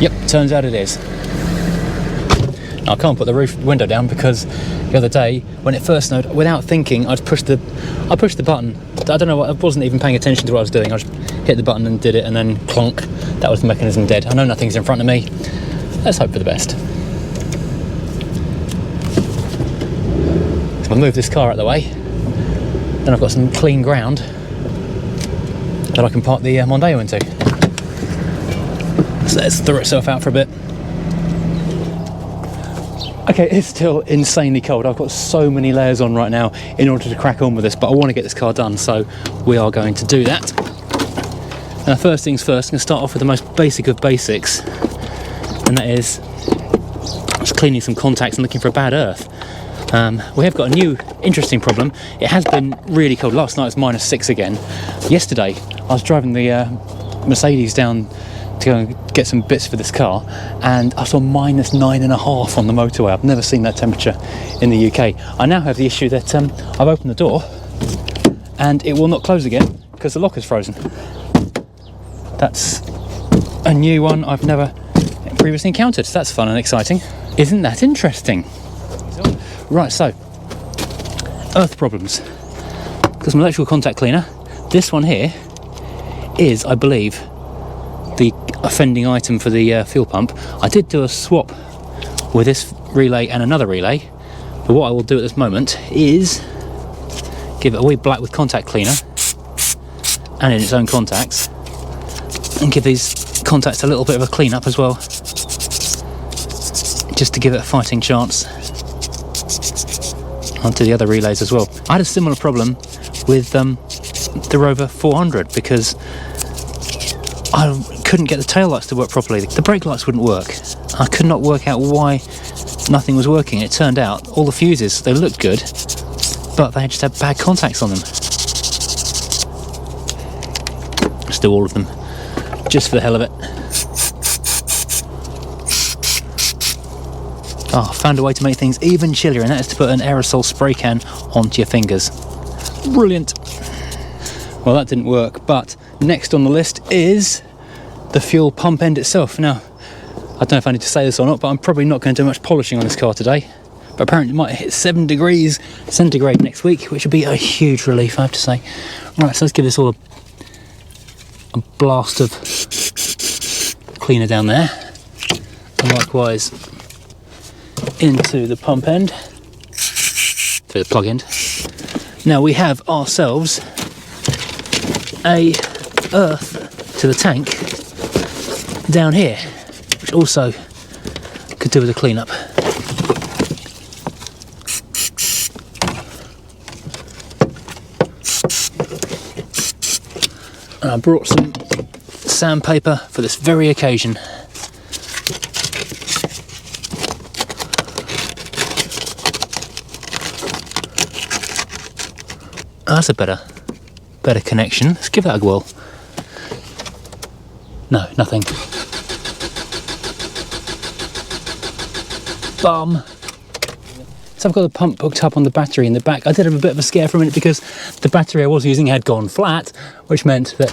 Yep, turns out it is. Now, I can't put the window down because the other day when it first snowed, without thinking, I pushed the button. I don't know what, I wasn't even paying attention to what I was doing. I just hit the button and did it, and then clonk, that was the mechanism dead. I know nothing's in front of me. Let's hope for the best. So I'll move this car out of the way, then I've got some clean ground that I can park the Mondeo into. So let's thaw itself out for a bit. Okay, it's still insanely cold. I've got so many layers on right now in order to crack on with this, but I want to get this car done, so we are going to do that. Now, first things first, I'm going to start off with the most basic of basics, and that is just cleaning some contacts and looking for a bad earth. We have got a new interesting problem. It has been really cold. Last night it was -6 again. Yesterday I was driving the Mercedes down to go and get some bits for this car, and I saw -9.5 on the motorway. I've never seen that temperature in the UK. I now have the issue that I've opened the door and it will not close again because the lock is frozen. That's a new one I've never previously encountered, so that's fun and exciting. Isn't that interesting? Right, so earth problems. Got some electrical contact cleaner. This one here is, I believe, the offending item for the fuel pump. I did do a swap with this relay and another relay, but what I will do at this moment is give it a wee black with contact cleaner and in its own contacts, and give these contacts a little bit of a clean up as well, just to give it a fighting chance. Onto the other relays as well. I had a similar problem with the Rover 400 because I couldn't get the tail lights to work properly. The brake lights wouldn't work. I could not work out why nothing was working. It turned out all the fuses, they looked good, but they just had bad contacts on them. Let's do all of them, just for the hell of it. Oh, I found a way to make things even chillier, and that is to put an aerosol spray can onto your fingers. Brilliant. Well, that didn't work, but Next on the list is the fuel pump end itself. Now, I don't know if I need to say this or not, but I'm probably not going to do much polishing on this car today. But apparently it might hit 7 degrees centigrade next week, which would be a huge relief, I have to say. Right, so let's give this all a blast of cleaner down there. And likewise into the pump end, through the plug end. Now we have ourselves a earth to the tank down here, which also could do with a clean-up. And I brought some sandpaper for this very occasion. Oh, that's a better connection. Let's give that a whirl. No, nothing. Bum. So I've got the pump hooked up on the battery in the back. I did have a bit of a scare for a minute because the battery I was using had gone flat, which meant that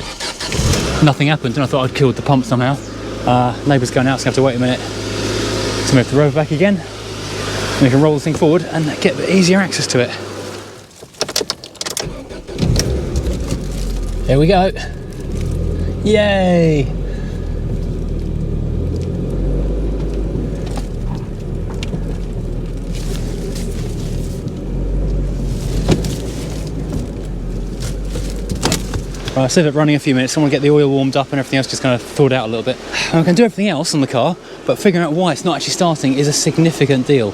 nothing happened, and I thought I'd killed the pump somehow. Neighbour's going out, so I have to wait a minute to move the rover back again. And we can roll the thing forward and get easier access to it. There we go. Yay! Right, I'll save it running a few minutes. I want to get the oil warmed up and everything else just kind of thawed out a little bit. And I can do everything else on the car, but figuring out why it's not actually starting is a significant deal.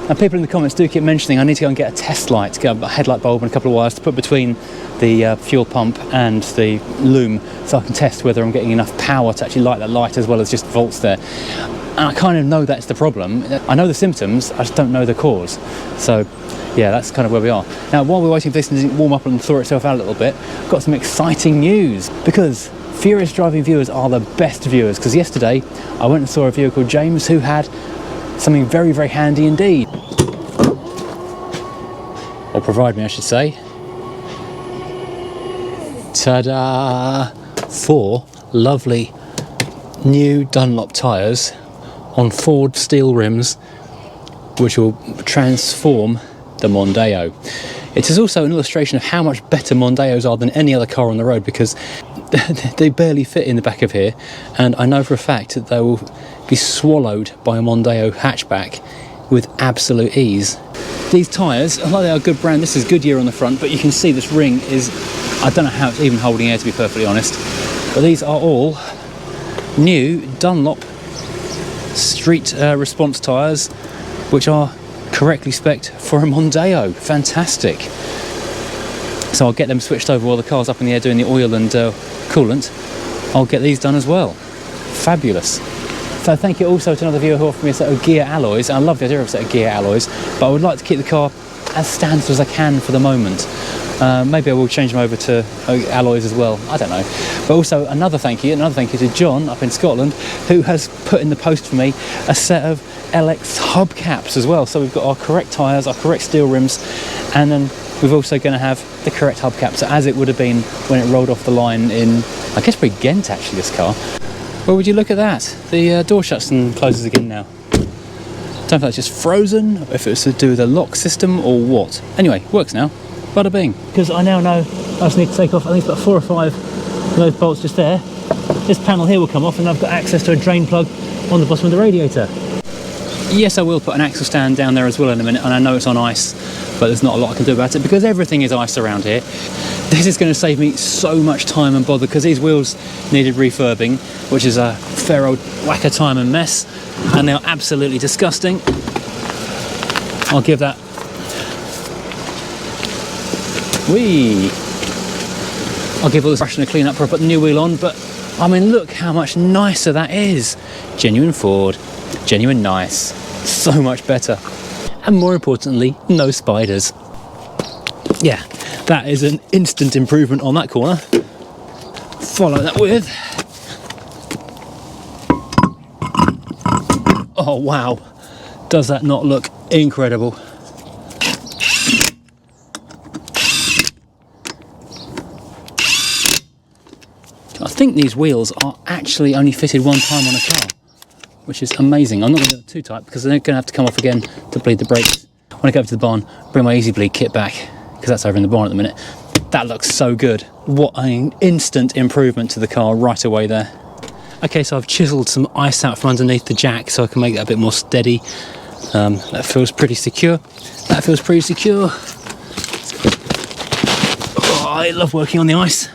Now, people in the comments do keep mentioning I need to go and get a test light, get a headlight bulb and a couple of wires to put between the fuel pump and the loom so I can test whether I'm getting enough power to actually light that light as well as just volts there. And I kind of know that's the problem. I know the symptoms, I just don't know the cause. So yeah, that's kind of where we are. Now, while we're waiting for this to warm up and thaw itself out a little bit, I've got some exciting news, because Furious Driving viewers are the best viewers, because yesterday I went and saw a viewer called James who had something very, very handy indeed. Or provide me, I should say. Ta-da! 4 lovely new Dunlop tyres on Ford steel rims, which will transform the Mondeo. It is also an illustration of how much better Mondeos are than any other car on the road, because they barely fit in the back of here, and I know for a fact that they will be swallowed by a Mondeo hatchback with absolute ease. These tyres, although they are a good brand, this is Goodyear on the front, but you can see this ring is, I don't know how it's even holding air, to be perfectly honest, but these are all new Dunlop street response tyres, which are correctly spec'd for a Mondeo. Fantastic. So I'll get them switched over while the car's up in the air doing the oil and coolant. I'll get these done as well. Fabulous. So thank you also to another viewer who offered me a set of gear alloys. I love the idea of a set of gear alloys, but I would like to keep the car as standard as I can for the moment. Maybe I will change them over to alloys as well, I don't know. But also another thank you to John up in Scotland, who has put in the post for me a set of LX hubcaps as well. So we've got our correct tyres, our correct steel rims, and then we're also going to have the correct hubcaps, so as it would have been when it rolled off the line in, I guess, probably Ghent actually, this car. Well, would you look at that? The door shuts and closes again now. Don't know if that's just frozen, or if it's to do with a lock system or what. Anyway, works now. Bada bing. Because I now know I just need to take off, I think it's about 4 or 5 of those bolts just there. This panel here will come off and I've got access to a drain plug on the bottom of the radiator. Yes, I will put an axle stand down there as well in a minute, and I know it's on ice, but there's not a lot I can do about it because everything is ice around here. This is going to save me so much time and bother, because these wheels needed refurbing, which is a fair old whack of time and mess, and they are absolutely disgusting. I'll give that. I'll give all this brush and a clean up before I put the new wheel on, but I mean, look how much nicer that is. Genuine Ford, genuine nice, so much better. And more importantly, no spiders. Yeah, that is an instant improvement on that corner. Follow that with. Oh wow, does that not look incredible? think these wheels are actually only fitted one time on a car, which is amazing. I'm not going to do it too tight because they're going to have to come off again to bleed the brakes. When I go over to the barn, bring my Easy Bleed kit back, because that's over in the barn at the minute. That looks so good. What an instant improvement to the car right away there. Okay, so I've chiselled some ice out from underneath the jack so I can make that a bit more steady. That feels pretty secure. That feels pretty secure. Oh, I love working on the ice.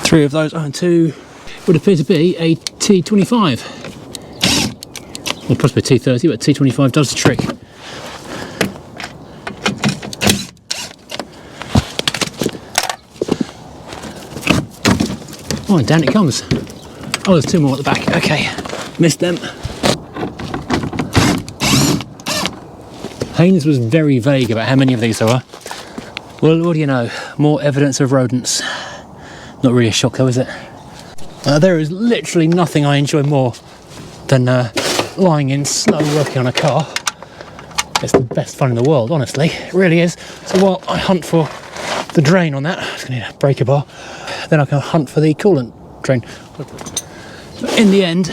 Three of those, and two would appear to be a T25. Or possibly a T30, but T25 does the trick. Oh, and down it comes. Oh, there's two more at the back. Okay, missed them. Haynes was very vague about how many of these there were. Well, what do you know? More evidence of rodents. Not really a shock though, is it? There is literally nothing I enjoy more than lying in snow working on a car. It's the best fun in the world, honestly. It really is. So while I hunt for the drain on that, I'm just going to need a breaker bar, then I can hunt for the coolant drain. In the end,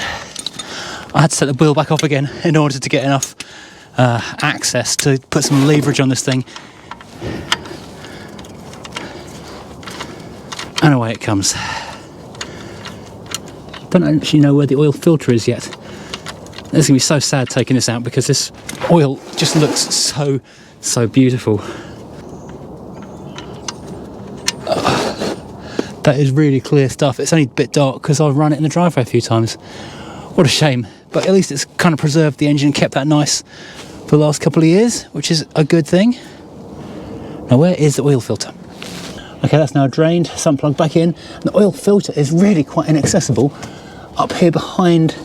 I had to set the wheel back off again in order to get enough access to put some leverage on this thing. And away it comes. Don't actually know where the oil filter is yet. It's gonna be so sad taking this out because this oil just looks so beautiful. That is really clear stuff. It's only a bit dark because I've run it in the driveway a few times. What a shame. But at least it's kind of preserved the engine and kept that nice for the last couple of years, which is a good thing. Now where is the oil filter? Okay, that's now drained, sump plug back in. The oil filter is really quite inaccessible up here behind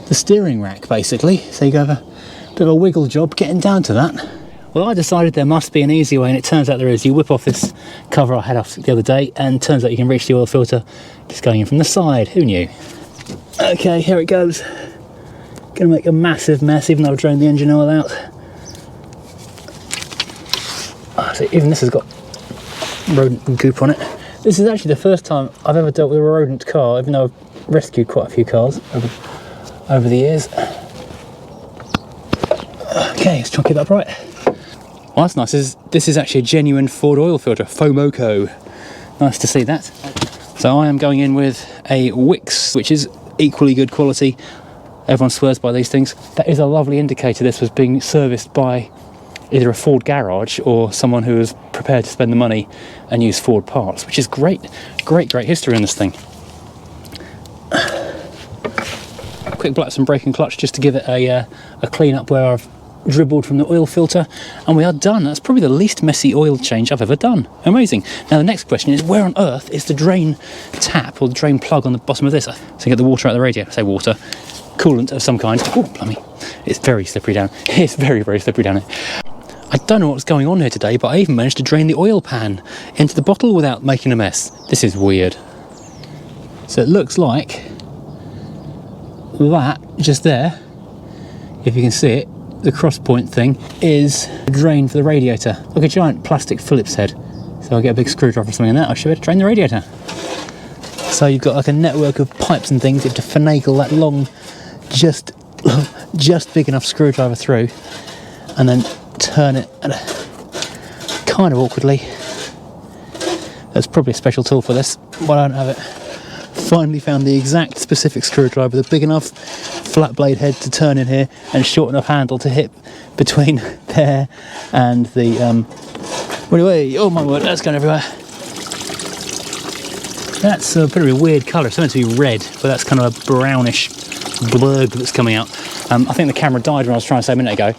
the steering rack, basically. So you have a bit of a wiggle job getting down to that. Well, I decided there must be an easy way, and it turns out there is. You whip off this cover I had off the other day, and it turns out you can reach the oil filter just going in from the side. Who knew? Okay, here it goes. Gonna make a massive mess, even though I've drained the engine oil out. Oh, so even this has got rodent goop on it. This is actually the first time I've ever dealt with a rodent car, even though I've rescued quite a few cars over the years. Okay, let's try and keep that upright. Well, that's nice. This is actually a genuine Ford oil filter, FOMOCO. Nice to see that. So I am going in with a Wix, which is equally good quality. Everyone swears by these things. That is a lovely indicator this was being serviced by either a Ford garage or someone who was prepared to spend the money and use Ford parts, which is great history on this thing. Quick blacks and brake and clutch just to give it a clean up where I've dribbled from the oil filter, and we are done. That's probably the least messy oil change I've ever done. Amazing. Now the next question is, where on earth is the drain tap or the drain plug on the bottom of this? So get the water out of the radiator. I say water, coolant of some kind. Oh, blimey. It's very slippery down. It's very slippery down here. I don't know what's going on here today, but I even managed to drain the oil pan into the bottle without making a mess. This is weird. So it looks like that just there, if you can see it, the cross point thing is a drain for the radiator, like a giant plastic Phillips head. So I get a big screwdriver or something in that, I should be able to drain the radiator. So you've got like a network of pipes and things. You have to finagle that long, just big enough screwdriver through, and then turn it kind of awkwardly. There's probably a special tool for this, but I don't have it. Finally found the exact specific screwdriver, the big enough flat blade head to turn in here and short enough handle to hit between there and the anyway, oh my word, that's going everywhere. That's a bit of a weird colour. It's meant to be red, but that's kind of a brownish blurb that's coming out. I think the camera died when I was trying to say a minute ago.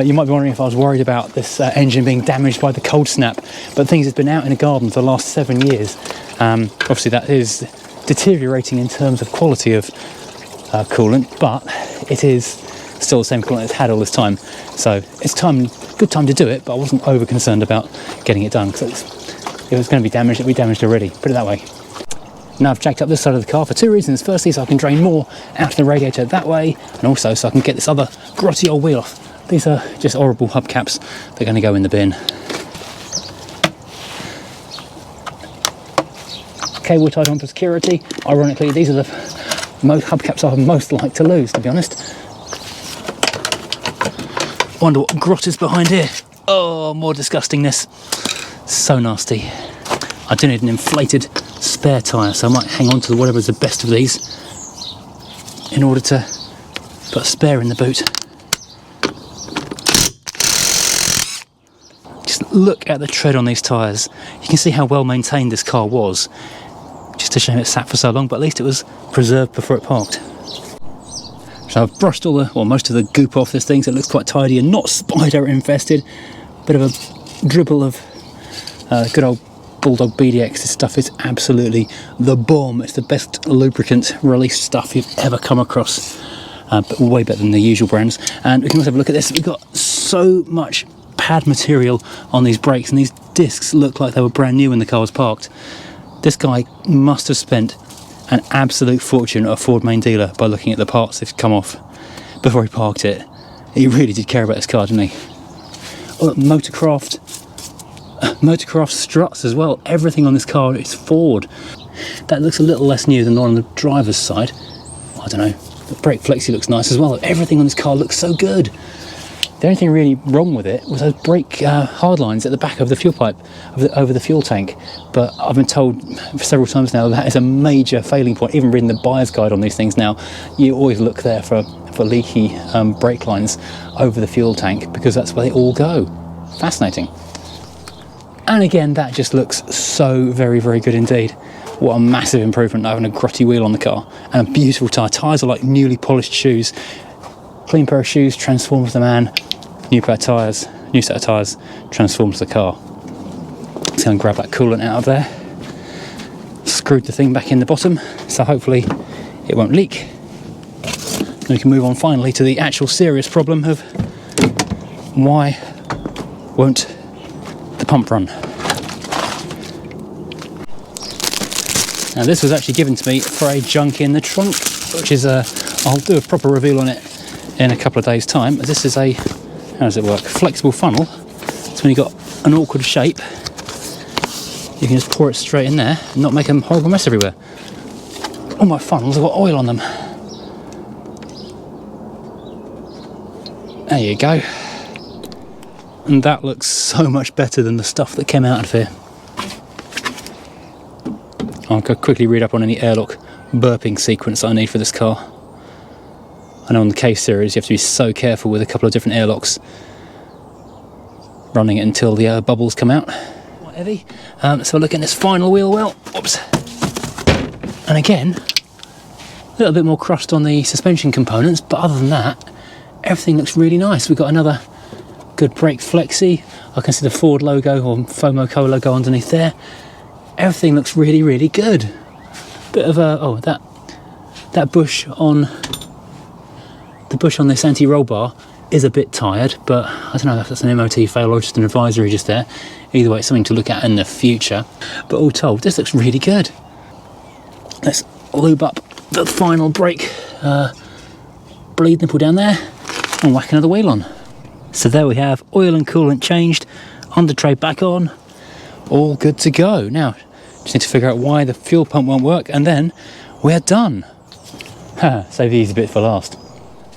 You might be wondering if I was worried about this engine being damaged by the cold snap, but things has been out in a garden for the last 7 years. Obviously that is deteriorating in terms of quality of coolant, but it is still the same coolant it's had all this time. So it's good time to do it, but I wasn't over concerned about getting it done, because if it was going to be damaged, it'd be damaged already, put it that way. Now I've jacked up this side of the car for two reasons. Firstly, so I can drain more out of the radiator that way, and also so I can get this other grotty old wheel off. These are just horrible hubcaps. They're going to go in the bin. Cable tied on for security. Ironically, these are the most hubcaps I most like to lose, to be honest. Wonder what grot is behind here. Oh, more disgustingness. So nasty. I do need an inflated spare tyre, so I might hang on to whatever's the best of these in order to put a spare in the boot. Just look at the tread on these tyres. You can see how well maintained this car was. Just a shame it sat for so long, but at least it was preserved before it parked. So I've brushed all the, well, most of the goop off this thing, so it looks quite tidy and not spider infested. Bit of a dribble of good old Bulldog BDX. This stuff is absolutely the bomb. It's the best lubricant release stuff you've ever come across, but way better than the usual brands. And we can also have a look at this. We've got so much pad material on these brakes, and these discs look like they were brand new when the car was parked. This guy must have spent an absolute fortune at a Ford main dealer by looking at the parts that have come off before he parked it. He really did care about this car, didn't he? Oh, look, Motorcraft struts as well. Everything on this car is Ford. That looks a little less new than on the driver's side. I don't know. The brake flexi looks nice as well. Everything on this car looks so good. The only thing really wrong with it was those brake hard lines at the back of the fuel pipe, over the fuel tank. But I've been told several times now that is a major failing point. Even reading the buyer's guide on these things now, you always look there for leaky brake lines over the fuel tank, because that's where they all go. Fascinating. And again, that just looks so very, very good indeed. What a massive improvement, having a grotty wheel on the car. And a beautiful tyre. Tyres are like newly polished shoes. Clean pair of shoes transforms the man. New pair of tyres, new set of tyres transforms the car. Let's go and grab that coolant out of there. Screwed the thing back in the bottom, so hopefully it won't leak. Then we can move on finally to the actual serious problem of why won't the pump run. Now this was actually given to me for a junk in the trunk, which is I'll do a proper reveal on it in a couple of days' time. This is a, how does it work? Flexible funnel. So when you've got an awkward shape, you can just pour it straight in there and not make a horrible mess everywhere. All my funnels have got oil on them. There you go. And that looks so much better than the stuff that came out of here. I'll go quickly read up on any airlock burping sequence I need for this car. I know on the K series you have to be so careful with a couple of different airlocks, running it until the bubbles come out. Quite heavy. So we're looking at this final wheel well. Oops. And again, a little bit more crust on the suspension components, but other than that, everything looks really nice. We've got another good brake flexi. I can see the Ford logo or FOMO logo underneath there. Everything looks really, really good. Bit of a, oh, that bush on the bush on this anti-roll bar is a bit tired, but I don't know if that's an MOT fail or just an advisory just there. Either way, it's something to look at in the future. But all told, this looks really good. Let's lube up the final brake bleed nipple down there and whack another wheel on. So there we have oil and coolant changed, under tray back on, all good to go. Now, just need to figure out why the fuel pump won't work, and then we're done. Save the easy bit for last.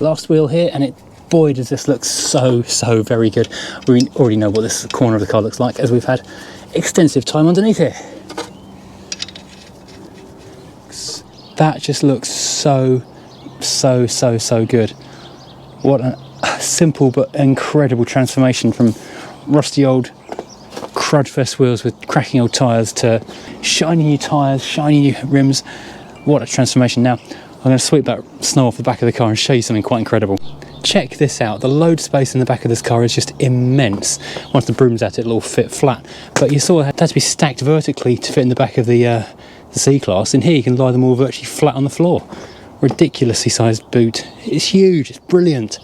Last wheel here, and boy does this look so very good. We already know what this corner of the car looks like, as we've had extensive time underneath here. That just looks so good. What a simple but incredible transformation from rusty old crudfest wheels with cracking old tyres to shiny new tyres, shiny new rims. What a transformation. Now I'm going to sweep that snow off the back of the car and show you something quite incredible. Check this out. The load space in the back of this car is just immense. Once the broom's at it, it'll all fit flat. But you saw it had to be stacked vertically to fit in the back of the C-Class. And here you can lie them all virtually flat on the floor. Ridiculously sized boot. It's huge. It's brilliant.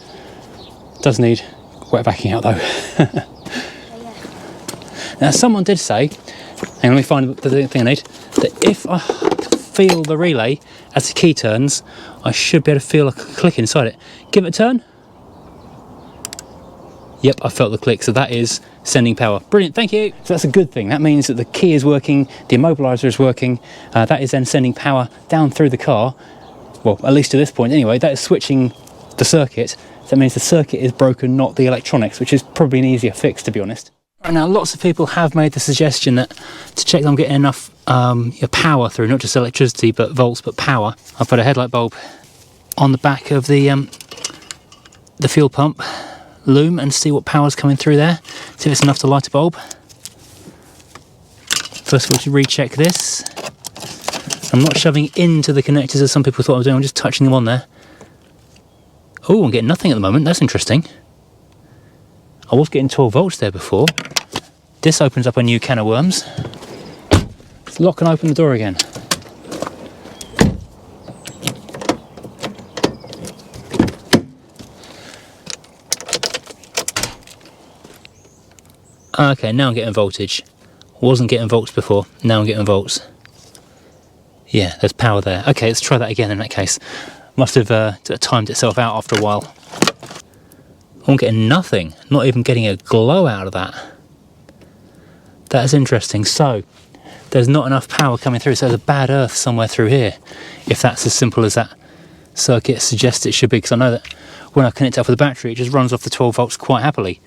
Does need wet backing out though. Now someone did say, hang on, let me find the thing I need, that if feel the relay as the key turns. I should be able to feel a click inside it. Give it a turn. Yep, I felt the click, so that is sending power. Brilliant, thank you. So that's a good thing. That means that the key is working, the immobilizer is working. That is then sending power down through the car. Well, at least to this point anyway. That is switching the circuit. So that means the circuit is broken, not the electronics, which is probably an easier fix, to be honest. Right, now, lots of people have made the suggestion that to check that I'm getting enough power through, not just electricity, but volts, but power. I've put a headlight bulb on the back of the fuel pump loom and see what power's coming through there. See if it's enough to light a bulb. First of all, to recheck this. I'm not shoving into the connectors as some people thought I was doing, I'm just touching them on there. Oh, I'm getting nothing at the moment, that's interesting. I was getting 12 volts there before. This opens up a new can of worms. Let's lock and open the door again. Okay, now I'm getting voltage. Wasn't getting volts before, now I'm getting volts. Yeah, there's power there. Okay, let's try that again in that case. Must have timed itself out after a while. I'm getting nothing, not even getting a glow out of that. That is interesting. So, there's not enough power coming through, so there's a bad earth somewhere through here. If that's as simple as that circuit suggests it should be, because I know that when I connect it up with the battery, it just runs off the 12 volts quite happily.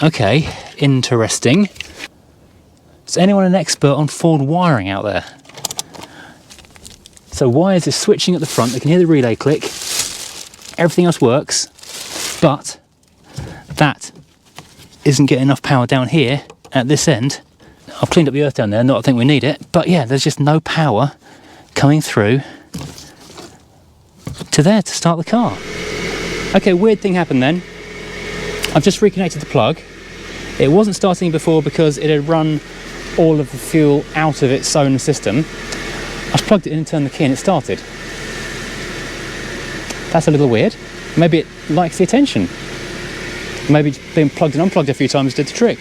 Okay, interesting. Is anyone an expert on Ford wiring out there? So wires are switching at the front, they can hear the relay click, everything else works, but that isn't getting enough power down here at this end. I've cleaned up the earth down there, not I think we need it, but yeah, there's just no power coming through to there to start the car. Okay, weird thing happened then. I've just reconnected the plug. It wasn't starting before because it had run all of the fuel out of its own system. I just plugged it in and turned the key and it started. That's a little weird. Maybe it likes the attention. Maybe being plugged and unplugged a few times did the trick.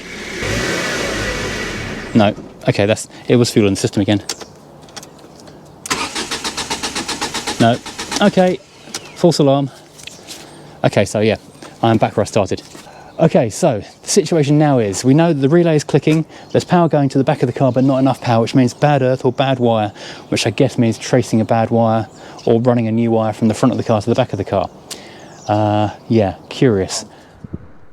No, okay, it was fuel in the system again. No, okay, false alarm. Okay, so yeah, I'm back where I started. Okay, so the situation now is, we know that the relay is clicking, there's power going to the back of the car, but not enough power, which means bad earth or bad wire, which I guess means tracing a bad wire or running a new wire from the front of the car to the back of the car. Yeah, curious.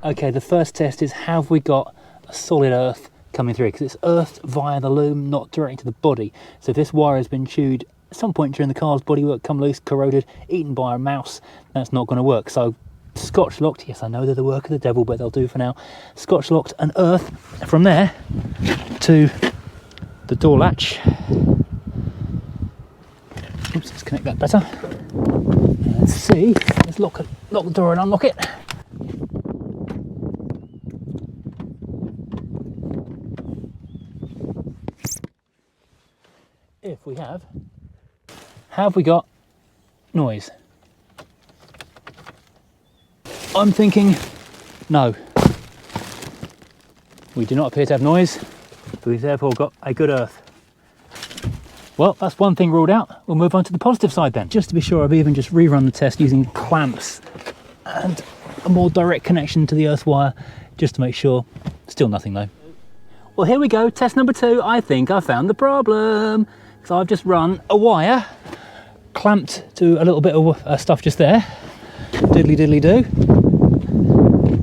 Okay, the first test is, have we got a solid earth coming through? Because it's earthed via the loom, not directly to the body. So if this wire has been chewed at some point during the car's bodywork, come loose, corroded, eaten by a mouse, that's not going to work. So Scotch locked, yes I know they're the work of the devil, but they'll do for now. Scotch locked an earth from there to the door latch. Oops, let's connect that better. Let's see, let's lock the door and unlock it. If we have we got noise? I'm thinking no. We do not appear to have noise, but we've therefore got a good earth. Well, that's one thing ruled out. We'll move on to the positive side then. Just to be sure, I've even just rerun the test using clamps and a more direct connection to the earth wire, just to make sure. Still nothing though. Well, here we go, test number 2. I think I found the problem. So I've just run a wire, clamped to a little bit of stuff just there, diddly diddly do,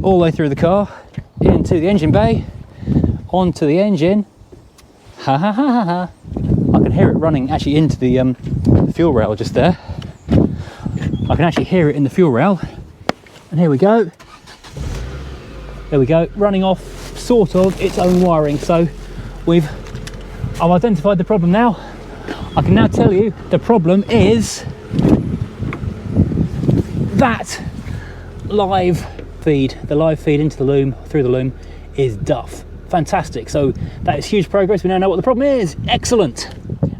all the way through the car, into the engine bay, onto the engine, ha ha ha ha ha. I can hear it running actually into the fuel rail just there. I can actually hear it in the fuel rail, and here we go. There we go, running off sort of its own wiring. So I've identified the problem now. I can now tell you the problem is that live feed. The live feed into the loom, through the loom, is duff. Fantastic. So that is huge progress. We now know what the problem is. Excellent.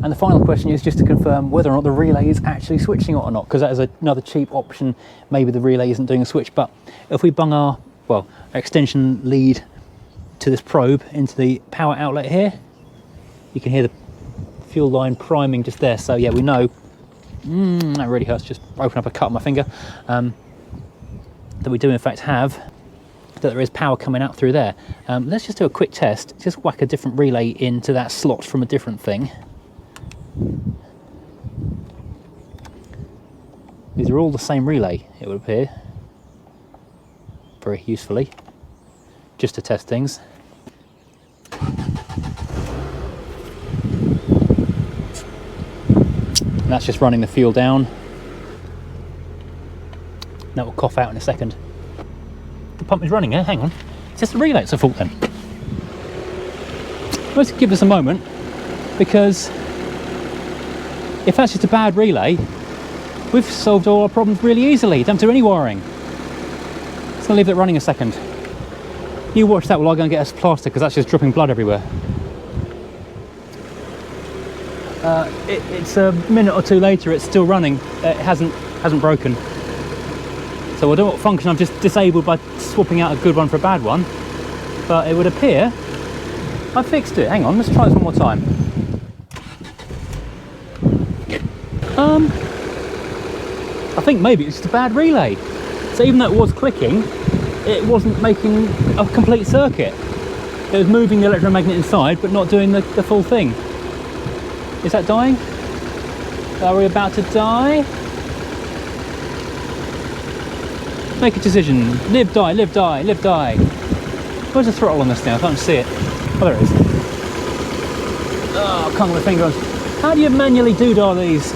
And the final question is just to confirm whether or not the relay is actually switching or not, because that is another cheap option. Maybe the relay isn't doing a switch, but if we bung our extension lead to this probe into the power outlet here, you can hear the fuel line priming just there. So yeah, we know, that really hurts, just open up a cut on my finger, that we do in fact have, that there is power coming out through there. Let's just do a quick test, just whack a different relay into that slot from a different thing. These are all the same relay, it would appear, very usefully, just to test things. And that's just running the fuel down. That will cough out in a second. The pump is running, eh? Hang on. It's just the relay that's a fault then. Let's give this a moment, because if that's just a bad relay, we've solved all our problems really easily. Don't do any wiring. Just gonna leave that running a second. You watch that while I go and get us plaster, because that's just dripping blood everywhere. It's a minute or two later, it's still running. It hasn't broken. So I don't know what function I've just disabled by swapping out a good one for a bad one. But it would appear I fixed it. Hang on, let's try this one more time. I think maybe it's just a bad relay. So even though it was clicking, it wasn't making a complete circuit. It was moving the electromagnet inside, but not doing the full thing. Is that dying? Are we about to die? Make a decision. Live, die, live, die, live, die. Where's the throttle on this now? I can't see it. Oh, there it is. Oh, I can't get my finger on. How do you manually doodah these?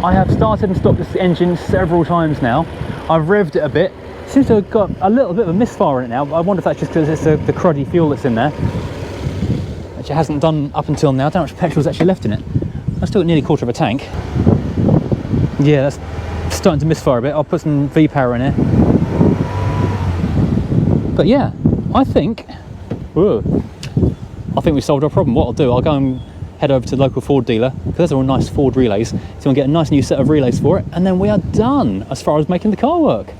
I have started and stopped this engine several times now. I've revved it a bit. It seems to have got a little bit of a misfire in it now. I wonder if that's just because it's the cruddy fuel that's in there, which it hasn't done up until now. I don't know how much petrol's actually left in it. I've still got nearly a quarter of a tank. Yeah, that's starting to misfire a bit. I'll put some V-power in here. But yeah, I think we solved our problem. What I'll do, I'll go and head over to the local Ford dealer, because those are all nice Ford relays, so we'll get a nice new set of relays for it, and then we are done as far as making the car work.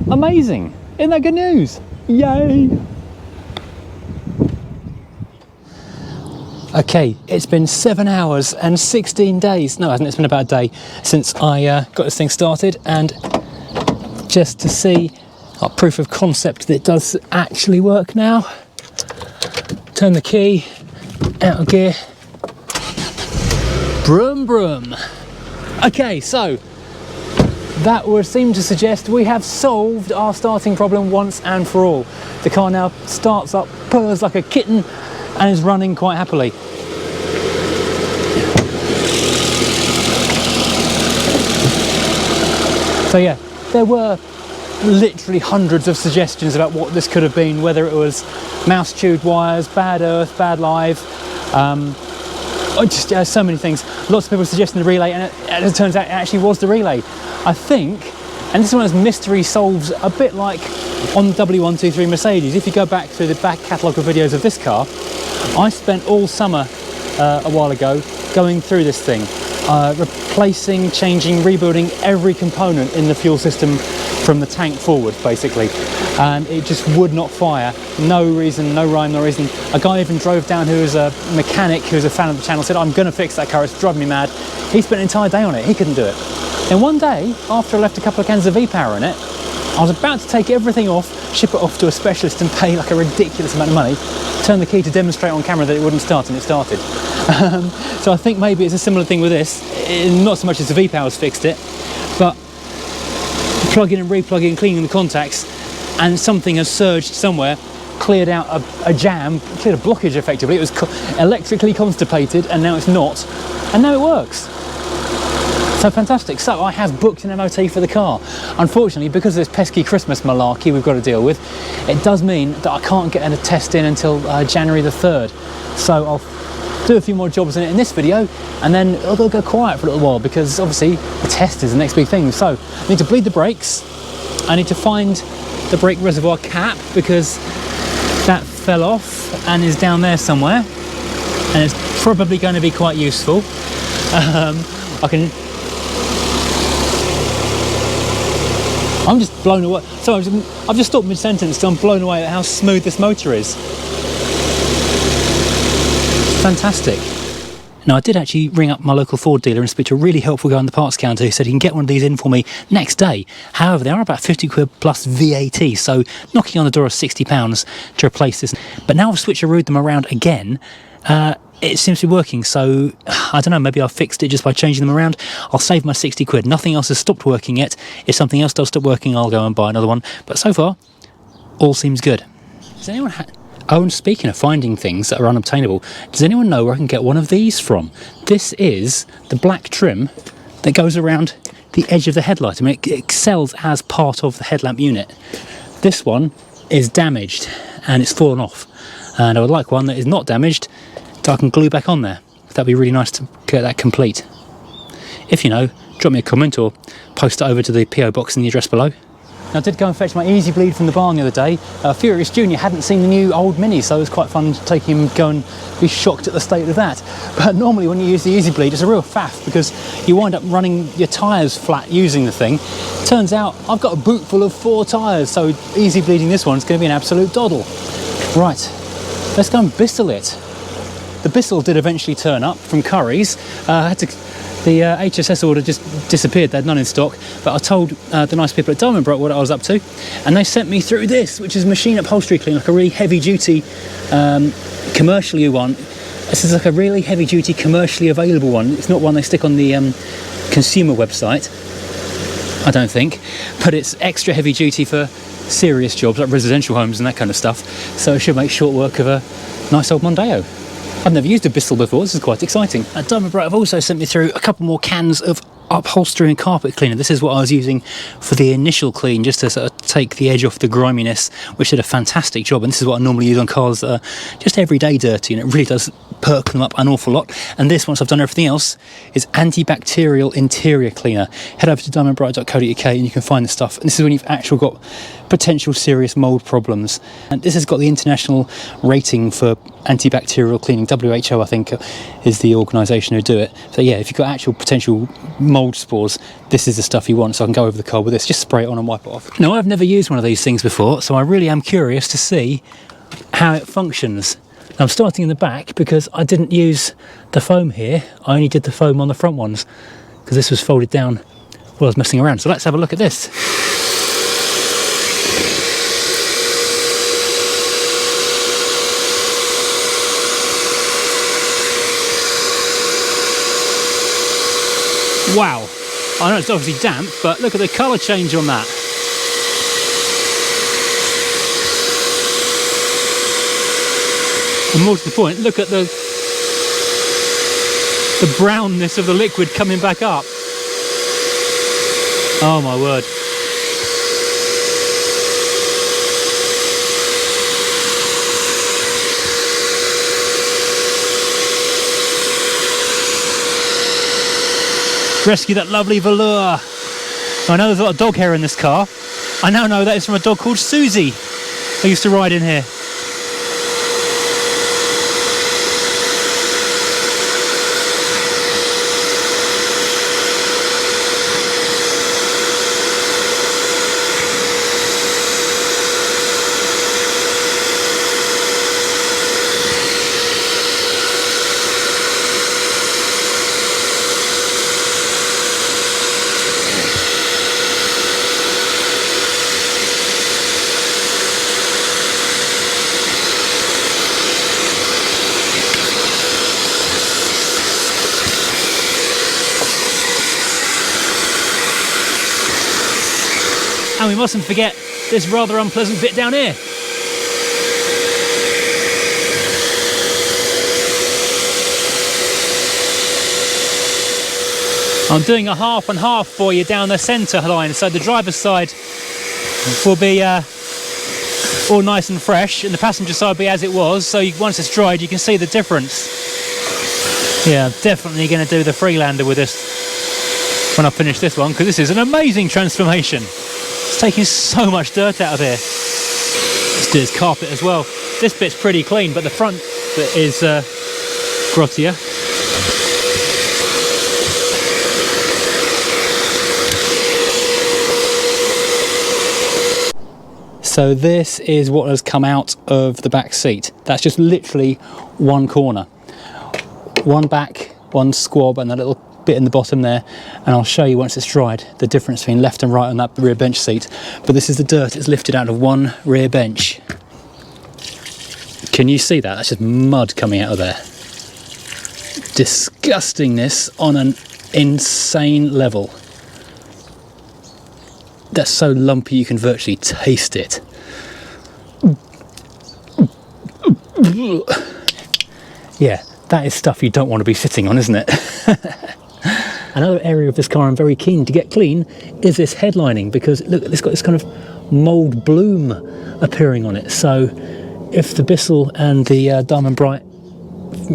Amazing! Isn't that good news? Yay! Okay, it's been 7 hours and 16 days, no it hasn't, it's been about a day since I got this thing started, and just to see our proof of concept that it does actually work now, turn the key, out of gear, brum brum. Okay, so that would seem to suggest we have solved our starting problem once and for all. The car now starts up, purrs like a kitten, and is running quite happily. So yeah, there were literally hundreds of suggestions about what this could have been, whether it was mouse chewed wires, bad earth, bad live, just so many things. Lots of people suggesting the relay, and as it turns out, it actually was the relay. I think, and this is one of those mystery solves, a bit like on the W123 Mercedes. If you go back through the back catalogue of videos of this car, I spent all summer a while ago going through this thing, replacing, changing, rebuilding every component in the fuel system from the tank forward, basically, and it just would not fire. No reason, no rhyme, no reason. A guy even drove down who was a mechanic, who was a fan of the channel, said, I'm going to fix that car, it's driving me mad. He spent an entire day on it, he couldn't do it. And one day, after I left a couple of cans of V-power in it, I was about to take everything off, ship it off to a specialist and pay like a ridiculous amount of money, turn the key to demonstrate on camera that it wouldn't start, and it started. So I think maybe it's a similar thing with this, not so much as the V-power's fixed it, but plugging and replugging, cleaning the contacts, and something has surged somewhere, cleared out a jam, cleared a blockage effectively. It was electrically constipated, and now it's not, and now it works. So fantastic. So I have booked an MOT for the car. Unfortunately, because of this pesky Christmas malarkey we've got to deal with, it does mean that I can't get a test in until January the 3rd. So I'll do a few more jobs in it in this video, and then it'll go quiet for a little while, because obviously the test is the next big thing. So I need to bleed the brakes, I need to find the brake reservoir cap, because that fell off and is down there somewhere, and it's probably going to be quite useful. I can I'm just blown away. So I've just stopped mid-sentence, so I'm blown away at how smooth this motor is. It's fantastic. Now, I did actually ring up my local Ford dealer and speak to a really helpful guy on the parts counter who said he can get one of these in for me next day. However, they are about 50 quid plus VAT, so knocking on the door of £60 to replace this. But now I've switcherooed them around again. It seems to be working, so I don't know, maybe I've fixed it just by changing them around. I'll save my 60 quid. Nothing else has stopped working yet. If something else does stop working, I'll go and buy another one. But so far, all seems good. Does anyone Oh, and speaking of finding things that are unobtainable, does anyone know where I can get one of these from? This is the black trim that goes around the edge of the headlight. I mean, it sells as part of the headlamp unit. This one is damaged and it's fallen off. And I would like one that is not damaged that I can glue back on there. That'd be really nice to get that complete. If you know, drop me a comment or post it over to the PO box in the address below. Now, I did go and fetch my Easy Bleed from the barn the other day. Furious Junior hadn't seen the new old Mini, so it was quite fun to take him go and be shocked at the state of that. But normally when you use the Easy Bleed, it's a real faff because you wind up running your tyres flat using the thing. Turns out I've got a boot full of 4 tyres, so Easy Bleeding this one's going to be an absolute doddle. Right, let's go and Bissell it. The Bissell did eventually turn up from Curry's. The HSS order just disappeared, they had none in stock, but I told the nice people at Diamond Broke what I was up to, and they sent me through this, which is machine upholstery clean, like a really heavy duty commercially one. This is like a really heavy duty commercially available one. It's not one they stick on the consumer website, I don't think, but it's extra heavy duty for serious jobs like residential homes and that kind of stuff, so it should make short work of a nice old Mondeo. I've never used a Bissell before, this is quite exciting. Diamond Bright have also sent me through a couple more cans of upholstery and carpet cleaner. This is what I was using for the initial clean, just to sort of take the edge off the griminess, which did a fantastic job. And this is what I normally use on cars that are just everyday dirty, and it really does perk them up an awful lot. And this, once I've done everything else, is antibacterial interior cleaner. Head over to diamondbright.co.uk and you can find the stuff. And this is when you've actually got potential serious mould problems. And this has got the international rating for antibacterial cleaning. WHO, I think, is the organisation who do it. So yeah, if you've got actual potential mould spores, this is the stuff you want. So I can go over the car with this, just spray it on and wipe it off. Now, I've never used one of these things before, so I really am curious to see how it functions. Now, I'm starting in the back because I didn't use the foam here. I only did the foam on the front ones because this was folded down while I was messing around. So let's have a look at this. Wow, I know it's obviously damp, but look at the colour change on that. And more to the point, look at the brownness of the liquid coming back up. Oh my word. Rescue that lovely velour. I know there's a lot of dog hair in this car. I now know that is from a dog called Susie, who used to ride in here. And we mustn't forget this rather unpleasant bit down here. I'm doing a half and half for you down the centre line, so the driver's side will be all nice and fresh and the passenger side will be as it was, so once it's dried you can see the difference. Yeah, I'm definitely going to do the Freelander with this when I finish this one, because this is an amazing transformation. It's taking so much dirt out of here. Let's do this carpet as well. This bit's pretty clean, but the front bit is grottier. So this is what has come out of the back seat. That's just literally one corner. One back, one squab, and a little bit in the bottom there. And I'll show you once it's dried the difference between left and right on that rear bench seat. But this is the dirt it's lifted out of one rear bench. Can you see that? That's just mud coming out of there. Disgustingness on an insane level. That's so lumpy you can virtually taste it. Yeah, that is stuff you don't want to be sitting on, isn't it? Another area of this car I'm very keen to get clean is this headlining, because look, it's got this kind of mould bloom appearing on it. So if the Bissell and the Diamond Bright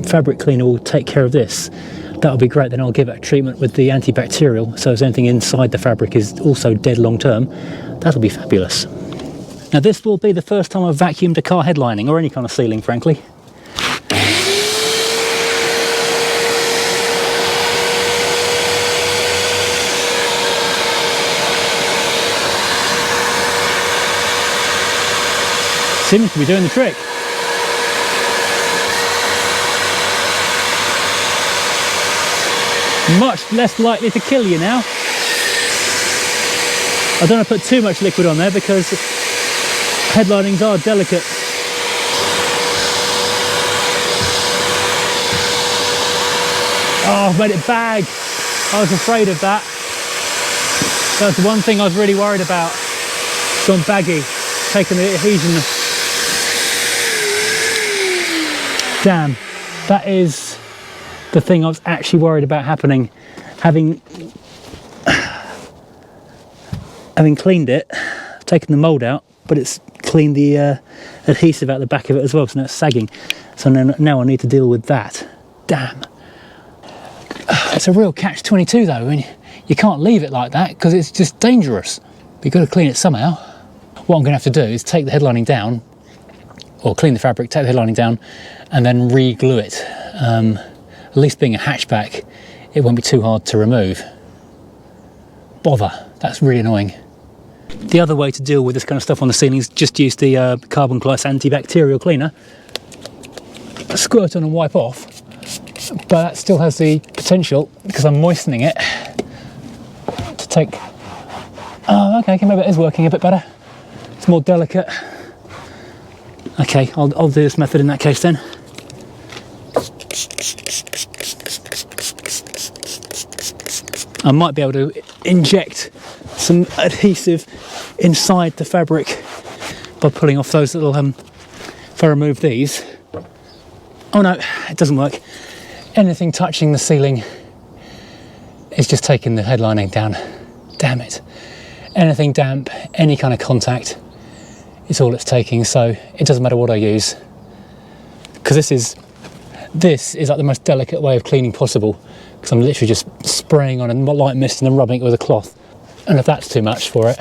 fabric cleaner will take care of this, that'll be great. Then I'll give it a treatment with the antibacterial, so if anything inside the fabric is also dead long term, that'll be fabulous. Now this will be the first time I've vacuumed a car headlining, or any kind of sealing, frankly. Seems to be doing the trick. Much less likely to kill you now. I don't want to put too much liquid on there because headlinings are delicate. Oh, I've made it bag. I was afraid of that. That's the one thing I was really worried about. It's gone baggy, taking the adhesion. Damn, that is the thing I was actually worried about happening. Having cleaned it, taken the mould out, but it's cleaned the adhesive out the back of it as well, so now it's sagging. So now I need to deal with that. Damn. It's a real catch-22 though. I mean, you can't leave it like that because it's just dangerous. But you've got to clean it somehow. What I'm going to have to do is take the headlining down, or clean the fabric, take the headlining down, and then re-glue it. At least being a hatchback, it won't be too hard to remove. Bother, that's really annoying. The other way to deal with this kind of stuff on the ceiling is just use the Carbon Class antibacterial cleaner. Squirt on and wipe off, but that still has the potential, because I'm moistening it, to take... Oh, okay, maybe it is working a bit better. It's more delicate. Okay, I'll do this method in that case then. I might be able to inject some adhesive inside the fabric by pulling off those little, if I remove these. Oh no, it doesn't work. Anything touching the ceiling is just taking the headlining down. Damn it. Anything damp, any kind of contact, is all it's taking, so it doesn't matter what I use. Because this is like the most delicate way of cleaning possible, because I'm literally just spraying on a light mist and then rubbing it with a cloth. And if that's too much for it,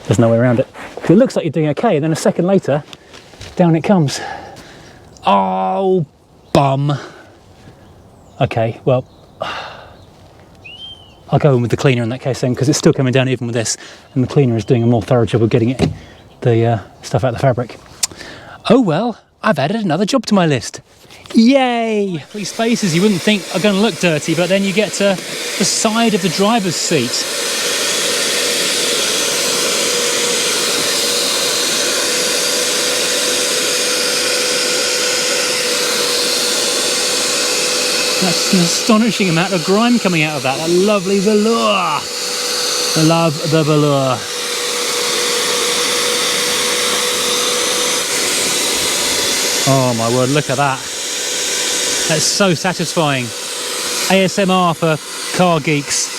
there's no way around it. It looks like you're doing okay, and then a second later, down it comes. Oh, bum. Okay, well, I'll go in with the cleaner in that case then, because it's still coming down even with this, and the cleaner is doing a more thorough job of getting the stuff out of the fabric. Oh well, I've added another job to my list. Yay! These spaces you wouldn't think are going to look dirty, but then you get to the side of the driver's seat. That's an astonishing amount of grime coming out of that. That lovely velour. I love the velour. Oh my word, look at that. That's so satisfying. ASMR for car geeks.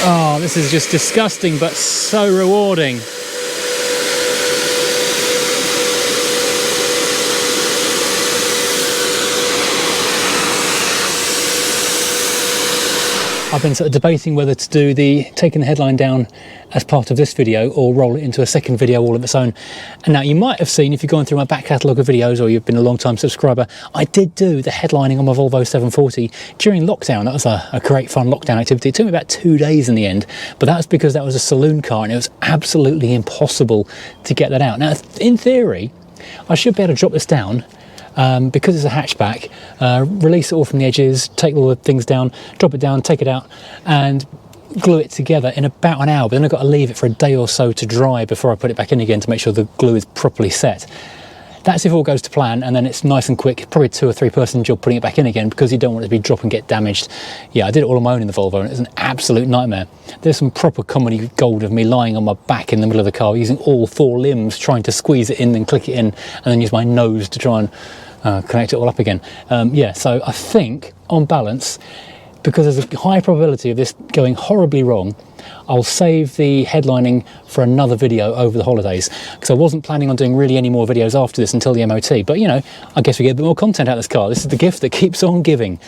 Oh, this is just disgusting, but so rewarding. I've been sort of debating whether to do taking the headline down as part of this video or roll it into a second video all of its own. And now you might have seen, if you've gone through my back catalogue of videos or you've been a long time subscriber, I did do the headlining on my Volvo 740 during lockdown. That was a great fun lockdown activity. It took me about 2 days in the end, but that was because that was a saloon car and it was absolutely impossible to get that out. Now, in theory, I should be able to drop this down because it's a hatchback, release it all from the edges, take all the things down, drop it down, take it out and glue it together in about an hour. But then I've got to leave it for a day or so to dry before I put it back in again to make sure the glue is properly set. That's if all goes to plan, and then it's nice and quick. Probably 2 or 3 person job putting it back in again because you don't want it to be drop and get damaged. Yeah, I did it all on my own in the Volvo and it was an absolute nightmare. There's some proper comedy gold of me lying on my back in the middle of the car using all 4 limbs trying to squeeze it in and click it in and then use my nose to try and connect it all up again. Yeah, so I think on balance, because there's a high probability of this going horribly wrong, I'll save the headlining for another video over the holidays, because I wasn't planning on doing really any more videos after this until the MOT. But you know, I guess we get a bit more content out of this car. This is the gift that keeps on giving.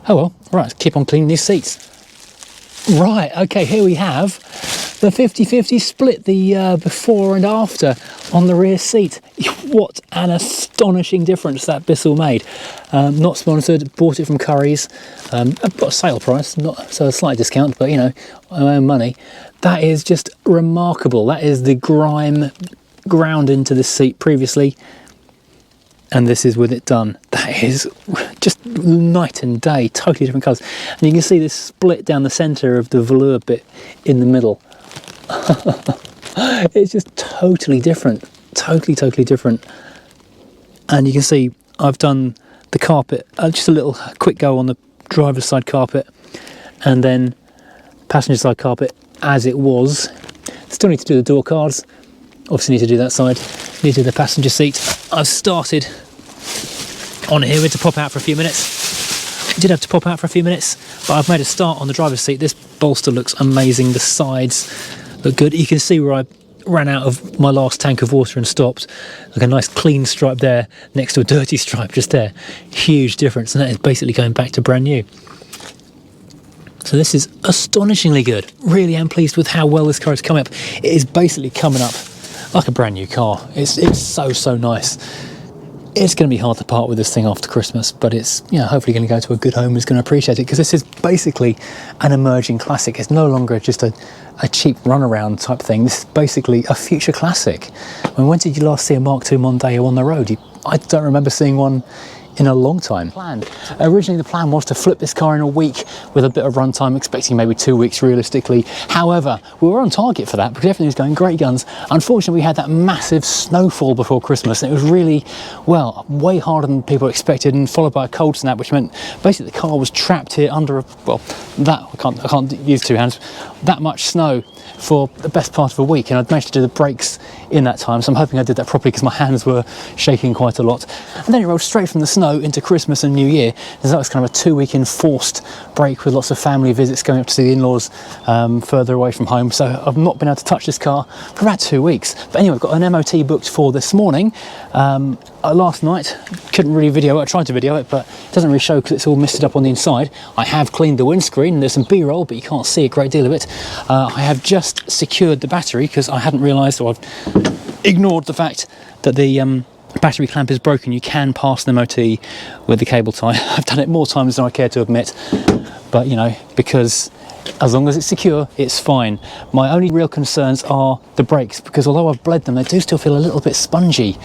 Oh well, right, let's keep on cleaning these seats. Right, okay, here we have the 50-50 split, the before and after on the rear seat. What an astonishing difference that Bissell made. Not sponsored, bought it from Curry's. I've got a sale price, not so a slight discount, but you know, my own money. That is just remarkable. That is the grime ground into this seat previously, and this is with it done. That is just night and day, totally different colours. And you can see this split down the centre of the velour bit in the middle. It's just totally different, totally different. And you can see I've done the carpet, just a little quick go on the driver's side carpet and then passenger side carpet as it was. Still need to do the door cards, obviously need to do that side, need to do the passenger seat. I've started on here, we had to pop out for a few minutes. I did have to pop out for a few minutes, but I've made a start on the driver's seat. This bolster looks amazing, the sides look good. You can see where I ran out of my last tank of water and stopped. Like a nice clean stripe there next to a dirty stripe just there. Huge difference, and that is basically going back to brand new. So this is astonishingly good. Really am pleased with how well this car is coming up. It is basically coming up like a brand new car. It's so nice. It's going to be hard to part with this thing after Christmas, but it's, you know, hopefully going to go to a good home who's going to appreciate it, because this is basically an emerging classic. It's no longer just a cheap runaround type thing. This is basically a future classic. I mean, when did you last see a Mk2 Mondeo on the road? I don't remember seeing one in a long time. Originally the plan was to flip this car in a week with a bit of runtime, expecting maybe 2 weeks realistically. However, we were on target for that because everything was going great guns. Unfortunately, we had that massive snowfall before Christmas and it was really, well, way harder than people expected, and followed by a cold snap, which meant basically the car was trapped here under I can't use 2 hands, that much snow for the best part of a week, and I'd managed to do the brakes in that time, so I'm hoping I did that properly because my hands were shaking quite a lot. And then it rolled straight from the snow into Christmas and New Year, and that was kind of a 2-week enforced break with lots of family visits, going up to see the in-laws further away from home. So I've not been able to touch this car for about 2 weeks. But anyway, I've got an MOT booked for this morning. Last night, couldn't really video it. I tried to video it, but it doesn't really show because it's all misted up on the inside. I have cleaned the windscreen and there's some B-roll, but you can't see a great deal of it. I have just secured the battery because I hadn't realised, or I've ignored the fact that the battery clamp is broken. You can pass the MOT with the cable tie. I've done it more times than I care to admit, but you know, because as long as it's secure, it's fine. My only real concerns are the brakes, because although I've bled them, they do still feel a little bit spongy.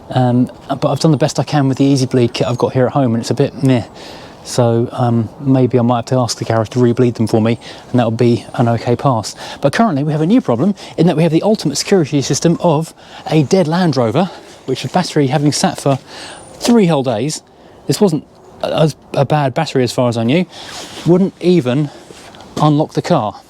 But I've done the best I can with the Easy Bleed kit I've got here at home, and it's a bit meh. So maybe I might have to ask the garage to re-bleed them for me, and that'll be an okay pass. But currently we have a new problem in that we have the ultimate security system of a dead Land Rover, which the battery having sat for 3 whole days, this wasn't a bad battery as far as I knew, wouldn't even unlock the car.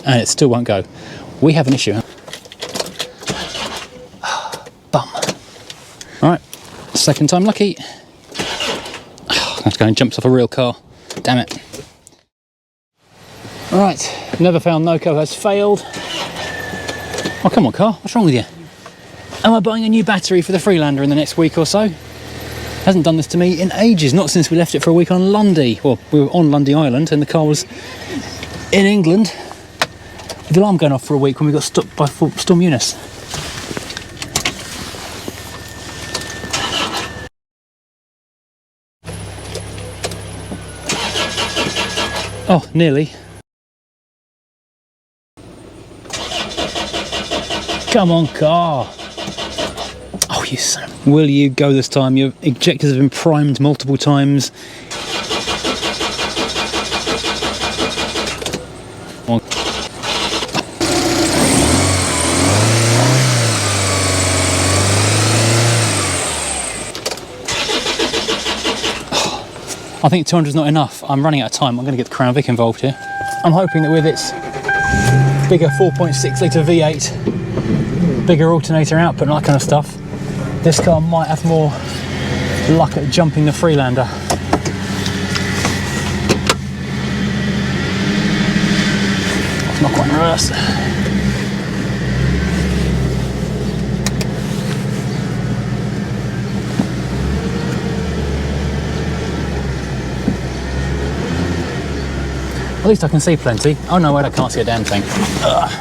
And it still won't go. We have an issue. Bum. Right, second time lucky. I have to go and jumps off a real car. Damn it. Right, never found Noco has failed. Oh, come on, car. What's wrong with you? Am I buying a new battery for the Freelander in the next week or so? Hasn't done this to me in ages, not since we left it for a week on Lundy. Well, we were on Lundy Island and the car was in England with the alarm going off for a week when we got stopped by Storm Eunice. Oh, nearly. Come on, car. Oh, you son. Will you go this time? Your ejectors have been primed multiple times. I think 200 is not enough. I'm running out of time. I'm going to get the Crown Vic involved here. I'm hoping that with its bigger 4.6 litre V8, bigger alternator output and that kind of stuff, this car might have more luck at jumping the Freelander. It's not quite in reverse. At least I can see plenty. Oh no, wait, I can't see a damn thing. Ugh.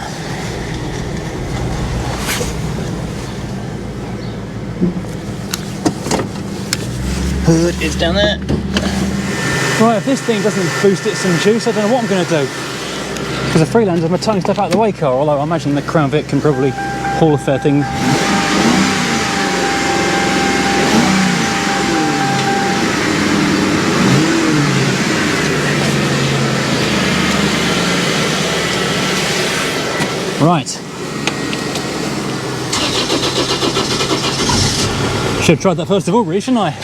Hood is down there. Right, if this thing doesn't boost it some juice, I don't know what I'm going to do. Because the Freelander's a tiny step out of the way car, although I imagine the Crown Vic can probably haul a fair thing. Right. Should have tried that first of all, really, shouldn't I?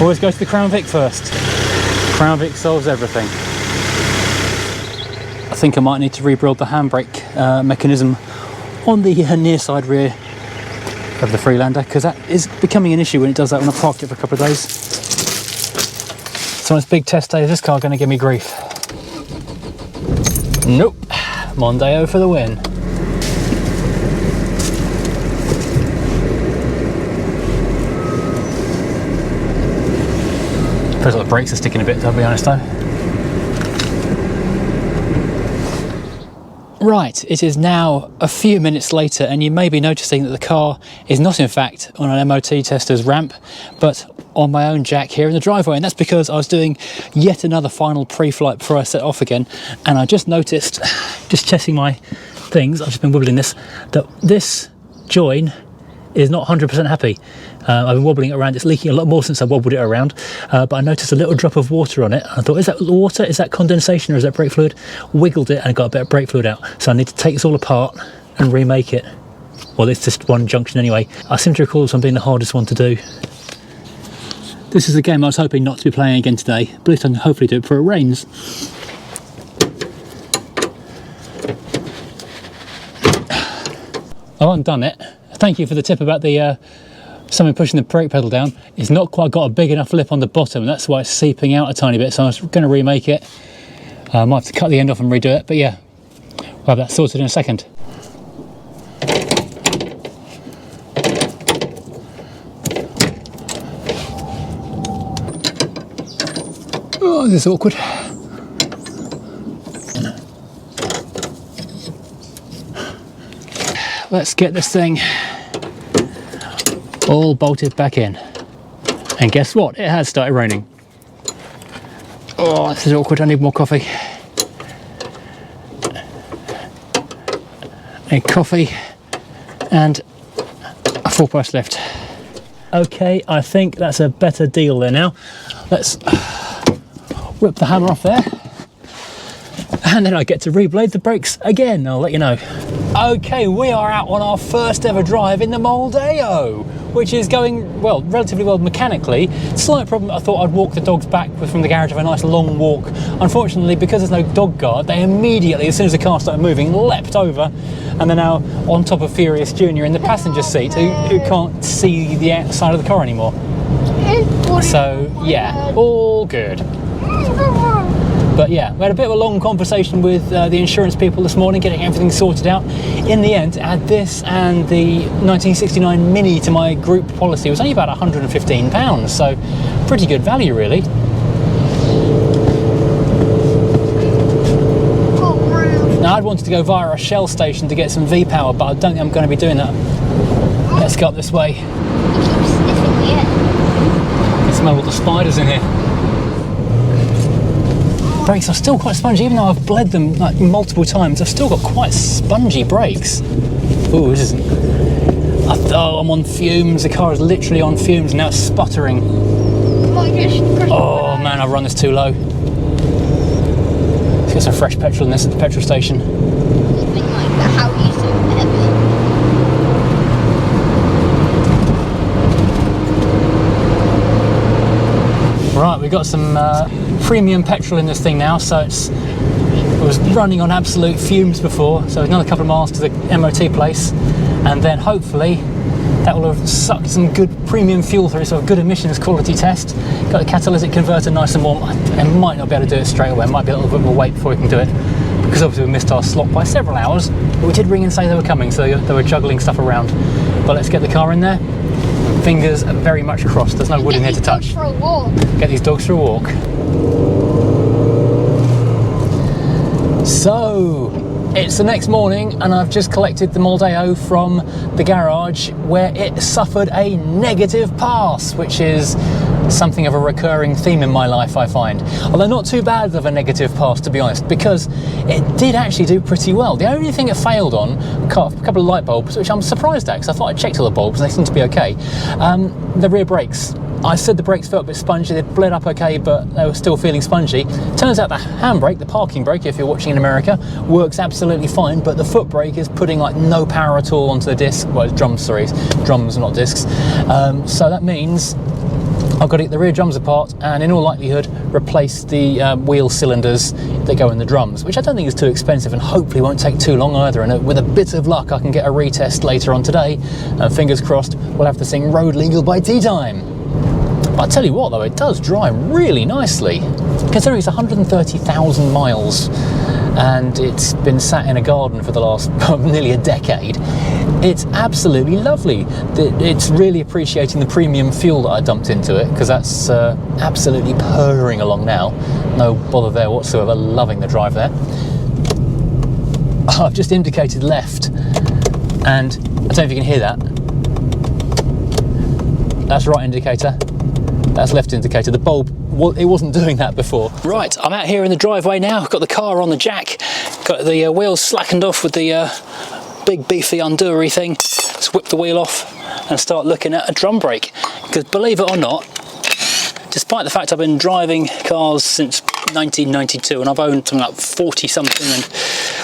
Always go to the Crown Vic first. Crown Vic solves everything. I think I might need to rebuild the handbrake mechanism on the near side rear of the Freelander, because that is becoming an issue when it does that when I parked it for a couple of days. So on its big test day, is this car going to give me grief? Nope. Mondeo for the win. Feels like the brakes are sticking a bit, to be honest though. Right, it is now a few minutes later and you may be noticing that the car is not in fact on an MOT tester's ramp, but on my own jack here in the driveway, and that's because I was doing yet another final pre-flight before I set off again, and I just noticed, just testing my things, I've just been wobbling this, that this join is not 100% happy. I've been wobbling it around, it's leaking a lot more since I wobbled it around, but I noticed a little drop of water on it. I thought, is that water, is that condensation, or is that brake fluid? Wiggled it and got a bit of brake fluid out, so I need to take this all apart and remake it. Well, it's just one junction anyway. I seem to recall this one being the hardest one to do. This is a game I was hoping not to be playing again today, but at least I can hopefully do it before it rains. I've undone it. Thank you for the tip about the someone pushing the brake pedal down. It's not quite got a big enough lip on the bottom, and that's why it's seeping out a tiny bit, so I was going to remake it. I might have to cut the end off and redo it, but yeah, we'll have that sorted in a second. Oh, this is awkward. Let's get this thing all bolted back in. And guess what? It has started raining. Oh, this is awkward. I need more coffee. A coffee and a full price lift. Okay, I think that's a better deal there now. Let's rip the hammer off there, and then I get to reblade the brakes again. I'll let you know. Okay, we are out on our first ever drive in the Mouldeo, which is going, well, relatively well mechanically. Slight problem, I thought I'd walk the dogs back from the garage of a nice long walk. Unfortunately, because there's no dog guard, they immediately, as soon as the car started moving, leapt over, and they're now on top of Furious Jr. in the passenger seat, who can't see the outside of the car anymore. So, yeah, all good. But yeah, we had a bit of a long conversation with the insurance people this morning, getting everything sorted out. In the end, I had this and the 1969 Mini to my group policy. It was only about £115, so pretty good value really. Now I'd wanted to go via a Shell station to get some V-power, but I don't think I'm going to be doing that. Let's go up this way. He keeps sniffing me in. I can smell all the spiders in here. Brakes are still quite spongy, even though I've bled them like multiple times. I've still got quite spongy brakes. Ooh, this isn't. Oh, I'm on fumes. The car is literally on fumes. Now it's sputtering. Oh man, I've run this too low. Let's get some fresh petrol in this at the petrol station. Something like that. How are you so heavy? Right, we've got some premium petrol in this thing now, so it was running on absolute fumes before, so another couple of miles to the MOT place, and then hopefully that will have sucked some good premium fuel through, so a good emissions quality test. Got the catalytic converter nice and warm. I might not be able to do it straight away, it might be a little bit more wait before we can do it, because obviously we missed our slot by several hours, but we did ring and say they were coming, so they were juggling stuff around. But let's get the car in there. Fingers very much crossed, there's no wood in here to touch. For a walk. Get these dogs for a walk. So, it's the next morning and I've just collected the Mouldeo from the garage where it suffered a negative pass, which is something of a recurring theme in my life, I find. Although not too bad of a negative pass, to be honest, because it did actually do pretty well. The only thing it failed on, a couple of light bulbs, which I'm surprised at, because I thought I checked all the bulbs and they seem to be okay. The rear brakes. I said the brakes felt a bit spongy, they bled up okay, but they were still feeling spongy. Turns out the handbrake, the parking brake, if you're watching in America, works absolutely fine, but the foot brake is putting like no power at all onto the disc. Well, it's drums, sorry, drums, not discs. So that means I've got to get the rear drums apart and in all likelihood replace the wheel cylinders that go in the drums, which I don't think is too expensive and hopefully won't take too long either, and with a bit of luck I can get a retest later on today, and fingers crossed we'll have this thing road legal by tea time. But I'll tell you what though, it does drive really nicely. Considering it's 130,000 miles and it's been sat in a garden for the last nearly a decade, it's absolutely lovely. It's really appreciating the premium fuel that I dumped into it, because that's absolutely purring along now. No bother there whatsoever, loving the drive there. I've just indicated left, and I don't know if you can hear that. That's right indicator, that's left indicator. The bulb, it wasn't doing that before. Right, I'm out here in the driveway now. I've got the car on the jack, got the wheels slackened off with the big beefy undoery thing. Let's whip the wheel off and start looking at a drum brake, because believe it or not, despite the fact I've been driving cars since 1992 and I've owned something like 40 something and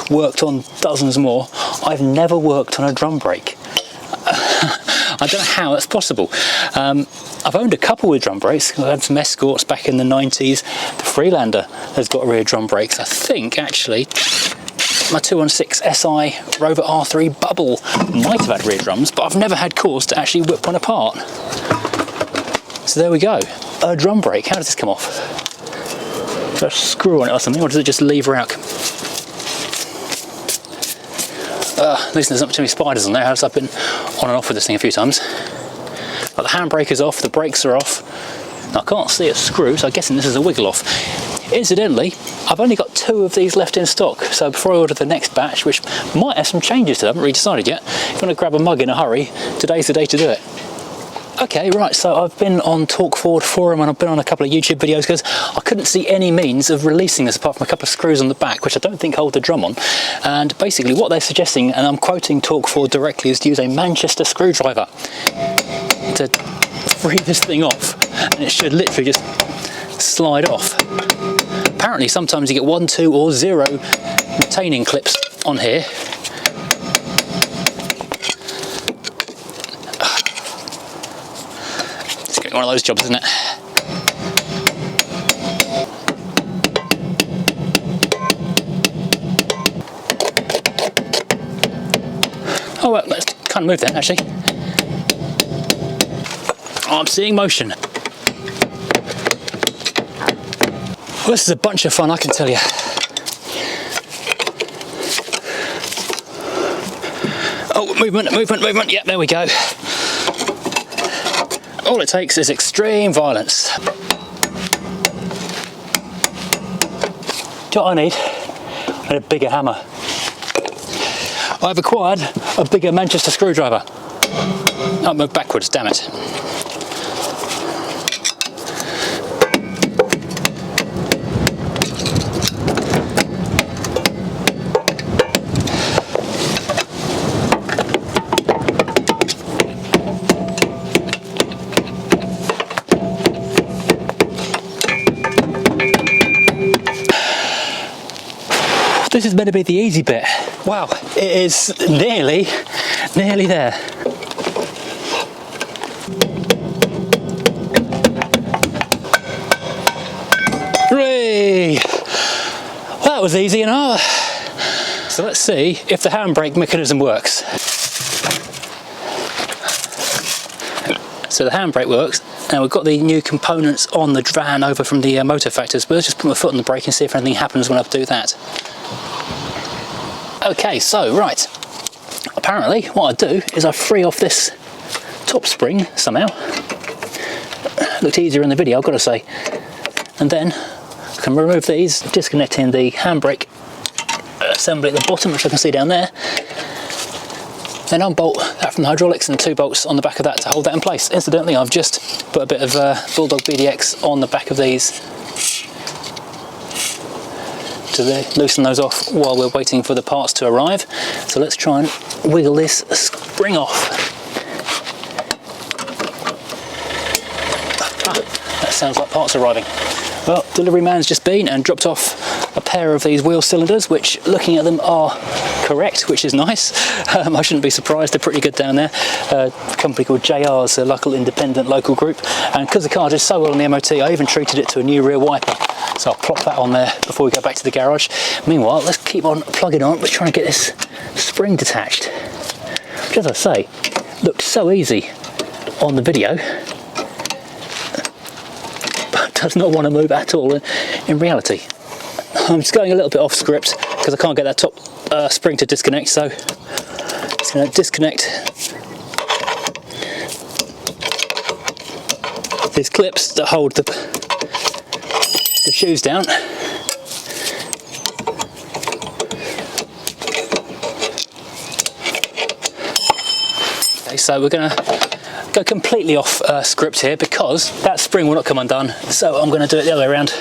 worked on dozens more, I've never worked on a drum brake. I don't know how that's possible. I've owned a couple with drum brakes. I had some Escorts back in the 90s. The Freelander has got rear drum brakes. I think actually my 216 SI Rover R3 Bubble might have had rear drums, but I've never had cause to actually whip one apart. So there we go, a drum brake. How does this come off? Is there a screw on it or something, or does it just lever out? At least there's not too many spiders on there, else I've been on and off with this thing a few times. But the handbrake is off, the brakes are off. Now, I can't see a screw, so I'm guessing this is a wiggle off. Incidentally, I've only got 2 of these left in stock, so before I order the next batch, which might have some changes to them, I haven't really decided yet. If you want to grab a mug in a hurry, today's the day to do it. Okay, right, so I've been on Talk Ford forum and I've been on a couple of YouTube videos because I couldn't see any means of releasing this apart from a couple of screws on the back, which I don't think hold the drum on. And basically what they're suggesting, and I'm quoting Talk Ford directly, is to use a Manchester screwdriver to free this thing off, and it should literally just slide off. Apparently sometimes you get 1, 2 or 0 retaining clips on here. One of those jobs, isn't it? Oh well, let's kind of move then actually. Oh, I'm seeing motion. Well, this is a bunch of fun, I can tell you. Oh, movement, movement, movement. Yeah, there we go. All it takes is extreme violence. Do you know what I need? I need a bigger hammer. I've acquired a bigger Manchester screwdriver. Oh, move backwards, damn it. This is meant to be the easy bit. Wow, it is nearly there. Hooray! Well, that was easy enough. So let's see if the handbrake mechanism works. So the handbrake works. Now we've got the new components on the van over from the motor factors, but let's just put my foot on the brake and see if anything happens when I do that. Okay, so right, apparently what I do is I free off this top spring somehow. Looked easier in the video, I've got to say. And then I can remove these, disconnecting the handbrake assembly at the bottom, which I can see down there. Then unbolt that from the hydraulics and 2 bolts on the back of that to hold that in place. Incidentally, I've just put a bit of Bulldog BDX on the back of these to loosen those off while we're waiting for the parts to arrive. So let's try and wiggle this spring off. That sounds like parts arriving. Well, delivery man's just been and dropped off a pair of these wheel cylinders, which looking at them are correct, which is nice. I shouldn't be surprised, they're pretty good down there. A company called JR's, a local independent local group, and because the car did so well on the MOT, I even treated it to a new rear wiper. So I'll plop that on there before we go back to the garage. Meanwhile, let's keep on plugging on. We're trying to get this spring detached, which, as I say, looked so easy on the video, but does not want to move at all in reality. I'm just going a little bit off script because I can't get that top spring to disconnect, so it's going to disconnect these clips that hold the shoes down. Okay, so we're going to go completely off script here because that spring will not come undone, so I'm going to do it the other way around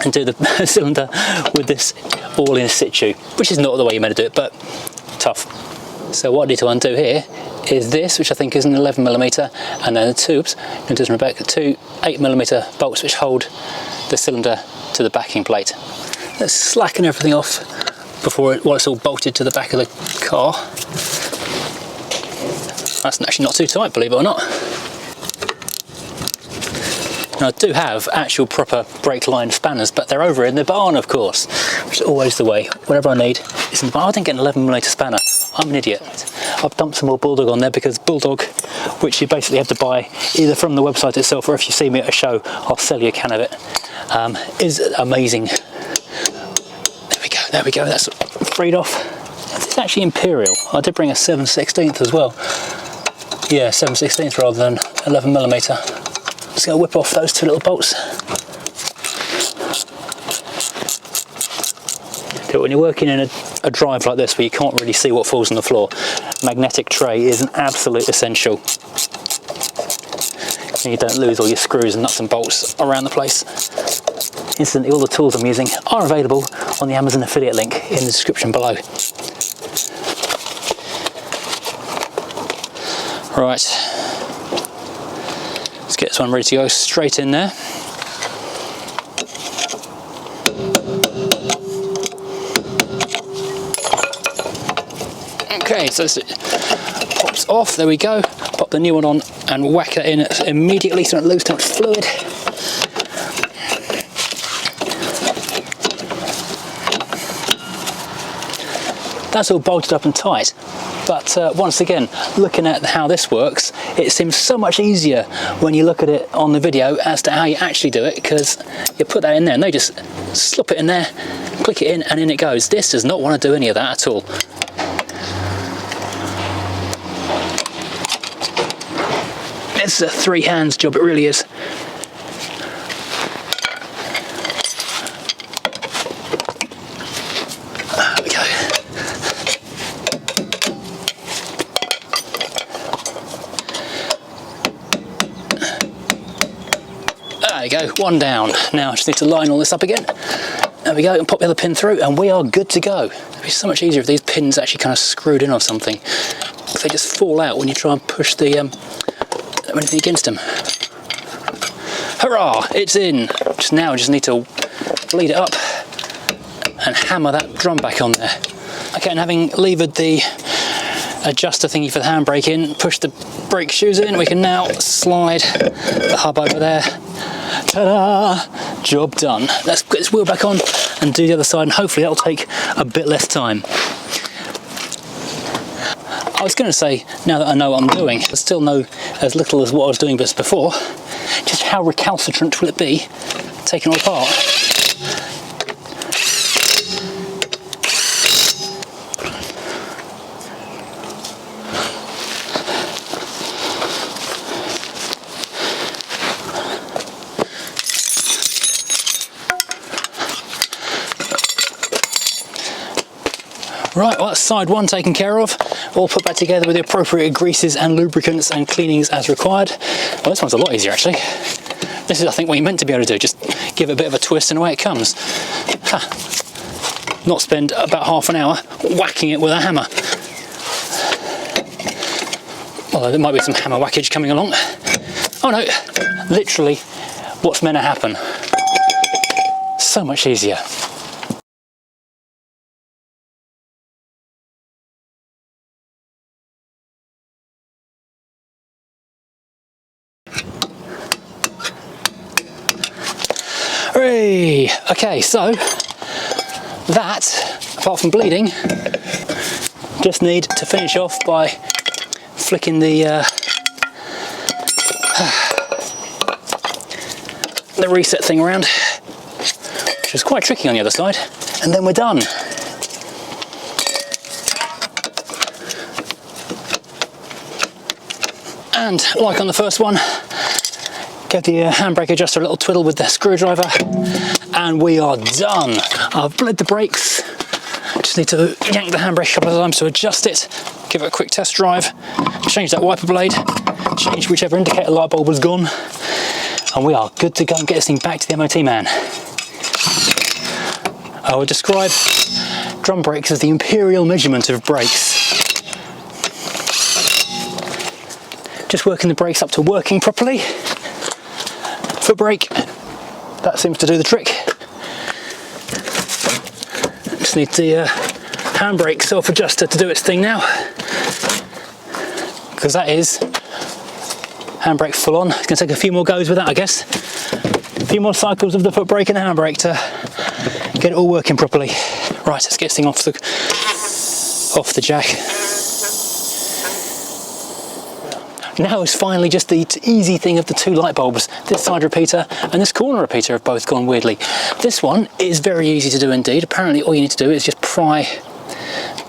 and do the cylinder with this all in situ, which is not the way you're meant to do it, but tough. So what I need to undo here is this, which I think is an 11mm, and then the tubes, and just remember two 8mm bolts which hold the cylinder to the backing plate. Let's slacken everything off while it's all bolted to the back of the car. That's actually not too tight, believe it or not. Now I do have actual proper brake line spanners, but they're over in the barn, of course, which is always the way. Whatever I need is in the barn. I didn't get an 11mm spanner. I'm an idiot. I've dumped some more Bulldog on there because Bulldog, which you basically have to buy either from the website itself or if you see me at a show, I'll sell you a can of it, is amazing. There we go, that's freed off. It's actually Imperial. I did bring a 7/16 as well. Yeah, 7/16 rather than 11mm. Just going to whip off those 2 little bolts. So when you're working in a drive like this where you can't really see what falls on the floor, magnetic tray is an absolute essential. And you don't lose all your screws and nuts and bolts around the place. Incidentally, all the tools I'm using are available on the Amazon affiliate link in the description below. Right. Let's get this one ready to go straight in there. Okay, so it pops off, there we go. Pop the new one on and whack it in immediately so it loses too much fluid. That's all bolted up and tight. But once again, looking at how this works, it seems so much easier when you look at it on the video as to how you actually do it, because you put that in there and they just slip it in there, click it in, and in it goes. This does not want to do any of that at all. It's a three hands job, it really is. There we go. There you go, one down. Now I just need to line all this up again. There we go, and pop the other pin through, and we are good to go. It'd be so much easier if these pins actually kind of screwed in or something. If they just fall out when you try and push the anything against them. Hurrah! It's in. Just now I just need to bleed it up and hammer that drum back on there. Okay, and having levered the adjuster thingy for the handbrake in, push the brake shoes in, we can now slide the hub over there. Ta-da! Job done. Let's get this wheel back on and do the other side, and hopefully that'll take a bit less time. I was going to say, now that I know what I'm doing, I still know as little as what I was doing just before. Just how recalcitrant will it be taking all apart? Right, well, that's side one taken care of. All put back together with the appropriate greases and lubricants and cleanings as required. Well, this one's a lot easier actually. This is, I think, what you're meant to be able to do. Just give it a bit of a twist and away it comes. Ha. Not spend about half an hour whacking it with a hammer. Although there might be some hammer whackage coming along. Oh no, literally what's meant to happen. So much easier. Hooray! Okay, so that, apart from bleeding, just need to finish off by flicking the reset thing around, which is quite tricky on the other side, and then we're done. And like on the first one, give the handbrake adjuster a little twiddle with the screwdriver, and we are done. I've bled the brakes, just need to yank the handbrake a couple of times to adjust it, give it a quick test drive, change that wiper blade, change whichever indicator light bulb was gone, and we are good to go and get this thing back to the MOT man. I would describe drum brakes as the imperial measurement of brakes. Just working the brakes up to working properly. Foot brake, that seems to do the trick. Just need the handbrake self-adjuster to do its thing now, because that is handbrake full on. It's going to take a few more goes with that, I guess. A few more cycles of the foot brake and the handbrake to get it all working properly. Right, let's get this thing off the jack. Now is finally just the easy thing of the two light bulbs. This side repeater and this corner repeater have both gone weirdly. This one is very easy to do indeed. Apparently all you need to do is just pry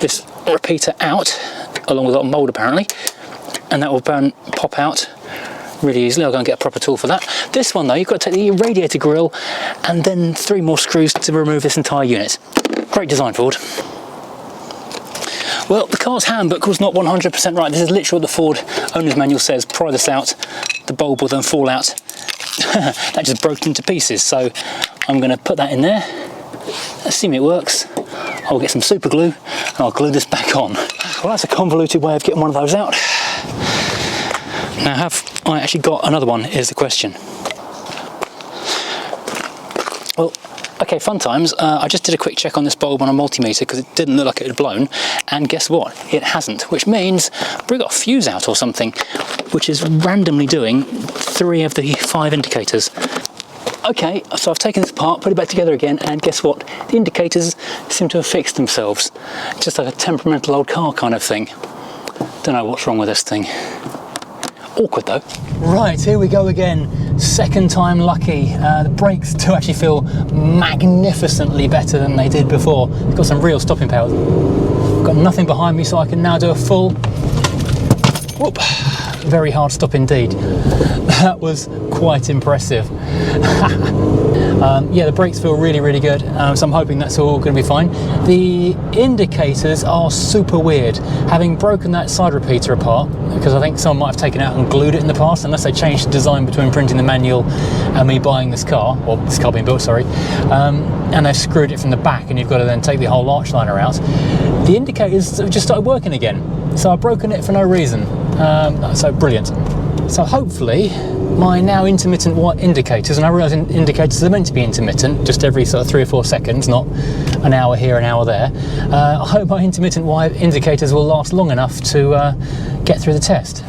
this repeater out, along with a lot of mould apparently, and that will pop out really easily. I'll go and get a proper tool for that. This one though, you've got to take the radiator grille and then 3 more screws to remove this entire unit. Great design, Ford. Well, the car's handbook was not 100% right. This is literally what the Ford owner's manual says. Pry this out, the bulb will then fall out. That just broke into pieces, so I'm going to put that in there, assume it works. I'll get some super glue and I'll glue this back on. Well, that's a convoluted way of getting one of those out. Now, have I actually got another one, is the question. Well, okay, fun times. I just did a quick check on this bulb on a multimeter because it didn't look like it had blown, and guess what? It hasn't, which means we got a fuse out or something, which is randomly doing 3 of the 5 indicators. Okay, so I've taken this apart, put it back together again, and guess what? The indicators seem to have fixed themselves. Just like a temperamental old car kind of thing. Don't know what's wrong with this thing. Awkward though. Right, here we go again. Second time lucky. The brakes do actually feel magnificently better than they did before. They've got some real stopping power. Got nothing behind me, so I can now do a full, whoop, very hard stop indeed. That was quite impressive. Yeah, the brakes feel really, really good, so I'm hoping that's all going to be fine. The indicators are super weird. Having broken that side repeater apart, because I think someone might have taken it out and glued it in the past, unless they changed the design between printing the manual and me buying this car, or this car being built, sorry, and they've screwed it from the back, and you've got to then take the whole arch liner out. The indicators have just started working again, so I've broken it for no reason. So brilliant. So hopefully my now intermittent white indicators, and I realise indicators are meant to be intermittent, just every sort of 3 or 4 seconds, not an hour here, an hour there. I hope my intermittent white indicators will last long enough to get through the test.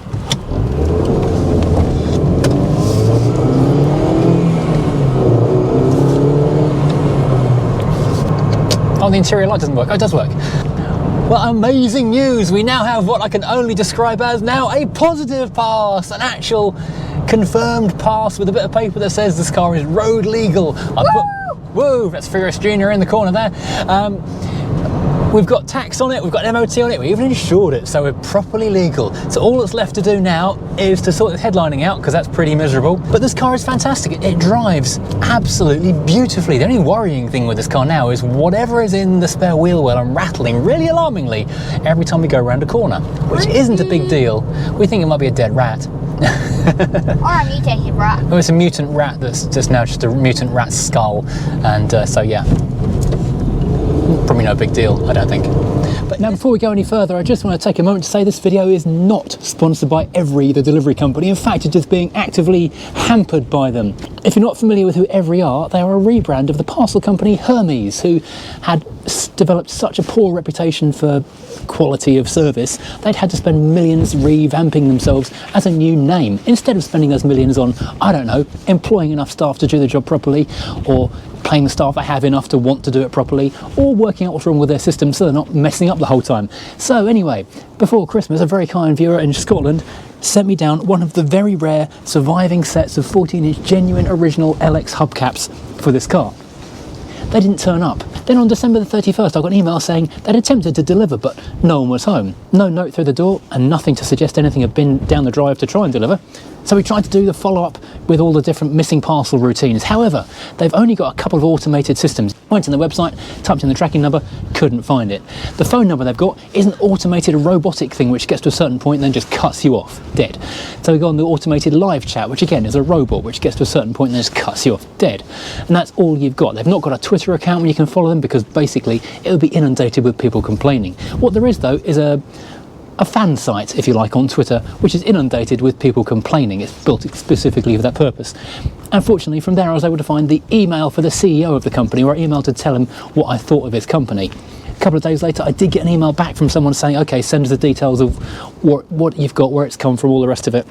Oh, the interior light doesn't work. Oh, it does work. Well, amazing news! We now have what I can only describe as now a positive pass, an actual confirmed pass with a bit of paper that says this car is road legal. Woo! That's Furious Junior in the corner there. We've got tax on it, we've got an MOT on it, we even insured it, so we're properly legal. So all that's left to do now is to sort the headlining out, because that's pretty miserable. But this car is fantastic. It drives absolutely beautifully. The only worrying thing with this car now is whatever is in the spare wheel well and rattling really alarmingly every time we go around a corner, which isn't a big deal. We think it might be a dead rat. Or a mutated rat. Oh, it's a mutant rat that's just now just a mutant rat skull, and so yeah. Probably no big deal, I don't think. But now, before we go any further, I just want to take a moment to say this video is not sponsored by the delivery company. In fact, it is being actively hampered by them. If you're not familiar with who Every are, they are a rebrand of the parcel company Hermes, who had developed such a poor reputation for quality of service, they'd had to spend millions revamping themselves as a new name, instead of spending those millions on, I don't know, employing enough staff to do the job properly, or paying the staff they have enough to want to do it properly, or working out what's wrong with their system so they're not messing up the whole time. So anyway, before Christmas, a very kind viewer in Scotland sent me down one of the very rare surviving sets of 14-inch genuine original LX hubcaps for this car. They didn't turn up. Then on December the 31st, I got an email saying they'd attempted to deliver, but no one was home. No note through the door, and nothing to suggest anything had been down the drive to try and deliver. So we tried to do the follow-up with all the different missing parcel routines. However, they've only got a couple of automated systems. Went on the website, typed in the tracking number, couldn't find it. The phone number they've got is an automated robotic thing which gets to a certain point and then just cuts you off, dead. So we go on the automated live chat, which again is a robot which gets to a certain point and then just cuts you off, dead. And that's all you've got. They've not got a Twitter account where you can follow them, because basically it'll be inundated with people complaining. What there is though is a fan site, if you like, on Twitter, which is inundated with people complaining. It's built specifically for that purpose. Unfortunately, from there I was able to find the email for the CEO of the company, where I emailed to tell him what I thought of his company. A couple of days later, I did get an email back from someone saying, okay, send us the details of what you've got, where it's come from, all the rest of it,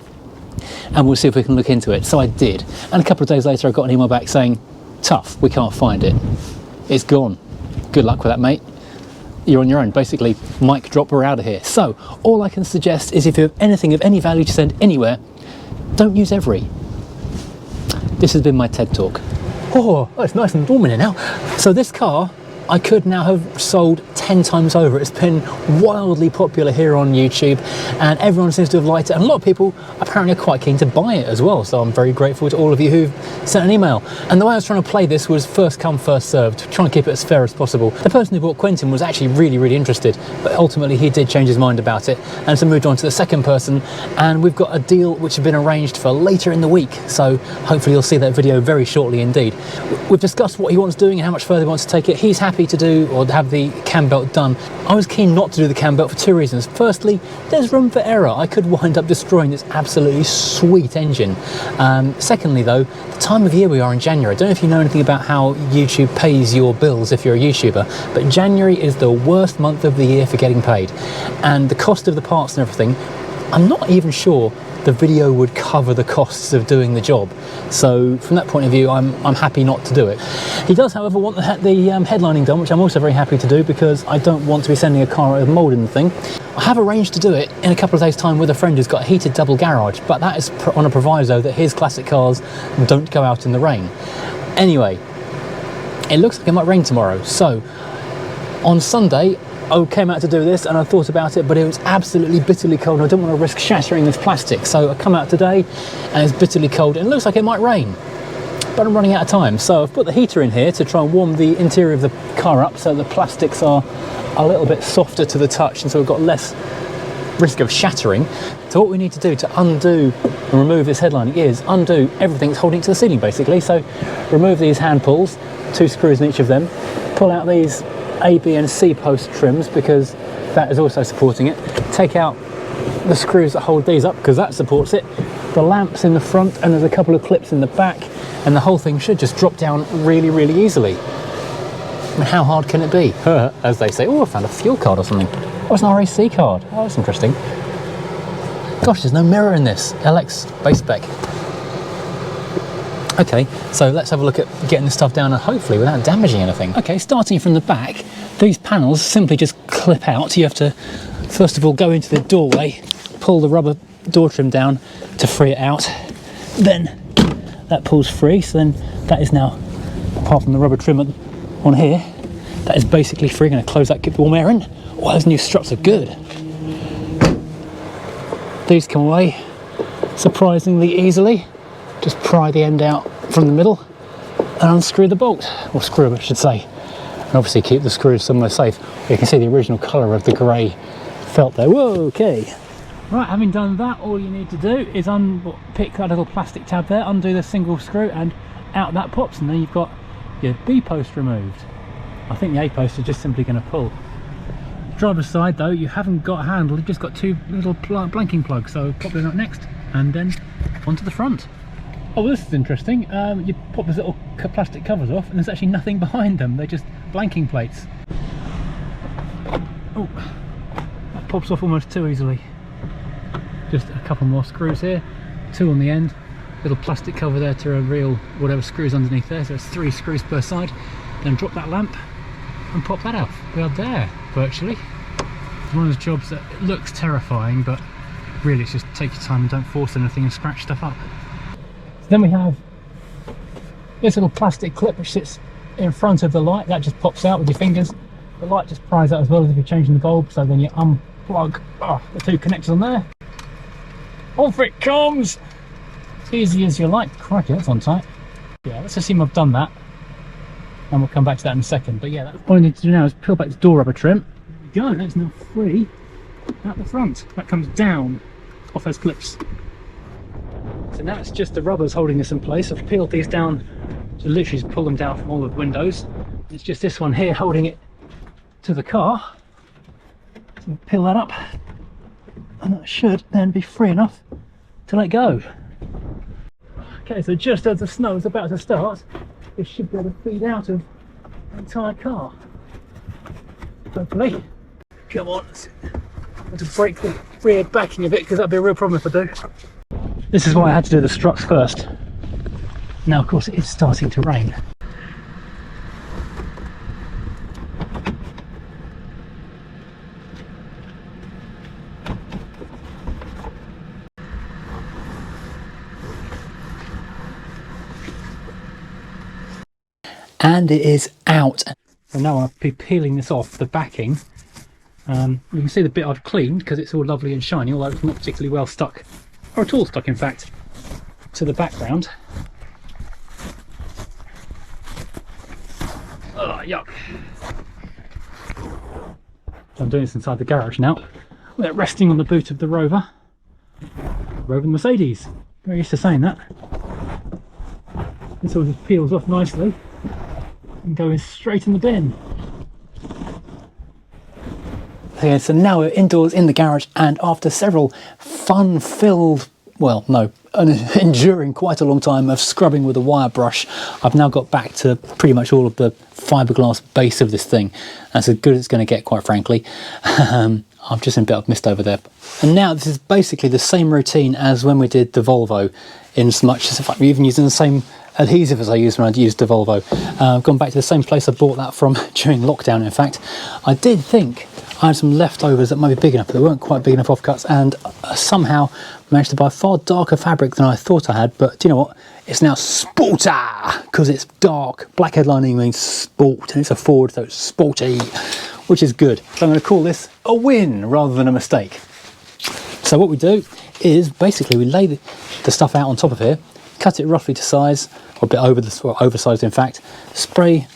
and we'll see if we can look into it. So I did. And a couple of days later, I got an email back saying, tough, we can't find it. It's gone. Good luck with that, mate. You're on your own. Basically, mic drop, we're out of here. So all I can suggest is, if you have anything of any value to send anywhere, don't use Every. This has been my TED Talk. Oh, it's nice and warm in here now. So this car, I could now have sold 10 times over. It's been wildly popular here on YouTube, and everyone seems to have liked it, and a lot of people apparently are quite keen to buy it as well, so I'm very grateful to all of you who've sent an email. And the way I was trying to play this was first come, first served, trying to keep it as fair as possible. The person who bought Quentin was actually really interested, but ultimately he did change his mind about it, and so moved on to the second person, and we've got a deal which has been arranged for later in the week, so hopefully you'll see that video very shortly indeed. We've discussed what he wants doing and how much further he wants to take it. He's happy to do, or have the cam belt done. I was keen not to do the cam belt for two reasons. Firstly, there's room for error. I could wind up destroying this absolutely sweet engine. Secondly though, the time of year we are in January. I don't know if you know anything about how YouTube pays your bills if you're a YouTuber, but January is the worst month of the year for getting paid. And the cost of the parts and everything, I'm not even sure the video would cover the costs of doing the job. So from that point of view, I'm happy not to do it. He does, however, want the headlining done, which I'm also very happy to do, because I don't want to be sending a car out of mould in the thing. I have arranged to do it in a couple of days' time with a friend who's got a heated double garage, but that is on a proviso that his classic cars don't go out in the rain. Anyway, it looks like it might rain tomorrow, so on Sunday I came out to do this and I thought about it, but it was absolutely bitterly cold and I didn't want to risk shattering this plastic, so I come out today and it's bitterly cold and it looks like it might rain, but I'm running out of time. So I've put the heater in here to try and warm the interior of the car up so the plastics are a little bit softer to the touch, and so we've got less risk of shattering. So what we need to do to undo and remove this headlining is undo everything that's holding it to the ceiling, basically. So remove these hand pulls, 2 screws in each of them, pull out these A, B and C post trims because that is also supporting it, take out the screws that hold these up because that supports it, the lamps in the front, and there's a couple of clips in the back, and the whole thing should just drop down really, really easily. I mean, how hard can it be? As they say. Oh, I found a fuel card or something. Oh, it's an RAC card. Oh, that's interesting. Gosh, there's no mirror in this. LX base spec. Okay, so let's have a look at getting this stuff down and hopefully without damaging anything. Okay, starting from the back, these panels simply just clip out. You have to, first of all, go into the doorway, pull the rubber door trim down to free it out. Then that pulls free, so then that is now, apart from the rubber trim on here, that is basically free. Going to close that, get the warm air in. Oh, those new struts are good. These come away surprisingly easily. Just pry the end out from the middle and unscrew the bolt, or screw I should say, and obviously keep the screws somewhere safe. You can see the original colour of the grey felt there. Whoa, okay. Right, having done that, all you need to do is pick that little plastic tab there, undo the single screw, and out that pops, and then you've got your B post removed. I think the A post is just simply going to pull. Driver's side though, you haven't got a handle, you've just got 2 little blanking plugs, so pop them up next and then onto the front. Oh, well, this is interesting. You pop these little plastic covers off and there's actually nothing behind them, they're just blanking plates. Oh, that pops off almost too easily. Just a couple more screws here, 2 on the end, little plastic cover there to reveal whatever screws underneath there, so it's 3 screws per side. Then drop that lamp and pop that off. We are there, virtually. It's one of those jobs that looks terrifying, but really it's just take your time and don't force anything and scratch stuff up. So then we have this little plastic clip which sits in front of the light, that just pops out with your fingers. The light just pries out as well as if you're changing the bulb, so then you unplug the 2 connectors on there. Off it comes! As easy as you like. Crikey, that's on tight. Yeah, let's assume I've done that, and we'll come back to that in a second. But yeah, all I need to do now is peel back the door rubber trim. There we go, that's now free at the front. That comes down off those clips. So now it's just the rubbers holding this in place. I've peeled these down to literally just pull them down from all of the windows. It's just this one here holding it to the car. So peel that up, and that should then be free enough to let go. Okay, so just as the snow is about to start, it should be able to feed out of the entire car. Hopefully. Come on, I have to break the rear backing a bit because that'd be a real problem if I do. This is why I had to do the struts first. Now of course it is starting to rain. And it is out. So now I'll be peeling this off, the backing. You can see the bit I've cleaned because it's all lovely and shiny, although it's not particularly well stuck, or at all stuck in fact, to the background. Oh, yuck. So I'm doing this inside the garage now. We're resting on the boot of the Rover. Rover Mercedes. Very used to saying that. This all just peels off nicely and goes straight in the bin. Okay, so now we're indoors in the garage, and after several fun-filled, well, no, enduring quite a long time of scrubbing with a wire brush, I've now got back to pretty much all of the fiberglass base of this thing. That's as good as it's going to get, quite frankly. I've just been a bit of mist over there. And now this is basically the same routine as when we did the Volvo, in as much as I'm even using the same adhesive as I used when I used the Volvo. I've gone back to the same place I bought that from during lockdown, in fact. I did think I had some leftovers that might be big enough, but they weren't quite big enough offcuts, and somehow managed to buy far darker fabric than I thought I had. But do you know what? It's now sporta because it's dark. Black headlining means sport, and it's a Ford, so it's sporty, which is good. So I'm going to call this a win rather than a mistake. So what we do is basically we lay the stuff out on top of here, cut it roughly to size, or a bit oversized in fact, spray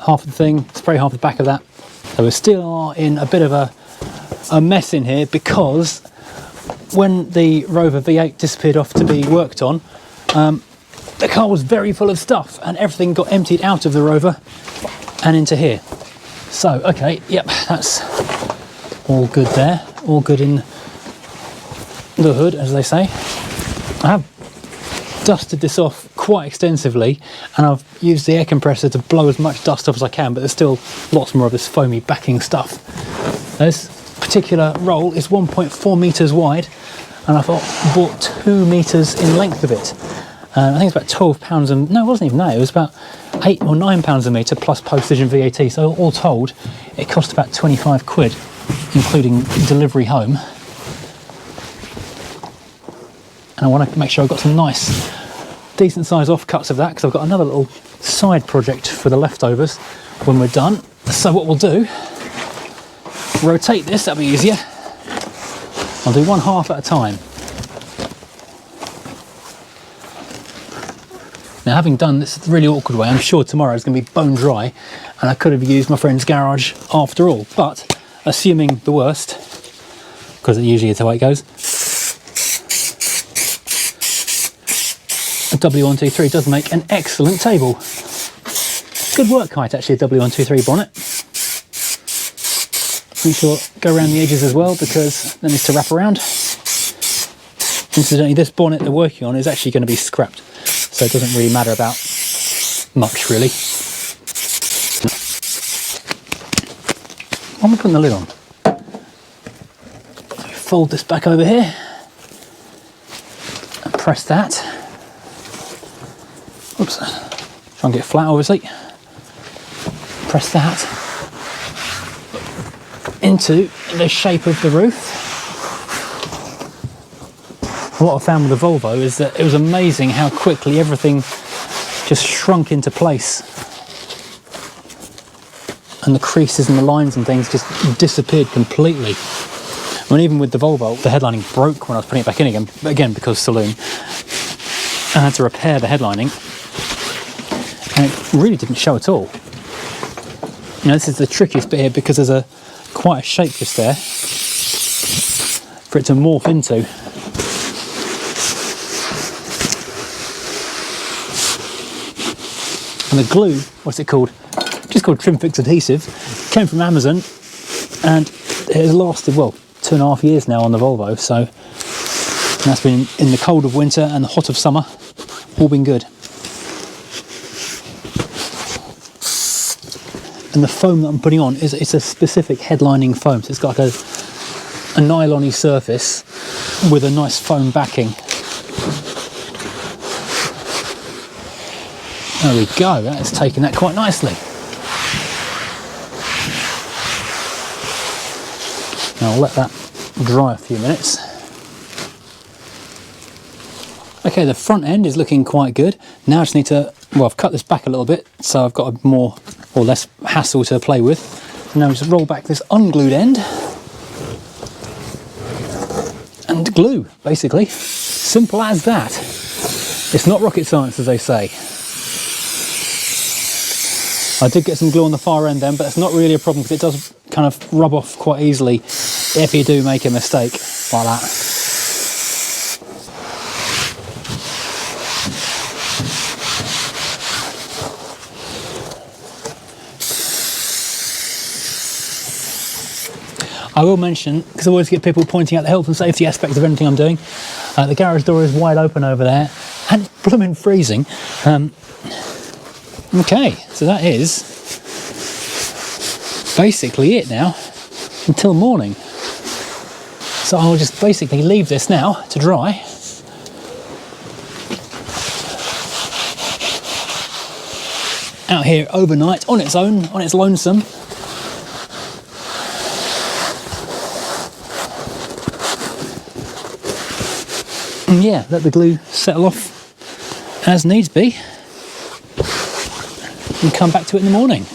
half the thing, spray half the back of that. So we still are in a bit of a mess in here because when the Rover V8 disappeared off to be worked on, the car was very full of stuff and everything got emptied out of the Rover and into here. So, okay, yep, that's all good there, all good in the hood, as they say. I have dusted this off quite extensively and I've used the air compressor to blow as much dust off as I can, but there's still lots more of this foamy backing stuff. This particular roll is 1.4 meters wide and I bought 2 meters in length of it. I think it's about 12 pounds, and no, it wasn't even that, it was about 8 or 9 pounds a metre plus postage and VAT, so all told it cost about 25 quid, including delivery home. And I want to make sure I've got some nice decent size offcuts of that, because I've got another little side project for the leftovers when we're done. So what we'll do, rotate this, that'll be easier. I'll do one half at a time. Now, having done this really awkward way, I'm sure tomorrow is going to be bone dry and I could have used my friend's garage after all, but assuming the worst, because it usually is the way it goes, a W123 does make an excellent table. Good work height actually, a W123 bonnet. Make sure go around the edges as well, because then it's to wrap around. Incidentally, this bonnet they're working on is actually going to be scrapped, so it doesn't really matter about much really. When we're putting the lid on, fold this back over here and press that. Oops, try and get it flat obviously. Press that into the shape of the roof. What I found with the Volvo is that it was amazing how quickly everything just shrunk into place. And the creases and the lines and things just disappeared completely. I mean, even with the Volvo, the headlining broke when I was putting it back in again because saloon. I had to repair the headlining. And it really didn't show at all. You know, this is the trickiest bit here because there's quite a shape just there for it to morph into. And the glue, what's it called? Just called Trim Fix Adhesive. Came from Amazon and it has lasted, well, 2.5 years now on the Volvo. So that's been in the cold of winter and the hot of summer, all been good. And the foam that I'm putting on it's a specific headlining foam. So it's got like a nylon-y surface with a nice foam backing. There we go, that's taken that quite nicely. Now I'll let that dry a few minutes. Okay, the front end is looking quite good. Now I just need to, well, I've cut this back a little bit, so I've got a more or less hassle to play with. Now just roll back this unglued end and glue, basically. Simple as that. It's not rocket science, as they say. I did get some glue on the far end then, but it's not really a problem because it does kind of rub off quite easily if you do make a mistake like that. I will mention, because I always get people pointing out the health and safety aspect of anything I'm doing, the garage door is wide open over there and it's blooming freezing. Okay, so that is basically it now until morning. So I'll just basically leave this now to dry. Out here overnight on its own, on its lonesome. yeah, let the glue settle off as needs be and come back to it in the morning.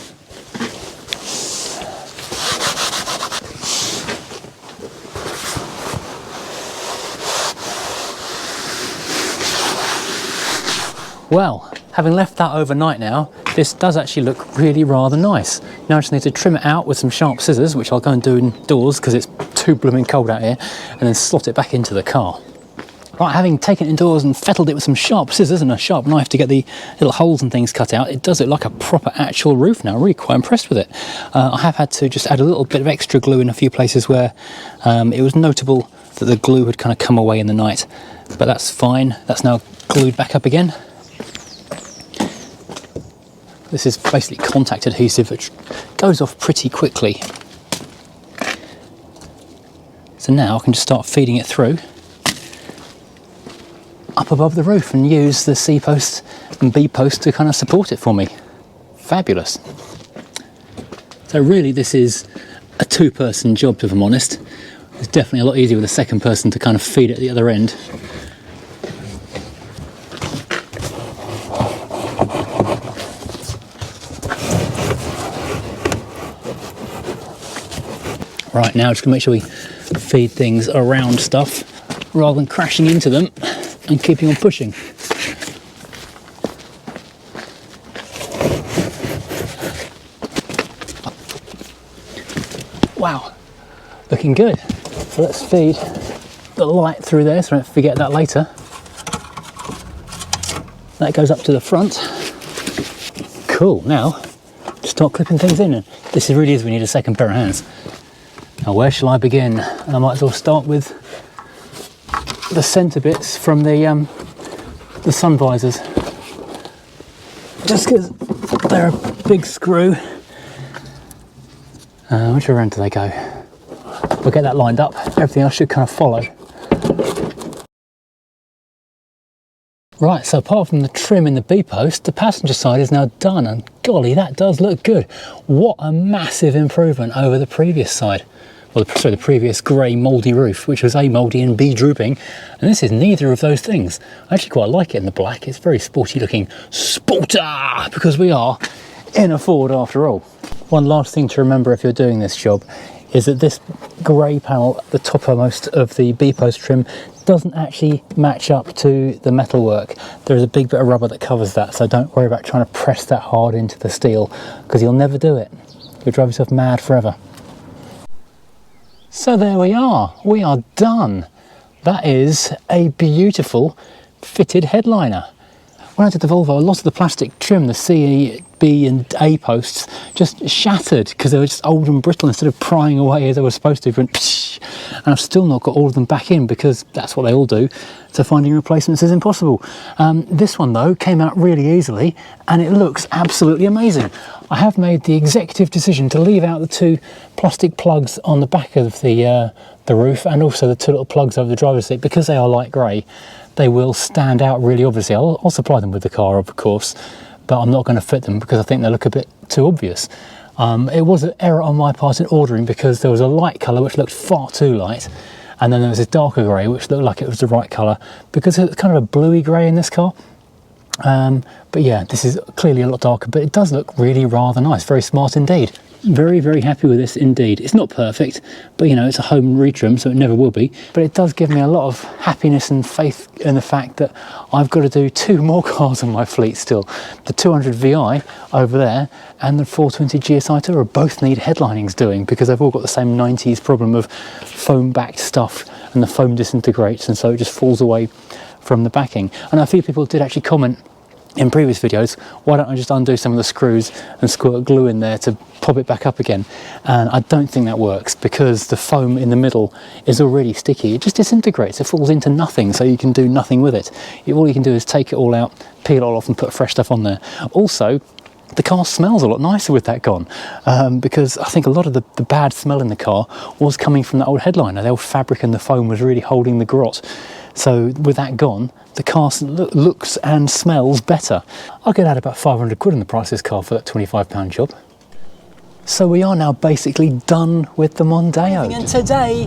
Well, having left that overnight now, this does actually look really rather nice. Now I just need to trim it out with some sharp scissors, which I'll go and do indoors because it's too blooming cold out here, and then slot it back into the car. Right, having taken it indoors and fettled it with some sharp scissors and a sharp knife to get the little holes and things cut out, it does look like a proper actual roof now. Really quite impressed with it. I have had to just add a little bit of extra glue in a few places where it was notable that the glue had kind of come away in the night, but that's fine. That's now glued back up again. This is basically contact adhesive, which goes off pretty quickly. So now I can just start feeding it through up above the roof and use the C post and B post to kind of support it for me. Fabulous. So really this is a two-person job, if I'm honest. It's definitely a lot easier with a second person to kind of feed it at the other end. Right, now just gonna make sure we feed things around stuff rather than crashing into them and keeping on pushing. Wow, looking good. So let's feed the light through there so I don't forget that later. That goes up to the front. Cool, now start clipping things in. And this really is we need a second pair of hands. Now where shall I begin? I might as well start with the centre bits from the sun visors, just because they're a big screw. Which way around do they go? We'll get that lined up. Everything else should kind of follow. Right, so apart from the trim in the B-post, the passenger side is now done, and golly, that does look good. What a massive improvement over the previous side. Well, sorry, the previous grey mouldy roof, which was A mouldy and B drooping, and this is neither of those things. I actually quite like it in the black. It's very sporty looking. Sporter! Because we are in a Ford after all. One last thing to remember if you're doing this job is that this grey panel at the toppermost of the B-post trim doesn't actually match up to the metalwork. There is a big bit of rubber that covers that, so don't worry about trying to press that hard into the steel, because you'll never do it. You'll drive yourself mad forever. So there we are done. That is a beautiful fitted headliner. When I did the Volvo, a lot of the plastic trim, the C, B and A posts, just shattered because they were just old and brittle instead of prying away as they were supposed to. And I've still not got all of them back in because that's what they all do. So finding replacements is impossible. This one though came out really easily and it looks absolutely amazing. I have made the executive decision to leave out the two plastic plugs on the back of the roof and also the two little plugs over the driver's seat because they are light grey. They will stand out really obviously. I'll supply them with the car, of course, but I'm not going to fit them because I think they look a bit too obvious. It was an error on my part in ordering because there was a light colour which looked far too light, and then there was a darker grey which looked like it was the right colour because it's kind of a bluey grey in this car. But yeah, this is clearly a lot darker, but it does look really rather nice. Very smart indeed. Very, very happy with this indeed. It's not perfect, but you know, it's a home retrim, so it never will be. But it does give me a lot of happiness and faith in the fact that I've got to do two more cars on my fleet still. The 200 VI over there and the 420 GSI Tourer both need headlinings doing because they've all got the same 90s problem of foam-backed stuff and the foam disintegrates and so it just falls away from the backing. And a few people did actually comment in previous videos, why don't I just undo some of the screws and squirt glue in there to pop it back up again? And I don't think that works because the foam in the middle is already sticky. It just disintegrates, it falls into nothing, so you can do nothing with it. All you can do is take it all out, peel it all off and put fresh stuff on there. Also, the car smells a lot nicer with that gone because I think a lot of the bad smell in the car was coming from the old headliner. The old fabric and the foam was really holding the grot. So with that gone, the car looks and smells better. I'll get out about 500 quid in the price of this car for that £25 job. So we are now basically done with the Mondeo. And today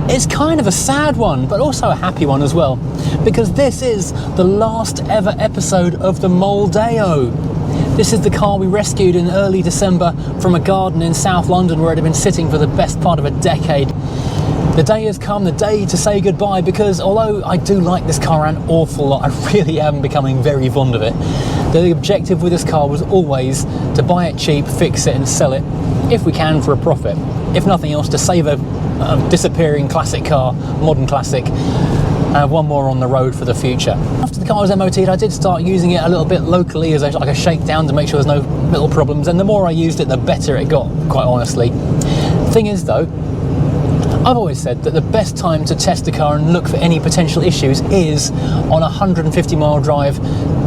It's kind of a sad one, but also a happy one as well, because this is the last ever episode of the Mouldeo. This is the car we rescued in early December from a garden in South London where it had been sitting for the best part of a decade. The day has come, the day to say goodbye, because although I do like this car an awful lot, I really am becoming very fond of it. The objective with this car was always to buy it cheap, fix it and sell it, if we can, for a profit. If nothing else, to save a disappearing classic car, modern classic, and have one more on the road for the future. After the car was MOT'd, I did start using it a little bit locally as like a shakedown to make sure there's no little problems, and the more I used it, the better it got, quite honestly. Thing is though, I've always said that the best time to test a car and look for any potential issues is on a 150-mile drive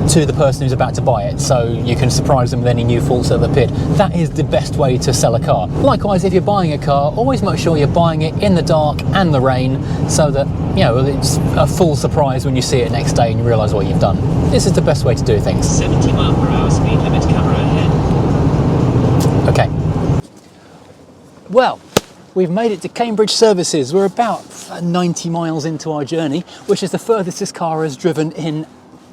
to the person who's about to buy it, so you can surprise them with any new faults that have appeared. That is the best way to sell a car. Likewise, if you're buying a car, always make sure you're buying it in the dark and the rain, so that, you know, it's a full surprise when you see it next day and you realise what you've done. This is the best way to do things. 70 mile per hour speed limit, camera ahead. Okay. Well, we've made it to Cambridge Services. We're about 90 miles into our journey, which is the furthest this car has driven in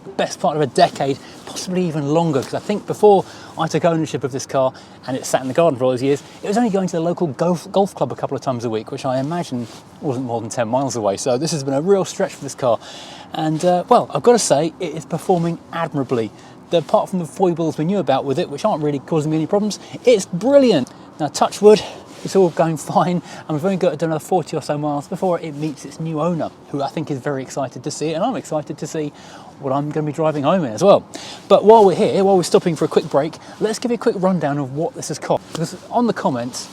the best part of a decade, possibly even longer, because I think before I took ownership of this car and it sat in the garden for all those years, it was only going to the local golf club a couple of times a week, which I imagine wasn't more than 10 miles away. So this has been a real stretch for this car. And well, I've got to say, it is performing admirably. Apart from the foibles we knew about with it, which aren't really causing me any problems, it's brilliant. Now, touch wood, it's all going fine, and we've only got to do another 40 or so miles before it meets its new owner, who I think is very excited to see it, and I'm excited to see what I'm going to be driving home in as well. But while we're here, while we're stopping for a quick break, let's give you a quick rundown of what this has cost. Because on the comments,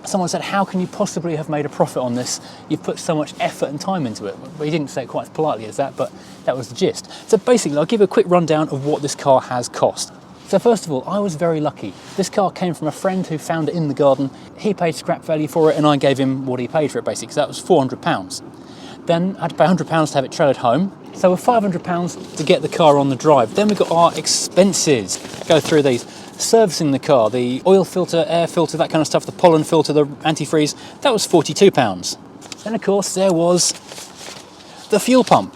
someone said, how can you possibly have made a profit on this? You've put so much effort and time into it. Well, he didn't say it quite as politely as that, but that was the gist. So basically, I'll give you a quick rundown of what this car has cost. So first of all, I was very lucky. This car came from a friend who found it in the garden. He paid scrap value for it and I gave him what he paid for it basically, so that was £400. Then I had to pay £100 to have it trailered home. So with £500 to get the car on the drive. Then we've got our expenses. Go through these. Servicing the car, the oil filter, air filter, that kind of stuff, the pollen filter, the antifreeze, that was £42. Then of course there was the fuel pump.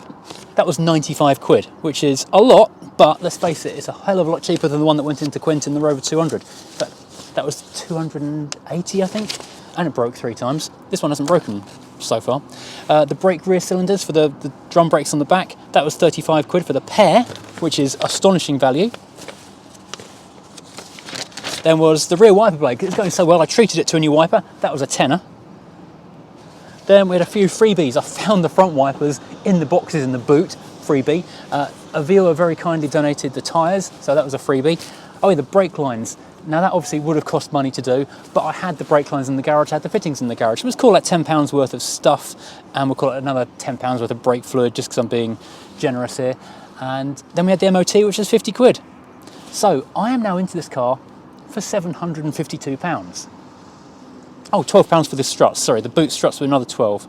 That was 95 quid, which is a lot, but let's face it, it's a hell of a lot cheaper than the one that went into Quentin, the Rover 200. But that was 280, I think, and it broke 3 times. This one hasn't broken so far. The brake rear cylinders for the drum brakes on the back, that was 35 quid for the pair, which is astonishing value. Then was the rear wiper blade. It's going so well, I treated it to a new wiper. That was a tenner. Then we had a few freebies. I found the front wipers in the boxes in the boot, freebie. A viewer very kindly donated the tyres, so that was a freebie. Oh yeah, the brake lines. Now that obviously would have cost money to do, but I had the brake lines in the garage, I had the fittings in the garage. Let's call that £10 worth of stuff, and we'll call it another £10 worth of brake fluid, just because I'm being generous here. And then we had the MOT, which is 50 quid. So I am now into this car for £752. Oh, £12 for the struts, sorry, the boot struts were another 12.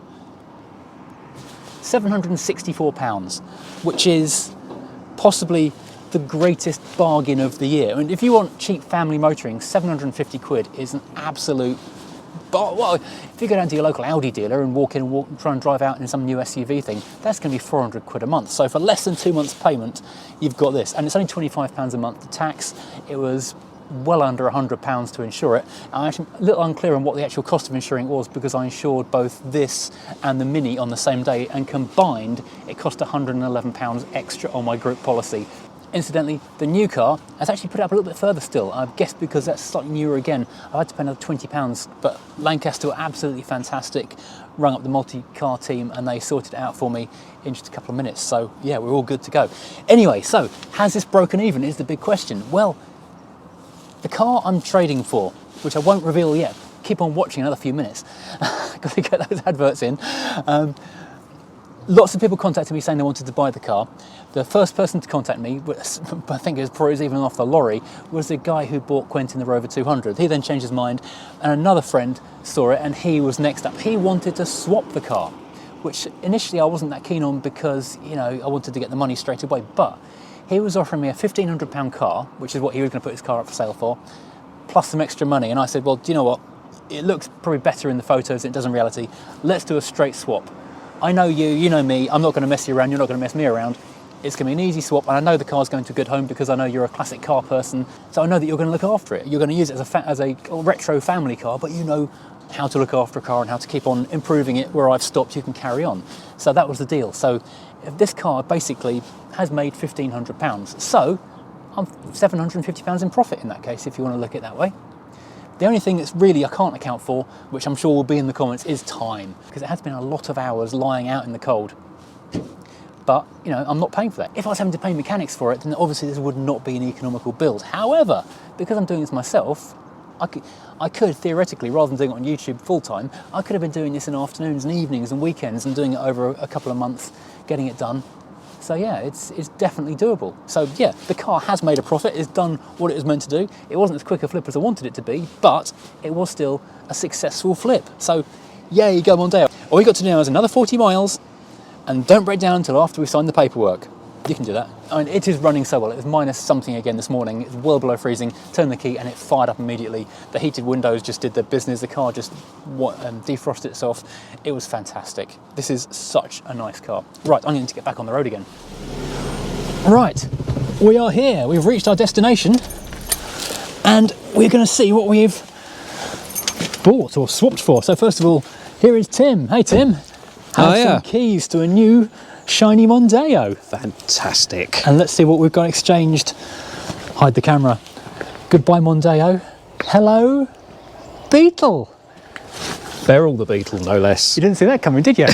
£764, which is possibly the greatest bargain of the year. I mean, if you want cheap family motoring, 750 quid is an absolute well, if you go down to your local Audi dealer and walk in and try and drive out in some new SUV thing, that's going to be 400 quid a month. So for less than 2 months payment, you've got this. And it's only £25 a month to tax. It was well under £100 to insure it. I'm actually a little unclear on what the actual cost of insuring was, because I insured both this and the Mini on the same day, and combined it cost £111 extra on my group policy. Incidentally, the new car has actually put it up a little bit further still. I guess because that's slightly newer again, I had to pay another £20, but Lancaster were absolutely fantastic. Rung up the multi-car team and they sorted it out for me in just a couple of minutes. So yeah, we're all good to go. Anyway, so has this broken even is the big question. Well, the car I'm trading for, which I won't reveal yet, keep on watching another few minutes, got to get those adverts in. Lots of people contacted me saying they wanted to buy the car. The first person to contact me, I think it was probably even off the lorry, was the guy who bought Quentin the Rover 200. He then changed his mind, and another friend saw it, and he was next up. He wanted to swap the car, which initially I wasn't that keen on, because, you know, I wanted to get the money straight away, but he was offering me a £1,500 car, which is what he was going to put his car up for sale for, plus some extra money. And I said, well, do you know what? it looks probably better in the photos than it does in reality. Let's do a straight swap. I know you, you know me, I'm not going to mess you around, you're not going to mess me around. It's going to be an easy swap, and I know the car's going to a good home because I know you're a classic car person, so I know that you're going to look after it. You're going to use it as a retro family car, but you know how to look after a car and how to keep on improving it. Where I've stopped, you can carry on. So that was the deal. So this car basically has made £1,500. So I'm £750 in profit in that case, if you want to look at it that way. The only thing that's really I can't account for, which I'm sure will be in the comments, is time, because it has been a lot of hours lying out in the cold. But, you know, I'm not paying for that. If I was having to pay mechanics for it, then obviously this would not be an economical build. However, because I'm doing this myself, I could theoretically, rather than doing it on YouTube full-time, I could have been doing this in afternoons and evenings and weekends and doing it over a couple of months, getting it done. So yeah, it's definitely doable. So yeah, the car has made a profit, it's done what it was meant to do. It wasn't as quick a flip as I wanted it to be, but it was still a successful flip. So yay, go Mondeo. All you got to do now is another 40 miles, and don't break down until after we sign the paperwork. You can do that. I mean, it is running so well. It was minus something again this morning. It's well below freezing. Turned the key and it fired up immediately. The heated windows just did their business. The car just defrosted itself. It was fantastic. This is such a nice car. Right, I'm going to get back on the road again. Right, we are here. We've reached our destination and we're going to see what we've bought or swapped for. So first of all, here is Tim. Hey, Tim. Have some keys to a new shiny Mondeo. Fantastic. And let's see what we've got exchanged. Hide the camera. Goodbye Mondeo. Hello Beetle. Beryl the Beetle, no less. You didn't see that coming, did you?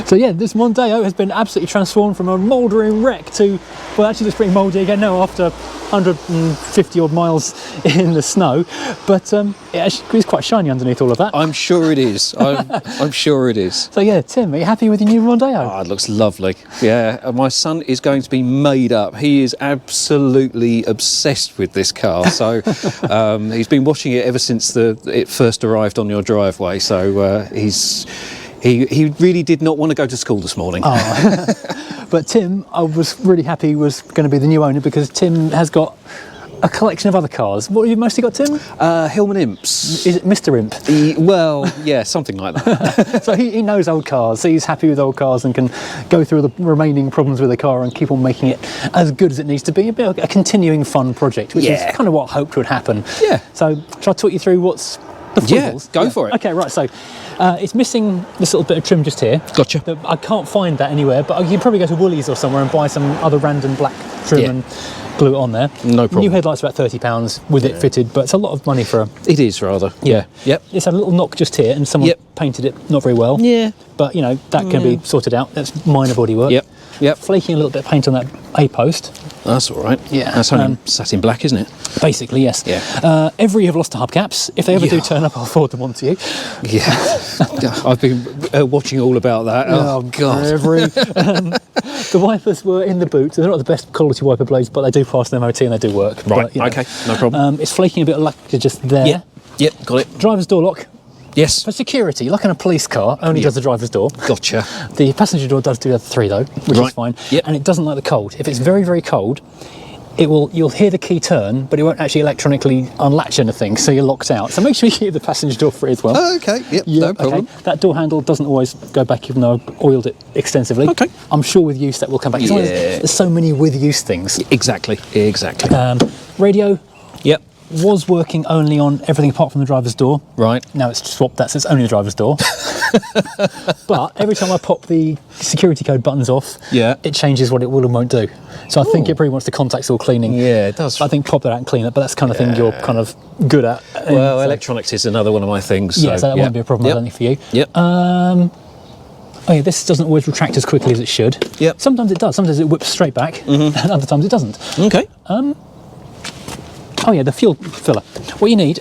So yeah, this Mondeo has been absolutely transformed from a mouldering wreck to, well, actually it's pretty mouldy again now after 150 odd miles in the snow, but it actually is quite shiny underneath all of that. I'm sure it is. I'm sure it is. So yeah, Tim, are you happy with your new Mondeo? Oh, it looks lovely. Yeah, my son is going to be made up. He is absolutely obsessed with this car. So he's been watching it ever since it first arrived on your driveway. So he really did not want to go to school this morning. Oh. But Tim, I was really happy was going to be the new owner because Tim has got a collection of other cars. What have you mostly got, Tim? Hillman Imps. Is it Mr. Imp? Well, yeah, something like that. So he knows old cars, so he's happy with old cars and can go through the remaining problems with the car and keep on making it as good as it needs to be. A continuing fun project, which is kind of what I hoped would happen. Yeah. So shall I talk you through what's the foibles? Yeah, go for it. Okay, right, so it's missing this little bit of trim just here. Gotcha. I can't find that anywhere, but you can probably go to Woolies or somewhere and buy some other random black trim and glue it on there. No problem. New headlights about £30 with it fitted, but it's a lot of money for a... It is, rather. Yeah. Yep. It's a little knock just here, and someone painted it not very well. Yeah. But, you know, that can be sorted out. That's minor bodywork. Yep. Yep. Flaking a little bit of paint on that A-post. That's all right. Yeah. That's only satin black, isn't it? Basically, yes. Yeah. Every have lost the hubcaps. If they ever do turn up, I'll forward them on to you. Yeah. I've been watching all about that. Oh God. Every. The wipers were in the boot. They're not the best quality wiper blades, but they do pass an MOT and they do work. Right. But, you know, okay. No problem. It's flaking a bit of lacquer just there. Yeah. Yep. Got it. Driver's door lock. Yes. For security, like in a police car, only does the driver's door. Gotcha. The passenger door does do the other three though, which is fine. Yep. And it doesn't like the cold. If it's very, very cold, you'll hear the key turn, but it won't actually electronically unlatch anything, so you're locked out. So make sure you keep the passenger door free as well. Oh, okay. Yep. No problem. Okay. That door handle doesn't always go back, even though I've oiled it extensively. Okay. I'm sure with use that will come back. Yeah. There's so many with use things. Exactly. Exactly. Radio. Yep. Was working only on everything apart from the driver's door. Right. Now it's swapped that, so it's only the driver's door. But every time I pop the security code buttons off, it changes what it will and won't do. So I think it probably wants the contacts all cleaning. Yeah, it does. I think pop that out and clean it, but that's the kind of thing you're kind of good at. Well, so electronics is another one of my things. So that won't be a problem, I don't think, for you. Yep. Oh yeah, this doesn't always retract as quickly as it should. Yep. Sometimes it does. Sometimes it whips straight back, and other times it doesn't. Okay. Oh yeah, the fuel filler. What you need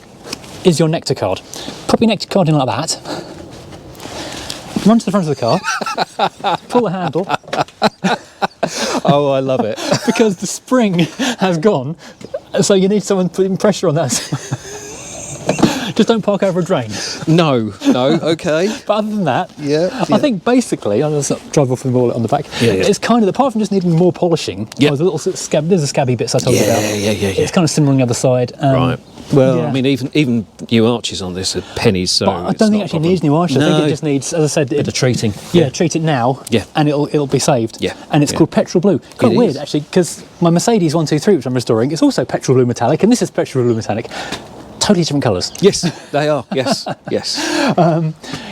is your nectar card. Pop your nectar card in like that. Run to the front of the car. Pull the handle. Oh, I love it. Because the spring has gone, so you need someone putting pressure on that. Just don't park over a drain. No, okay. But other than that, I think basically, I'll just drive off with all on the back. It's kind of, apart from just needing more polishing, there's a little scab, there's a scabby bits I told you about. It's kind of similar on the other side. Right. Well, Yeah. I mean, even new arches on this are pennies, so But I it's don't think not it a actually problem. needs new arches. I think No. it just needs, as I said, Bit of treating. treat it now, Yeah. and it'll be saved. Yeah. And it's Yeah. called petrol blue. Quite It weird is. actually, because my Mercedes 123, which I'm restoring, is also petrol blue metallic, and this is petrol blue metallic. Totally different colours. Yes, they are. Yes, yes.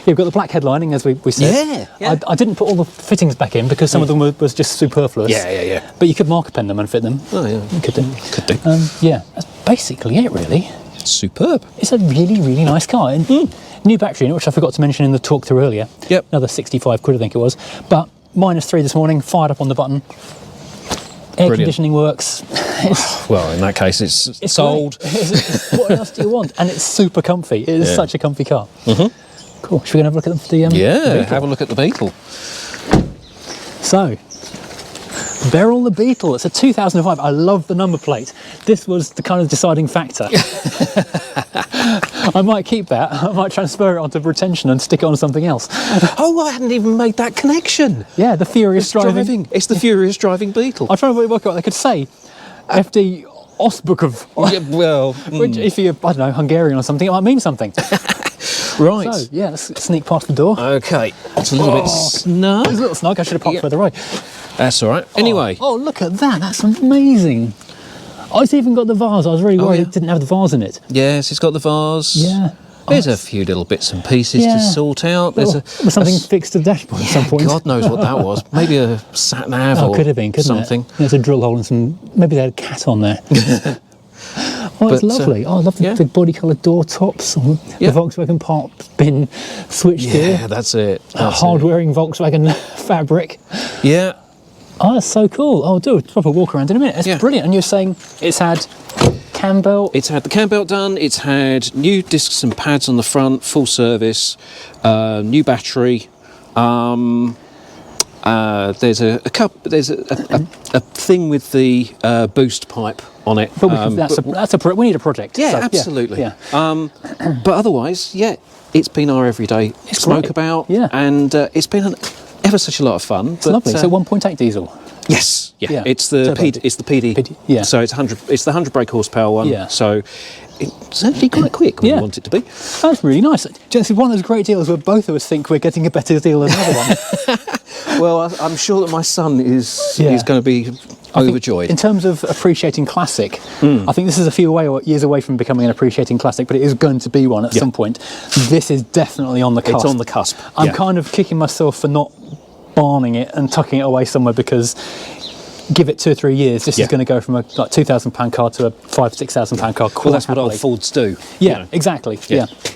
You've got the black headlining, as we said. Yeah. I didn't put all the fittings back in because some of them was just superfluous. Yeah. But you could marker pen them and fit them. Oh, yeah. You could do. Could do. Yeah, that's basically it, really. Superb. It's a really, really nice car. And new battery in it, which I forgot to mention in the talk through earlier. Yep. Another 65 quid, I think it was. But -3 this morning, fired up on the button. Air Brilliant. conditioning works. Well, in that case, it's It's sold. great. What else do you want? And it's super comfy. It is Yeah. such a comfy car. Cool. Should we go and have a look at the Yeah, Beetle? have a look at the Beetle. So, Beryl the Beetle. It's a 2005. I love the number plate. This was the kind of deciding factor. I might keep that. I might transfer it onto retention and stick it on something else. Oh, I hadn't even made that connection. Yeah, the Furious driving. It's the Furious Driving Beetle. I'm trying to work out what they could say. FD Osbukov. Yeah, well, Which, if you're, I don't know, Hungarian or something, it might mean something. right. So, yeah, let's sneak past the door. Okay, it's a little bit snug. It's a little snug. I should have parked Yeah. further right. That's all right. Anyway, Oh, look at that. That's amazing. Oh, it's even got the vase. I was really worried yeah. it didn't have the vase in it. yes, it's got the vase. Yeah. There's Oh, a few little bits and pieces Yeah. to sort out. There's was something fixed to the dashboard at some point. God knows what that was. Maybe a sat nav Oh, or could have been, couldn't something. it? There's a drill hole and some. Maybe they had a cat on there. Oh, it's But, lovely. Oh, I love the, yeah. the body coloured door tops. The Yeah. Volkswagen part bin switchgear. Yeah, that's it. That's Hard wearing Volkswagen fabric. it. Yeah. Oh, that's so cool. I'll do a proper walk around in a minute. It's Yeah. brilliant. And you're saying it's had cam belt. It's had the cam belt done. It's had new discs and pads on the front, full service, new battery. There's a thing with the boost pipe on it. But we need a project. Yeah, So, absolutely. Yeah. But otherwise, yeah, it's been our everyday smoke great. about. Yeah. And it's been ever such a lot of fun. It's lovely. So 1.8 diesel. Yes, yeah. Yeah. It's the Turbo. PD. It's the PD. Yeah. So it's 100. It's the 100 brake horsepower one. Yeah. So it's actually quite quick when Yeah. you want it to be. That's really nice. It's one of those great deals where both of us think we're getting a better deal than the other one. Well, I'm sure that my son is Yeah. going to be I think overjoyed. in terms of appreciating classic, I think this is a few years away from becoming an appreciating classic, but it is going to be one at some point. This is definitely on the cusp. It's on the cusp. I'm yeah. kind of kicking myself for not barning it and tucking it away somewhere because give it 2 or 3 years, this Yeah. is going to go from a like £2,000 car to a £5,000-6,000 car. Well, that's what happily. old Fords do. Yeah, you know. exactly. Yeah. Yeah.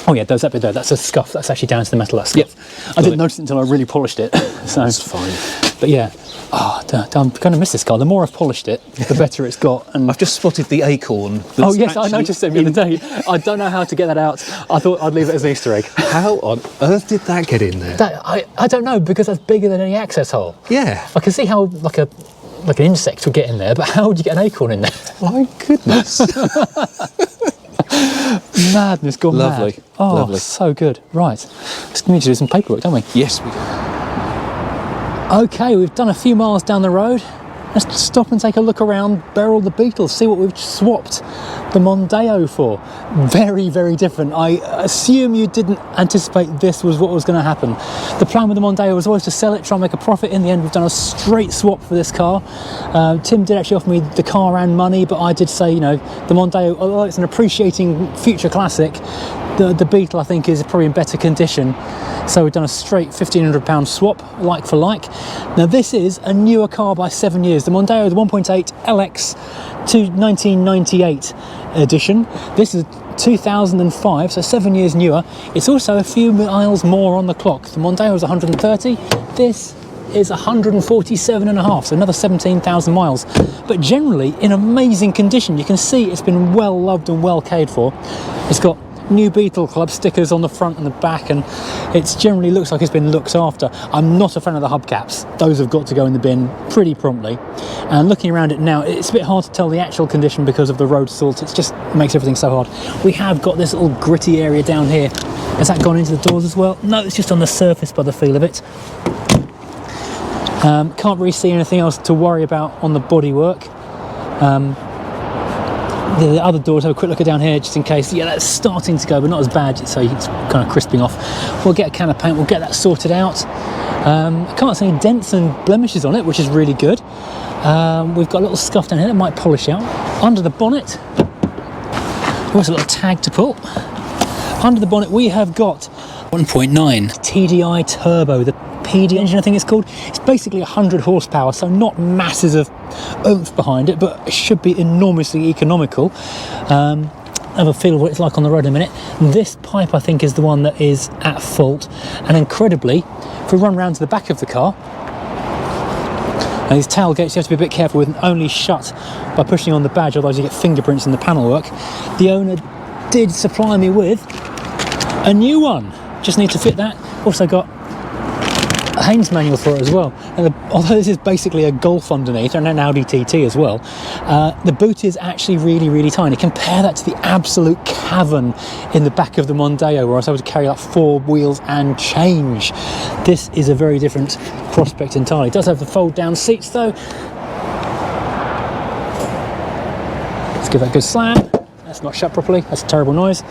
Oh yeah, there's that bit there. That's a scuff. That's actually down to the metal. That scuff. I didn't notice it until I really polished it. So That's fine. But yeah, I'm going to miss this car. The more I've polished it, the better it's got. And I've just spotted the acorn. oh that's yes, I actually noticed it the other day. I don't know how to get that out. I thought I'd leave it as an Easter egg. How on earth did that get in there? I don't know because that's bigger than any access hole. Yeah. I can see how like an insect would get in there, but how would you get an acorn in there? My goodness. Madness gone Lovely, mad. Oh, lovely. so good. Right, let's need to do some paperwork, don't we? Yes, we do. Okay, we've done a few miles down the road. Let's stop and take a look around Beryl the Beetle, see what we've swapped the Mondeo for. Very, very different. I assume you didn't anticipate this was what was going to happen. The plan with the Mondeo was always to sell it, try and make a profit. In the end, we've done a straight swap for this car. Tim did actually offer me the car and money, but I did say, you know, the Mondeo, although it's an appreciating future classic, the Beetle I think is probably in better condition. So we've done a straight £1,500 swap, like for like. Now this is a newer car by 7 years. The Mondeo, the 1.8 LX to 1998 edition. This is 2005, so 7 years newer. It's also a few miles more on the clock. The Mondeo is 130. This is 147.5, so another 17,000 miles. But generally in amazing condition. You can see it's been well loved and well cared for. It's got new Beetle Club stickers on the front and the back, and it generally looks like it's been looked after. I'm not a fan of the hubcaps. Those have got to go in the bin pretty promptly. And looking around it now, it's a bit hard to tell the actual condition because of the road salt. It just makes everything so hard. We have got this little gritty area down here. Has that gone into the doors as well? No, it's just on the surface by the feel of it. Can't really see anything else to worry about on the bodywork. The other doors, have a quick look at down here just in case. Yeah, that's starting to go, but not as bad, so it's kind of crisping off. We'll get a can of paint, we'll get that sorted out. I can't see any dents and blemishes on it, which is really good. We've got a little scuff down here that might polish out. Under the bonnet, also a little tag to pull. Under the bonnet we have got 1.9 TDI turbo, the PD engine I think it's called. It's basically 100 horsepower, so not masses of oomph behind it, but it should be enormously economical. Have a feel of what it's like on the road in a minute. This pipe I think is the one that is at fault, and incredibly, if we run round to the back of the car, now these tailgates you have to be a bit careful with, and only shut by pushing on the badge, otherwise you get fingerprints in the panel work. The owner did supply me with a new one, just need to fit that. Also got a Haynes manual for it as well, and although this is basically a Golf underneath and an Audi TT as well, the boot is actually really tiny. Compare that to the absolute cavern in the back of the Mondeo, where I was able to carry like 4 wheels and change. This is a very different prospect entirely. It does have the fold down seats though. Let's give that a good slam. That's not shut properly, that's a terrible noise.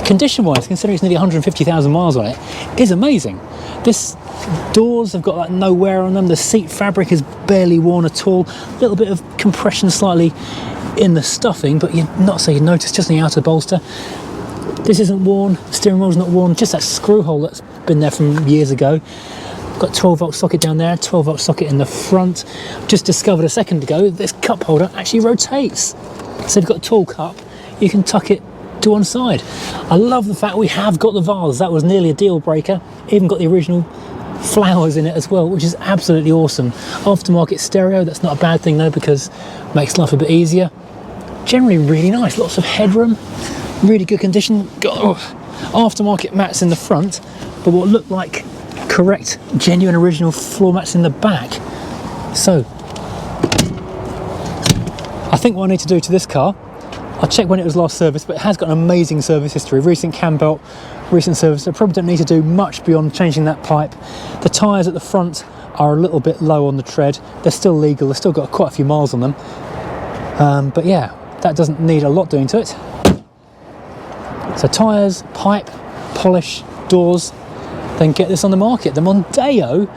Condition wise, considering it's nearly 150,000 miles on it, is amazing. This doors have got like no wear on them, the seat fabric is barely worn at all, a little bit of compression slightly in the stuffing, but you're not so you notice just in the outer bolster. This isn't worn, the steering wheel's not worn, just that screw hole that's been there from years ago. Got 12-volt socket down there, 12-volt socket in the front. Just discovered a second ago this cup holder actually rotates, so you've got a tall cup, you can tuck it to one side. I love the fact we have got the vase. That was nearly a deal breaker. Even got the original flowers in it as well, which is absolutely awesome. Aftermarket stereo, that's not a bad thing though, because it makes life a bit easier. Generally really nice, lots of headroom, really good condition. Got aftermarket mats in the front, but what look like correct, genuine original floor mats in the back. So I think what I need to do to this car, I checked when it was last serviced, but it has got an amazing service history. Recent cam belt, recent service. I probably don't need to do much beyond changing that pipe. The tyres at the front are a little bit low on the tread. They're still legal. They've still got quite a few miles on them. But yeah, that doesn't need a lot doing to it. So tyres, pipe, polish, doors, then get this on the market. The Mondeo,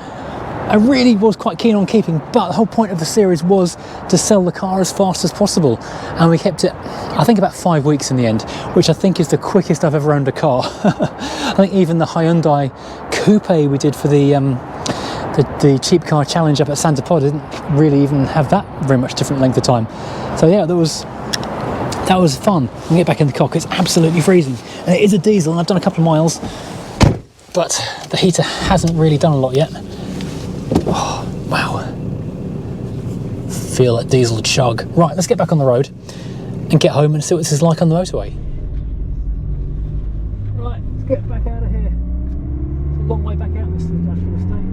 I really was quite keen on keeping, but the whole point of the series was to sell the car as fast as possible, and we kept it, I think, about 5 weeks in the end, which I think is the quickest I've ever owned a car. I think even the Hyundai Coupe we did for the cheap car challenge up at Santa Pod didn't really even have that very much different length of time. So yeah, that was fun. We can get back in the car, it's absolutely freezing, and it is a diesel, and I've done a couple of miles, but the heater hasn't really done a lot yet. Oh, wow. Feel that diesel chug. Right, let's get back on the road and get home and see what this is like on the motorway. Right, let's get back out of here. It's a long way back out this industrial estate.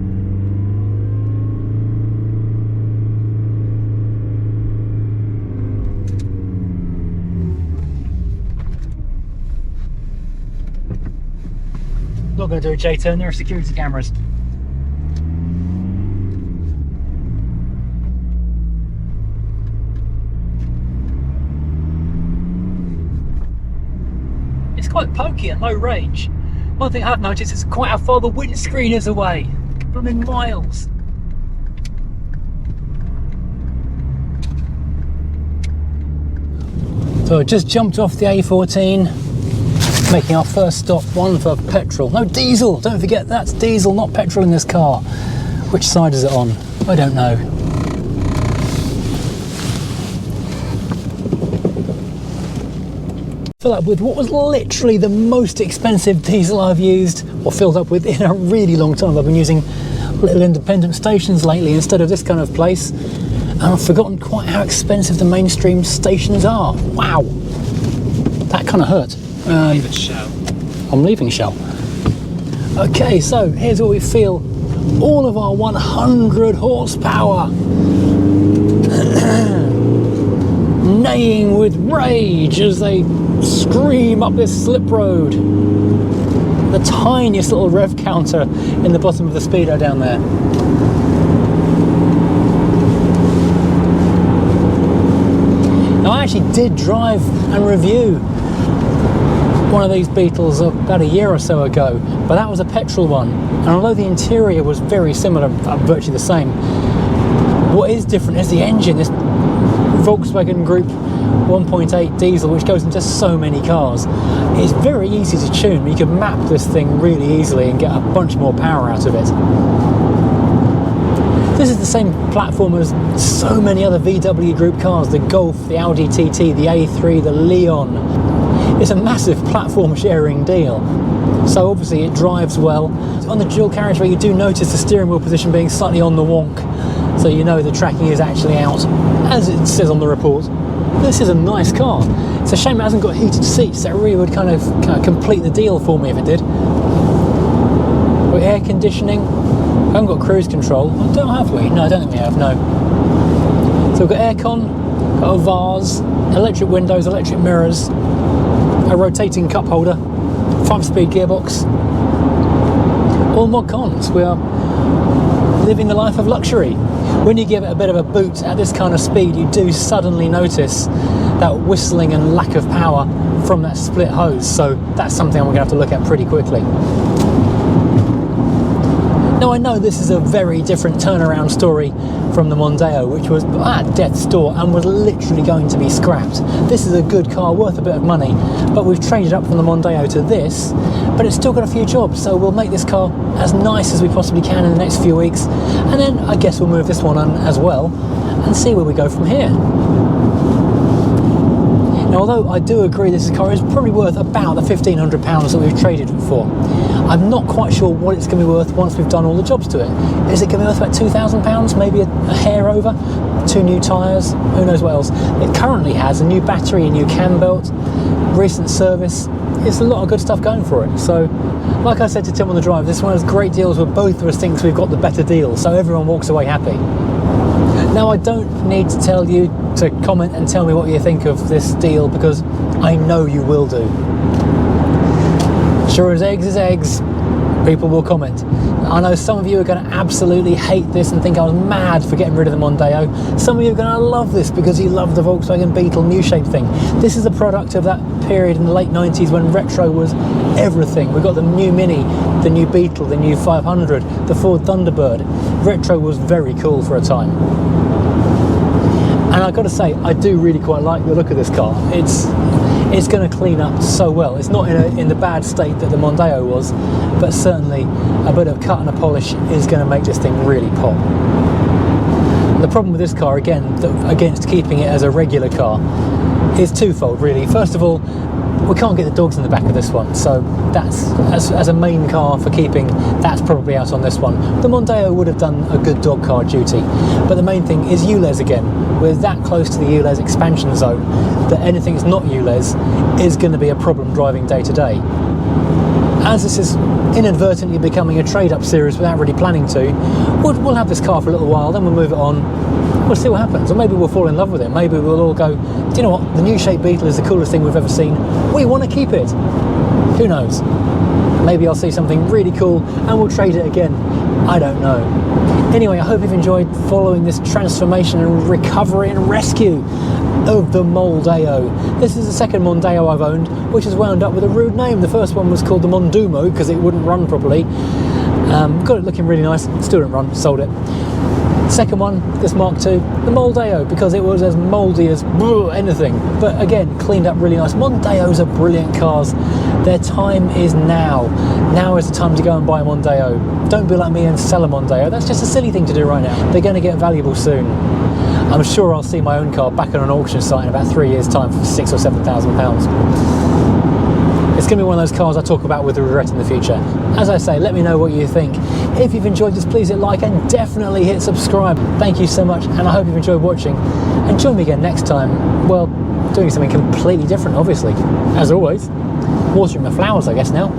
Not going to do a J-turn, there are security cameras. Quite pokey at low range. One thing I've noticed is quite how far the windscreen is away. I'm in miles. So I just jumped off the A14, making our first stop, one for petrol. No, diesel, don't forget that's diesel, not petrol in this car. Which side is it on? I don't know. Fill up with what was literally the most expensive diesel I've used or filled up with in a really long time. I've been using little independent stations lately instead of this kind of place, and I've forgotten quite how expensive the mainstream stations are. Wow, that kind of hurt. Leave Shell. I'm leaving Shell. Okay, so here's where we feel all of our 100 horsepower neighing with rage as they scream up this slip road. The tiniest little rev counter in the bottom of the speedo down there. Now actually did drive and review one of these Beetles about a year or so ago, but that was a petrol one, and although the interior was very similar, virtually the same, what is different is the engine. This Volkswagen Group 1.8 diesel, which goes into so many cars. It's very easy to tune. You can map this thing really easily and get a bunch more power out of it. This is the same platform as so many other VW Group cars, the Golf, the Audi TT, the A3, the Leon. It's a massive platform sharing deal. So obviously it drives well. On the dual carriageway you do notice the steering wheel position being slightly on the wonk, so you know the tracking is actually out, as it says on the report. This is a nice car. It's a shame it hasn't got heated seats. That really would kind of complete the deal for me if it did. With air conditioning, I haven't got cruise control. Oh, don't have we? No, I don't think we have, no. So we've got aircon, got a vase, electric windows, electric mirrors, a rotating cup holder, 5-speed gearbox. All mod cons. We are living the life of luxury. When you give it a bit of a boot at this kind of speed, you do suddenly notice that whistling and lack of power from that split hose, so that's something I'm going to have to look at pretty quickly. Now I know this is a very different turnaround story from the Mondeo, which was at death's door and was literally going to be scrapped. This is a good car, worth a bit of money, but we've traded up from the Mondeo to this, but it's still got a few jobs, so we'll make this car as nice as we possibly can in the next few weeks, and then I guess we'll move this one on as well and see where we go from here. Now, although I do agree this car is probably worth about the £1,500 that we've traded it for, I'm not quite sure what it's going to be worth once we've done all the jobs to it. Is it going to be worth about £2,000, maybe a hair over? 2 new tyres, who knows what else. It currently has a new battery, a new cam belt, recent service. It's a lot of good stuff going for it. So, like I said to Tim on the drive, this is one of those great deals where both of us think we've got the better deal, so everyone walks away happy. Now, I don't need to tell you to comment and tell me what you think of this deal, because I know you will do. Sure as eggs is eggs, people will comment. I know some of you are going to absolutely hate this and think I was mad for getting rid of the Mondeo. Some of you are going to love this because you love the Volkswagen Beetle new shape thing. This is a product of that period in the late 90s when retro was everything. We've got the new Mini, the new Beetle, the new 500, the Ford Thunderbird. Retro was very cool for a time. And I've got to say, I do really quite like the look of this car. It's going to clean up so well. It's not in the bad state that the Mondeo was, but certainly a bit of cut and a polish is going to make this thing really pop. The problem with this car, again, against keeping it as a regular car, is twofold really. First of all, we can't get the dogs in the back of this one, so that's, as a main car for keeping, that's probably out on this one. The Mondeo would have done a good dog car duty, but the main thing is ULEZ again. We're that close to the ULEZ expansion zone that anything that's not ULEZ is going to be a problem driving day to day. As this is inadvertently becoming a trade-up series without really planning to, we'll have this car for a little while, then we'll move it on. We'll see what happens, or maybe we'll fall in love with it. Maybe we'll all go, do you know what, the new shape Beetle is the coolest thing we've ever seen. We want to keep it. Who knows? Maybe I'll see something really cool and we'll trade it again. I don't know. Anyway, I hope you've enjoyed following this transformation and recovery and rescue of the Mouldeo. This is the second Mondeo I've owned, which has wound up with a rude name. The first one was called the Mondumo because it wouldn't run properly. Got it looking really nice, still didn't run, sold it. Second one, this Mark II, the Mouldeo, because it was as mouldy as anything, but again, cleaned up really nice. Mondeos are brilliant cars. Their time is now. Now is the time to go and buy a Mondeo. Don't be like me and sell a Mondeo. That's just a silly thing to do right now. They're going to get valuable soon. I'm sure I'll see my own car back on an auction site in about 3 years' time for £6,000 or £7,000. It's going to be one of those cars I talk about with regret in the future. As I say, let me know what you think. If you've enjoyed this, please hit like and definitely hit subscribe. Thank you so much, and I hope you've enjoyed watching. And join me again next time, well, doing something completely different, obviously. As always, watering my flowers, I guess, now.